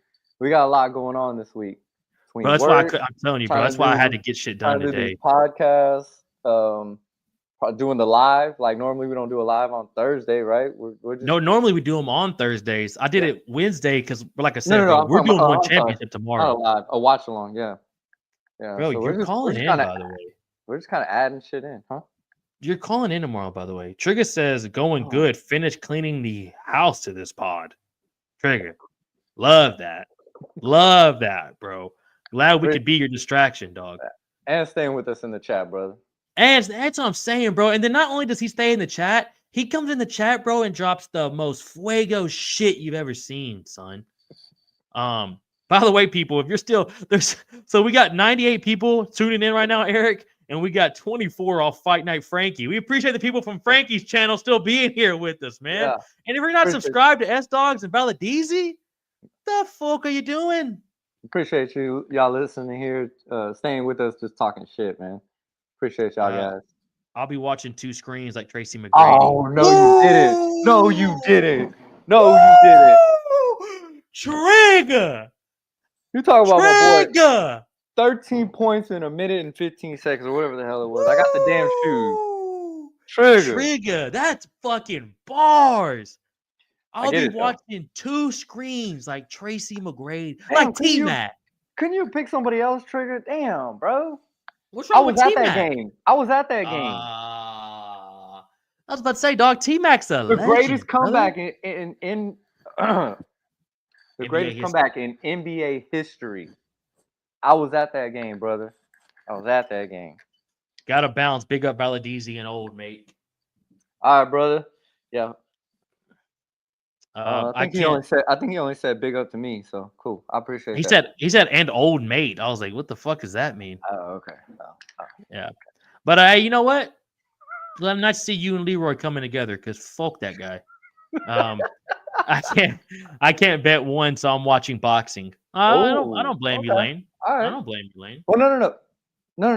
We got a lot going on this week. Bro, that's why I'm telling you, bro. That's why I had to get shit done today. Podcast, doing the live. Like normally we don't do a live on Thursday, right? We're just... No, normally we do them on Thursdays. I did it Wednesday because, like I said, bro, we're doing one championship tomorrow. Not a live, a watch along, yeah. Bro, so you're calling in, by the way. We're just kind of adding shit in, huh? You're calling in tomorrow, by the way. Trigger says, going good. Finish cleaning the house to this pod. Trigger. Love that. Love that, bro. Glad we could be your distraction, dog. And staying with us in the chat, brother. And that's what I'm saying, bro. And then not only does he stay in the chat, he comes in the chat, bro, and drops the most fuego shit you've ever seen, son. By the way, people, if you're still so we got 98 people tuning in right now, Eric, and we got 24 off Fight Night Frankie. We appreciate the people from Frankie's channel still being here with us, man. Yeah. And if you're not subscribed to S Dogs and Valadizi, the fuck are you doing? Appreciate y'all listening here, staying with us, just talking shit, man. Appreciate y'all guys. I'll be watching two screens like Tracy McGrady. Oh no, you didn't. No, you didn't. No, you didn't. Trigger. You talking about my boy? 13 points in a minute and 15 seconds, or whatever the hell it was. I got the damn shoes. Trigger. That's fucking bars. I'll be watching two screens like Tracy McGrady, like T-Mac. Couldn't you pick somebody else, Trigger? Damn, bro. What's wrong with T-Mac? I was at that game. I was about to say, dog, T-Mac's the greatest comeback in the greatest comeback in NBA history. I was at that game, brother. I was at that game. Gotta bounce. Big up Valadizi and old mate. All right, brother. Yeah. I can't. I think he only said big up to me. So cool. I appreciate He that. said and old mate. I was like, what the fuck does that mean? Oh, okay. Oh. Yeah. But you know what? Nice to see you and Leroy coming together because fuck that guy. Um, I can't bet one, so I'm watching boxing. I Oh, don't blame you, okay. Lane. All I right. don't blame you, Lane. Well,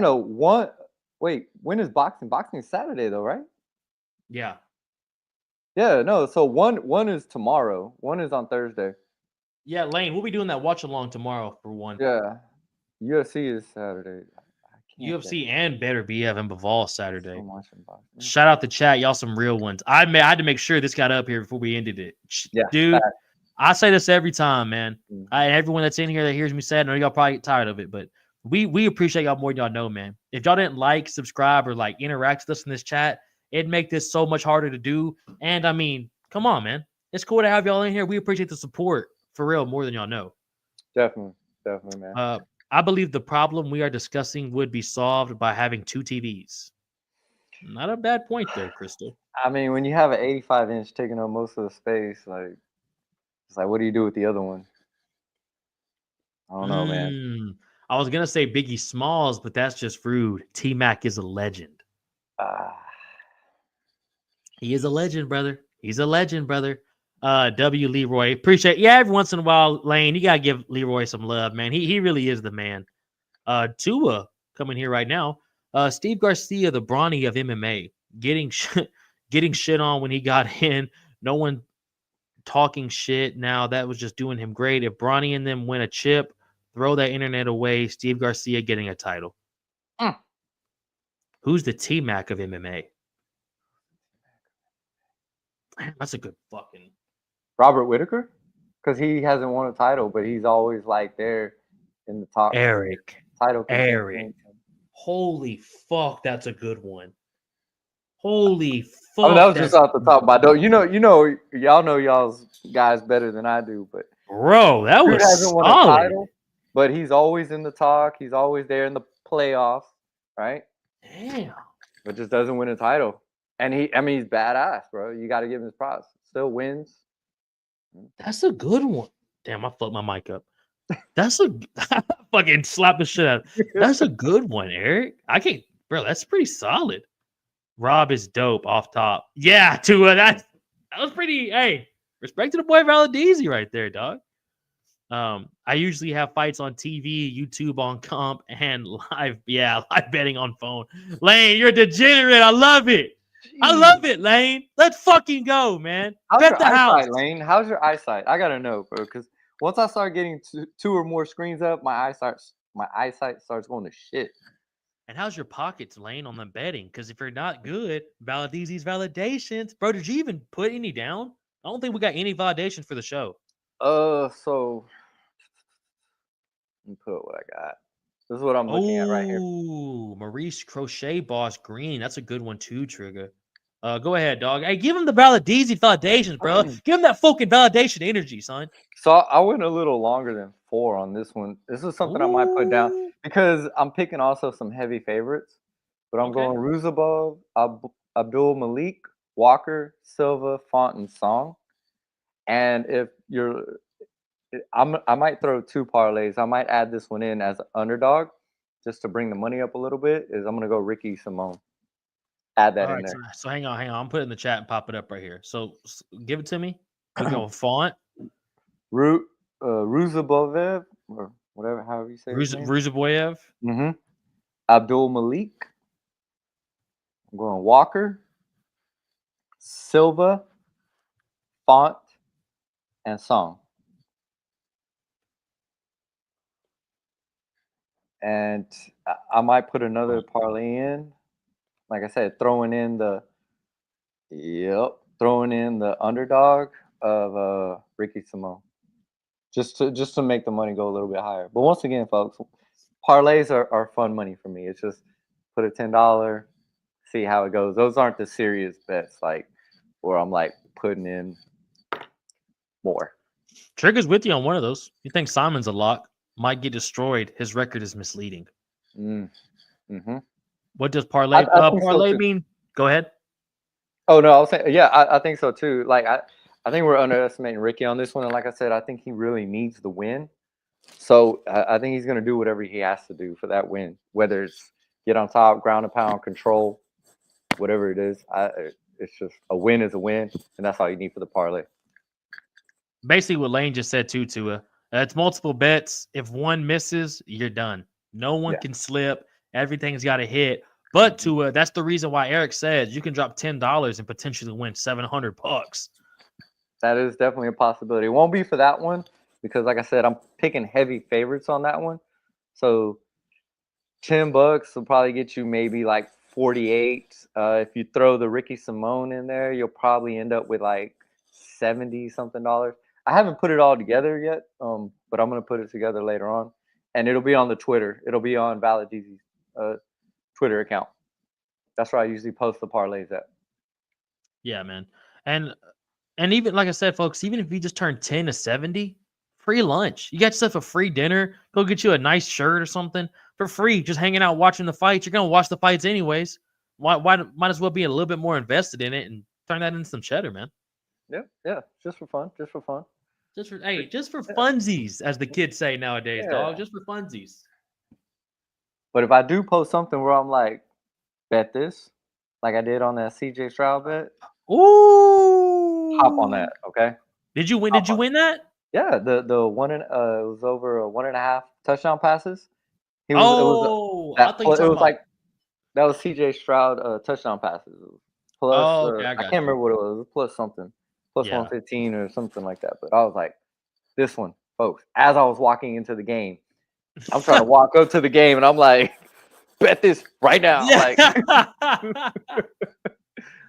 no. One. Wait, when is boxing? Boxing is Saturday though, right? Yeah. Yeah, no. So one is tomorrow. One is on Thursday. Yeah, Lane, we'll be doing that watch along tomorrow for one. Yeah. UFC is Saturday. I can't bet UFC and Better be Evan Bivol so Saturday. much in boxing. Shout out to chat, y'all some real ones. I had to make sure this got up here before we ended it. Yeah, Dude, fact. I say this every time, man. Mhm. Everyone that's in here that hears me say it, I know y'all probably get tired of it, but we appreciate y'all more than y'all know, man. If y'all didn't like, subscribe, or like interact with us in this chat, it'd make this so much harder to do. And I mean, come on, man. It's cool to have y'all in here. We appreciate the support for real more than y'all know. Definitely, man. I believe the problem we are discussing would be solved by having 2 TVs. Not a bad point there, Crystal. I mean, when you have an 85-inch taking up most of the space, like it's like, what do you do with the other one? I don't know, man. I was gonna say Biggie Smalls, but that's just rude. T-Mac is a legend. He is a legend, brother. He's a legend, brother. W. Leroy. Appreciate. Yeah, every once in a while, Lane, you gotta give Leroy some love, man. He really is the man. Tua coming here right now. Steve Garcia, the Brawny of MMA, getting shit on when he got in. No one talking shit now. That was just doing him great. If Brawny and them win a chip, throw that internet away. Steve Garcia getting a title. Who's the T-Mac of MMA? Man, that's a good fucking Robert Whitaker, because he hasn't won a title, but he's always like there in the top. Eric. Title. Eric. Holy fuck, that's a good one. Holy fuck. I mean, that was just off the top of my dome. Y'all know y'all's guys better than I do, but bro, that was hasn't won a solid. title, but he's always in the talk. He's always there in the playoffs, right? Damn. But just doesn't win a title. And he's badass, bro. You got to give him his props. Still wins. That's a good one. Damn, I fucked my mic up. That's a fucking slap the shit out. That's a good one, Eric. I can't, bro. That's pretty solid. Rob is dope off top. Yeah, Tua. That was pretty. Hey, respect to the boy Valadezi right there, dog. I usually have fights on TV, YouTube on comp, and live. Yeah, live betting on phone. Lane, you're a degenerate. I love it. Jeez. I love it, Lane. Let's fucking go, man. Bet the house, Lane. How's your eyesight? I gotta know, bro. Because once I start getting two or more screens up, my eyesight starts going to shit. And how's your pockets, Lane, on the betting? Because if you're not good, Valadezi's validations, bro. Did you even put any down? I don't think we got any validation for the show. So let me put what I got. This is what I'm looking at right here. Ooh, Maurice Crochet Boss Green. That's a good one too, Trigger. Go ahead, dog. Hey, give him the Valadezi validations, bro. Give him that fucking validation energy, son. So I went a little longer than 4 on this one. This is something I might put down because I'm picking also some heavy favorites. But I'm going Ruzabov, Abdul Malik, Walker, Silva, Font, and Song. And if I might throw 2 parlays. I might add this one in as an underdog just to bring the money up a little bit. I'm going to go Ricky Simone. Add that in there. So hang on. I'm putting it in the chat and pop it up right here. So give it to me. We go Font. Ruzabovev, or whatever, however you say it. Ruzaboyev. Mm-hmm. Abdul Malik. I'm going Walker, Silva, Font, and Song. And I might put another parlay in. Like I said, throwing in the underdog of Ricky Simone. Just to make the money go a little bit higher. But once again, folks, parlays are fun money for me. It's just put a $10, see how it goes. Those aren't the serious bets, like where I'm like putting in more. Trigger's with you on one of those. You think Simon's a lock? Might get destroyed. His record is misleading. Mm-hmm. What does parlay mean? Go ahead. Oh no, I was saying, yeah, I think so too. Like I think we're underestimating Ricky on this one. And like I said, I think he really needs the win. So I think he's going to do whatever he has to do for that win, whether it's get on top, ground and pound, control, whatever it is. It's just a win is a win, and that's all you need for the parlay. Basically, what Lane just said too, Tua. It's multiple bets. If one misses, you're done. No one can slip. Everything's got to hit. But Tua, that's the reason why Eric says you can drop $10 and potentially win $700. That is definitely a possibility. It won't be for that one because, like I said, I'm picking heavy favorites on that one. So $10 will probably get you maybe like 48. If you throw the Ricky Simone in there, you'll probably end up with like 70 something dollars. I haven't put it all together yet, but I'm gonna put it together later on, and it'll be on the Twitter. It'll be on Valadizi's Twitter account. That's where I usually post the parlays at. Yeah, man. And even like I said, folks, even if you just turn 10 to 70, free lunch. You got yourself a free dinner. Go get you a nice shirt or something for free. Just hanging out watching the fights. You're gonna watch the fights anyways. Why might as well be a little bit more invested in it and turn that into some cheddar, man. Yeah, just for fun. Just for funsies, as the kids say nowadays, dog. Just for funsies. But if I do post something where I'm like, bet this, like I did on that CJ Stroud bet, ooh, hop on that, okay? Did you win? Did you win that? Yeah, the one it was over 1.5 touchdown passes. I thought you were talking about like that was CJ Stroud touchdown passes. Plus, I can't remember what it was. It was plus something, plus 115 or something like that. But I was like, this one, folks. As I was walking into the game, I'm trying to walk up to the game, and I'm like, bet this right now, like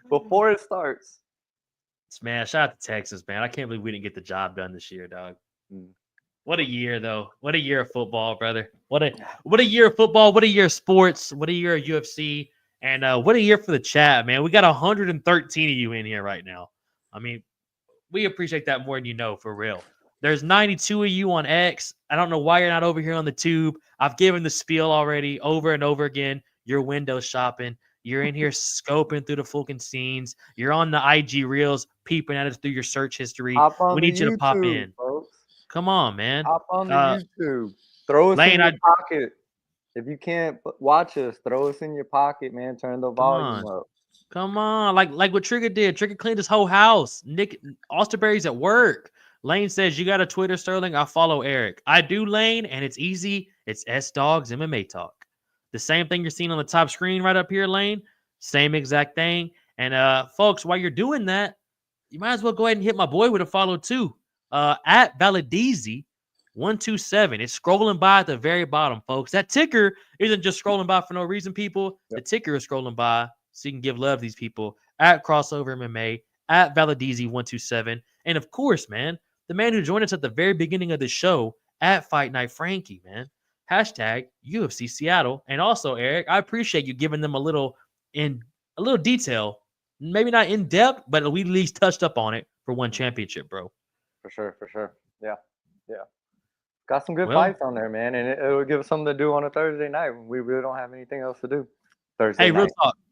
before it starts. Man, shout out to Texas, man. I can't believe we didn't get the job done this year, dog. What a year, though. What a year of football, brother. What a year of football. What a year of sports. What a year of UFC. And what a year for the chat, man. We got 113 of you in here right now. I mean, we appreciate that more than you know, for real. There's 92 of you on X. I don't know why you're not over here on the tube. I've given the spiel already over and over again. You're window shopping. You're in here scoping through the fucking scenes. You're on the IG Reels, peeping at us through your search history. We need you to pop in. Folks. Come on, man. Hop on the YouTube. Throw us in your pocket. If you can't watch us, throw us in your pocket, man. Turn the volume up. Come on. Like what Trigger did. Trigger cleaned his whole house. Nick Osterberry's at work. Lane says, you got a Twitter, Sterling? I'll follow Eric. I do, Lane, and it's easy. It's S-Dogs MMA Talk. The same thing you're seeing on the top screen right up here, Lane. Same exact thing. And, folks, while you're doing that, you might as well go ahead and hit my boy with a follow, too. At Valadizi127. It's scrolling by at the very bottom, folks. That ticker isn't just scrolling by for no reason, people. Yep. The ticker is scrolling by so you can give love to these people. At Crossover MMA, at Valadizi127. And, of course, man, the man who joined us at the very beginning of the show, at Fight Night Frankie, man. Hashtag UFC Seattle. And also, Eric, I appreciate you giving them a little detail. Maybe not in depth, but we at least touched up on it for one championship, bro. For sure. Yeah. Got some good fights on there, man. And it will give us something to do on a Thursday night when we really don't have anything else to do. Thursday night.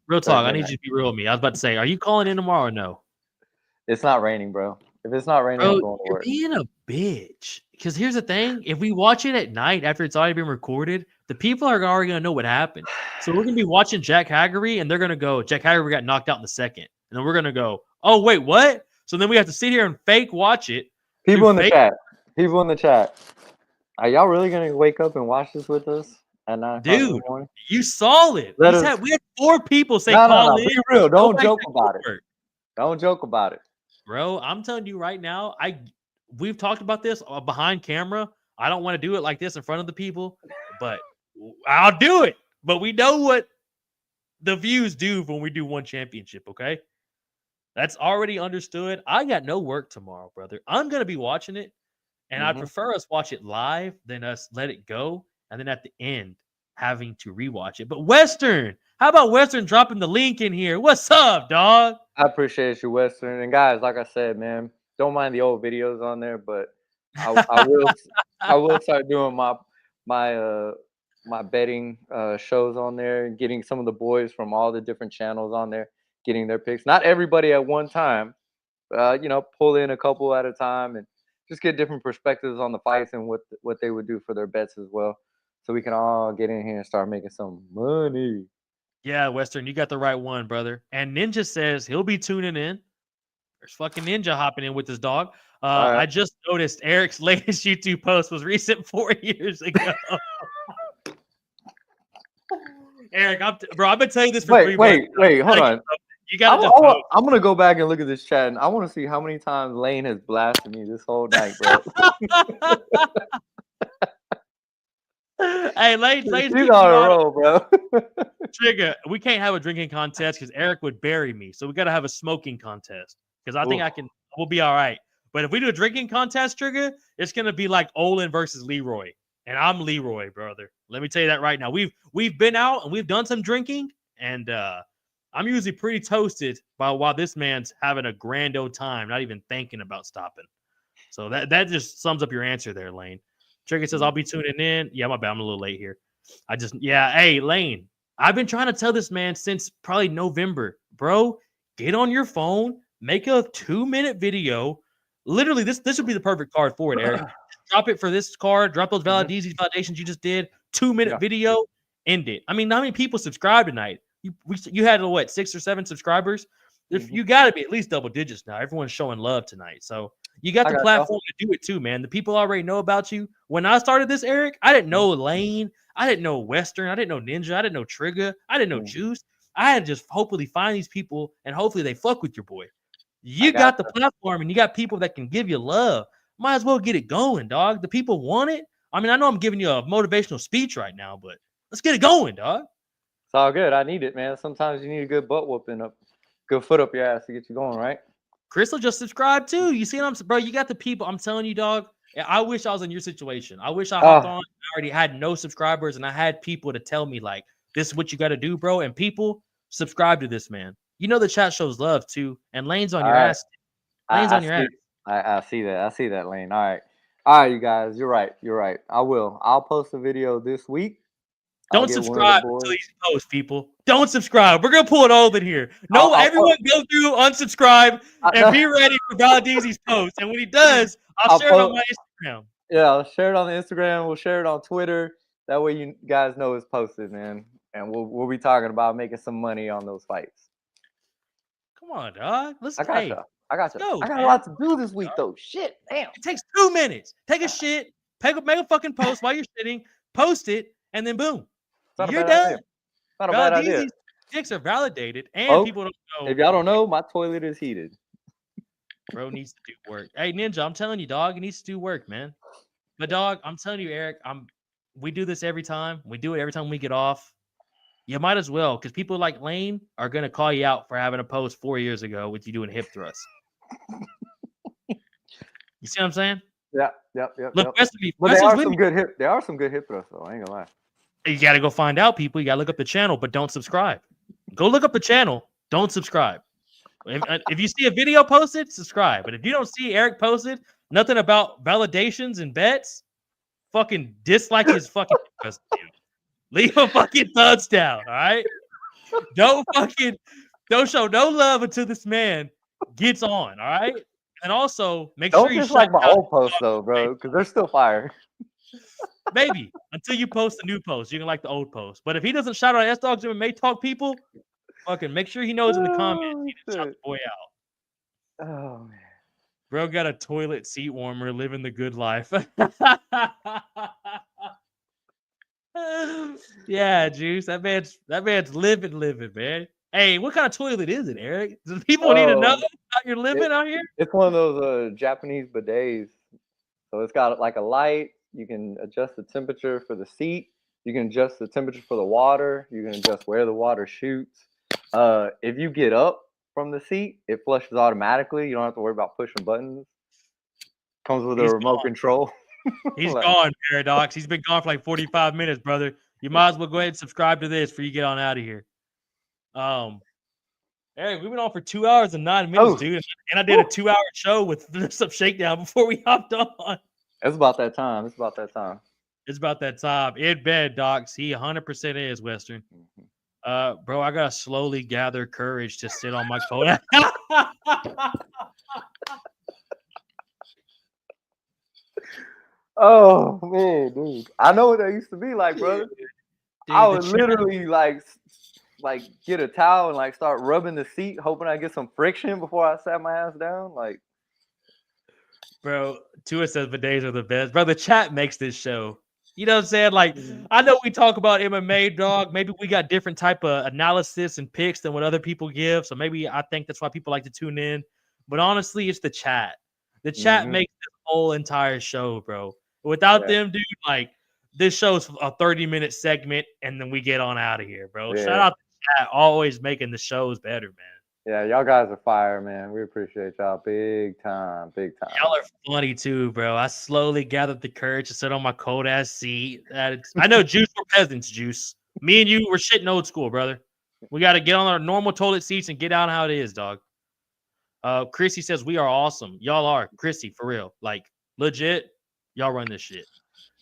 Real talk. I need you to be real with me. I was about to say, are you calling in tomorrow or no? It's not raining, bro. If it's not raining, I'm going to work. You're being a bitch. Because here's the thing. If we watch it at night after it's already been recorded, the people are already going to know what happened. So we're going to be watching Jack Haggerty, and they're going to go, Jack Haggerty got knocked out in the second. And then we're going to go, oh, wait, what? So then we have to sit here and fake watch it. People in the chat. Are y'all really going to wake up and watch this with us at 9 o'clock in the morning? You saw it. We had 4 people say call in. Be real. Don't joke about it. Don't joke about it. Bro, I'm telling you right now, we've talked about this behind camera. I don't want to do it like this in front of the people, but I'll do it. But we know what the views do when we do one championship, okay? That's already understood. I got no work tomorrow, brother. I'm going to be watching it, and I'd prefer us watch it live than us let it go, and then at the end having to rewatch it. But Western, how about Western dropping the link in here? What's up, dog? I appreciate you, Western. And guys, like I said, man, don't mind the old videos on there, but I will start doing my betting shows on there, getting some of the boys from all the different channels on there, getting their picks. Not everybody at one time, pull in a couple at a time and just get different perspectives on the fights and what they would do for their bets as well. So we can all get in here and start making some money. Yeah, Western, you got the right one, brother. And Ninja says he'll be tuning in. There's fucking Ninja hopping in with his dog. All right. I just noticed Eric's latest YouTube post was recent 4 years ago. Eric, bro, I've been telling you this for 3 months. Wait, hold on. You got to I'm gonna go back and look at this chat, and I want to see how many times Lane has blasted me this whole night, bro. Hey, Lane's He's on a roll, bro. Trigger, we can't have a drinking contest because Eric would bury me. So we got to have a smoking contest because I think we'll be all right. But if we do a drinking contest, Trigger, it's gonna be like Olin versus Leroy, and I'm Leroy, brother. Let me tell you that right now. We've been out and we've done some drinking, and I'm usually pretty toasted while this man's having a grand old time, not even thinking about stopping. So that just sums up your answer there, Lane. Trigger says, I'll be tuning in. Yeah, my bad. I'm a little late here. Hey, Lane, I've been trying to tell this man since probably November. Bro, get on your phone, make a 2-minute video. Literally, this would be the perfect card for it, Eric. Drop it for this card. Drop those validations you just did. 2-minute video. End it. I mean, how many people subscribed tonight? You had, 6 or 7 subscribers? You got to be at least double digits now. Everyone's showing love tonight. So you got the platform to do it too, man. The people already know about you. When I started this, Eric, I didn't know Lane. I didn't know Western. I didn't know Ninja. I didn't know Trigger. I didn't know Juice. I had to just hopefully find these people and hopefully they fuck with your boy. You got the platform and you got people that can give you love. Might as well get it going, dog. The people want it. I mean, I know I'm giving you a motivational speech right now, but let's get it going, dog. It's all good. I need it, man. Sometimes you need a good butt whooping up, good foot up your ass to get you going, right? Crystal just subscribed too. You see what I'm saying, bro? You got the people. I'm telling you, dog. I wish I was in your situation. I wish I hopped on. I already had no subscribers, and I had people to tell me like, "This is what you got to do, bro." And people subscribe to this man. You know the chat shows love too, and Lane's on your ass. Lane's on your ass. I see that. I see that, Lane. All right, you guys. You're right. I will. I'll post a video this week. Don't subscribe until these posts, people. Don't subscribe. We're gonna pull it all in here. No, everyone go through, unsubscribe, and be ready for Valdezzi's post. And when he does, I'll share it on my Instagram. Yeah, I'll share it on the Instagram. We'll share it on Twitter. That way, you guys know it's posted, man. And we'll be talking about making some money on those fights. Come on, dog. Listen, I got you. I got a lot to do this week, though. Shit, damn. It takes 2 minutes. Take a shit. Make a fucking post while you're sitting. Post it, and then boom. You're done. Not a bad idea. These chicks are validated, and people don't know. If y'all don't know, my toilet is heated. Bro needs to do work. Hey, Ninja, I'm telling you, dog, he needs to do work, man. But dog, I'm telling you, Eric, we do this every time. We do it every time we get off. You might as well, because people like Lane are gonna call you out for having a post 4 years ago with you doing hip thrusts. You see what I'm saying? Yeah. Look, but there are some good hip thrusts, though. I ain't gonna lie. You got to go find out, people. You got to look up the channel, but don't subscribe. Go look up the channel. Don't subscribe. If you see a video posted, subscribe. But if you don't see Eric posted, nothing about validations and bets, fucking dislike his fucking leave a fucking thumbs down, all right? Don't show no love until this man gets on, all right? And also, make sure you dislike my old post, though, bro, because they're still fire. Maybe until you post a new post, you can like the old post. But if he doesn't shout out S Dogs MMA Talk people, fucking make sure he knows in the comments. He didn't shout the boy out. Oh man, bro got a toilet seat warmer, living the good life. Yeah, Juice. That man's living, man. Hey, what kind of toilet is it, Eric? Do people need to know how you're living out here? It's one of those Japanese bidets. So it's got like a light. You can adjust the temperature for the seat. You can adjust the temperature for the water. You can adjust where the water shoots. If you get up from the seat, it flushes automatically. You don't have to worry about pushing buttons. Comes with a remote control. He's gone, Paradox. He's been gone for like 45 minutes, brother. You might as well go ahead and subscribe to this before you get on out of here. Eric, we've been on for 2 hours and 9 minutes, dude. And I did a 2-hour show with some shakedown before we hopped on. It's about that time. It's about that time. In bed, Docs. He 100% is, Western. Bro, I gotta slowly gather courage to sit on my coat. Oh man, dude, I know what that used to be like, brother. Dude, I the would chat- literally like get a towel and like start rubbing the seat, hoping I get some friction before I sat my ass down. Like, bro, Tua says bidets are the best. Bro, the chat makes this show. You know what I'm saying? Like, I know we talk about MMA, dog. Maybe we got different type of analysis and picks than what other people give. So maybe I think that's why people like to tune in. But honestly, it's the chat. The chat makes this whole entire show, bro. Without them, dude, like this show's a 30-minute segment, and then we get on out of here, bro. Shout out to chat, always making the shows better, man. Yeah, y'all guys are fire, man. We appreciate y'all big time, big time. Y'all are funny too, bro. I slowly gathered the courage to sit on my cold ass seat. I know, Juice, we're peasants, Juice. Me and you, we're shitting old school, brother. We got to get on our normal toilet seats and get down how it is, dog. Chrissy says we are awesome. Y'all are, Chrissy, for real. Like, legit, y'all run this shit.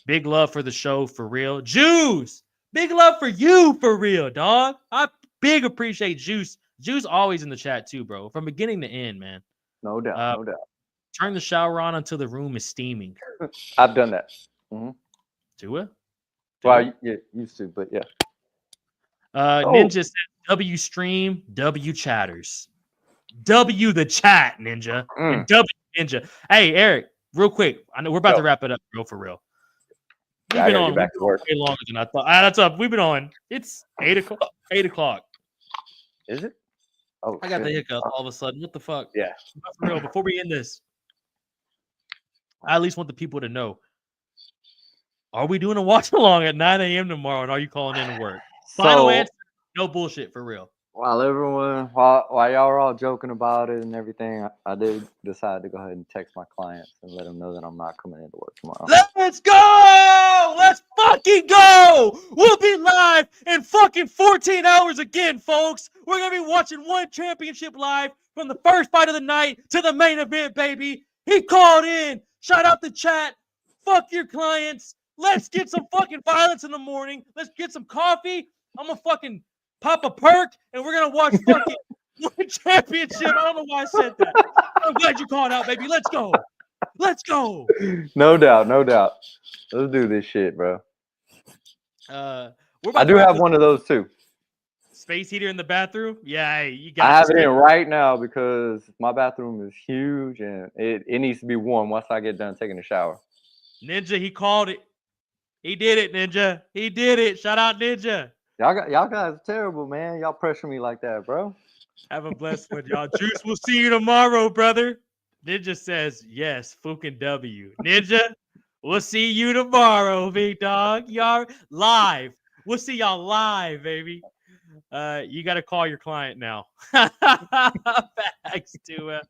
Big love for the show, for real. Juice, big love for you, for real, dog. I big appreciate Juice. Juice always in the chat too, bro. From beginning to end, man. No doubt, no doubt. Turn the shower on until the room is steaming. I've done that. Mm-hmm. Do it? Well, yeah, used to, but yeah. Ninja says W stream, W chatters. W the chat, Ninja. And W Ninja. Hey, Eric, real quick. I know we're about to wrap it up, bro, for real. We've been on back to work. way longer than I thought. That's up. We've been on. It's 8 o'clock. 8 o'clock. Is it? Oh, I got the hiccup all of a sudden. What the fuck? Yeah. For real, before we end this, I at least want the people to know. Are we doing a watch along at 9 a.m. tomorrow? And are you calling in to work? Final answer, no bullshit, for real. While y'all were all joking about it and everything, I did decide to go ahead and text my clients and let them know that I'm not coming into work tomorrow. Let's go! Let's fucking go! We'll be live in fucking 14 hours again, folks. We're gonna be watching one championship live from the first fight of the night to the main event, baby. He called in. Shout out the chat. Fuck your clients. Let's get some fucking violence in the morning. Let's get some coffee. I'm gonna fucking pop a perk, and we're gonna watch fucking one championship. I don't know why I said that. I'm glad you called out, baby. Let's go. Let's go. No doubt, no doubt. Let's do this shit, bro. I do have one of those too. Space heater in the bathroom? Yeah, you got. I have it in right now because my bathroom is huge and it needs to be warm once I get done taking a shower. Ninja, he called it. He did it, Ninja. He did it. Shout out, Ninja. Y'all guys are terrible, man. Y'all pressure me like that, bro. Have a blessed one, y'all. Juice, we'll see you tomorrow, brother. Ninja says, yes, fucking W. Ninja, we'll see you tomorrow, big dog. Y'all live. We'll see y'all live, baby. You got to call your client now. Facts to it.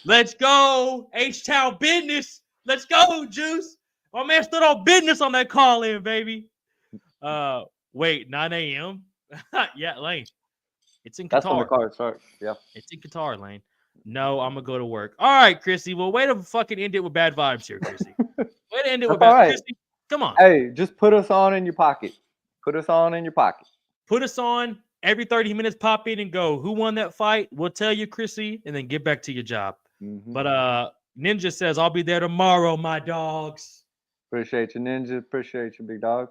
Let's go. H-Town business. Let's go, Juice. My man stood on business on that call in, baby. Wait, 9 a.m.? Yeah, Lane. It's in Qatar. That's when the card starts. Yeah. It's in Qatar, Lane. No, I'm going to go to work. All right, Chrissy. Well, way to fucking end it with bad vibes here, Chrissy. Way to end it with bad vibes. Chrissy, come on. Hey, just put us on in your pocket. Put us on in your pocket. Put us on. Every 30 minutes, pop in and go. Who won that fight? We'll tell you, Chrissy, and then get back to your job. Mm-hmm. But Ninja says, I'll be there tomorrow, my dogs. Appreciate you, Ninja. Appreciate you, big dog.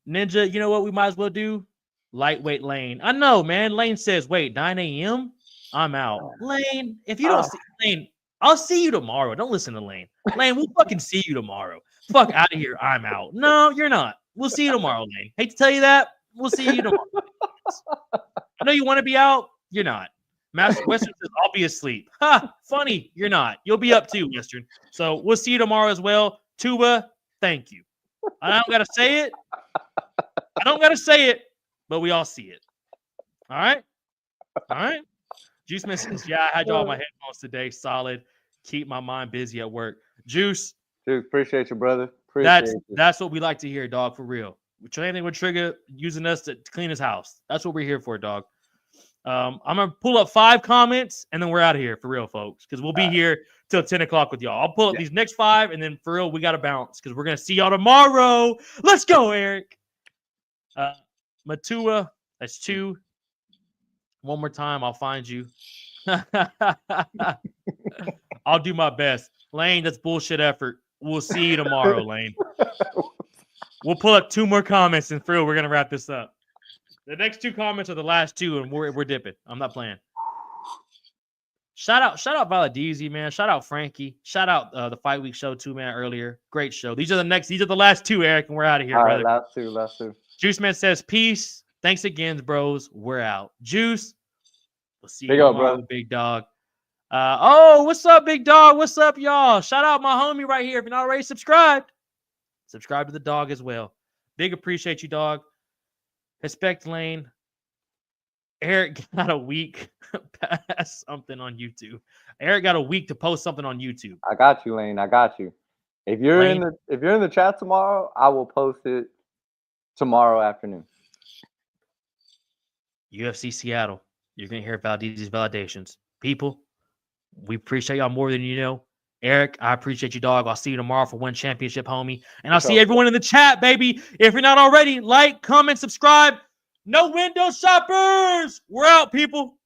Ninja, you know what we might as well do? Lightweight Lane. I know, man. Lane says, wait, 9 a.m.? I'm out. Lane, if you don't see Lane, I'll see you tomorrow. Don't listen to Lane. Lane, we'll fucking see you tomorrow. Fuck out of here. I'm out. No, you're not. We'll see you tomorrow, Lane. Hate to tell you that. We'll see you tomorrow. I know you want to be out. You're not. Master Western says, I'll be asleep. Ha! Funny. You're not. You'll be up too, Western. So we'll see you tomorrow as well. Tuba, thank you. I don't got to say it. I don't got to say it, but we all see it. All right? All right? Juice Man says, yeah, I had y'all on my headphones today. Solid. Keep my mind busy at work. Juice. Dude, appreciate you, brother. That's what we like to hear, dog, for real. Anything with Trigger using us to clean his house. That's what we're here for, dog. I'm going to pull up 5 comments, and then we're out of here for real, folks, because we'll be here till 10 o'clock with y'all. I'll pull up these next 5, and then for real, we got to bounce because we're going to see y'all tomorrow. Let's go, Eric. Matua, That's 2. One more time, I'll find you. I'll do my best. Lane, that's bullshit effort. We'll see you tomorrow, Lane. We'll pull up 2 more comments and we're gonna wrap this up. The next 2 comments are the last 2, and we're dipping. I'm not playing. Shout out Valadizzi, man. Shout out Frankie. Shout out the Fight Week show too, man. Earlier, great show. These are the last 2, Eric, and we're out of here, All brother. right, last two. Juice Man says peace. Thanks again, bros. We're out. Juice. We'll see you Big up, tomorrow, bro. big dog. What's up, big dog? What's up, y'all? Shout out my homie right here. If you're not already subscribed, subscribe to the dog as well. Big appreciate you, dog. Respect Lane. Eric got a week past something on YouTube. Eric got a week to post something on YouTube. I got you, Lane. I got you. If you're Lane? in the chat tomorrow, I will post it tomorrow afternoon. UFC Seattle. You're gonna hear about these validations. People, we appreciate y'all more than you know. Eric, I appreciate you, dog. I'll see you tomorrow for one championship, homie. And I'll see everyone in the chat, baby. If you're not already, like, comment, subscribe. No window shoppers. We're out, people.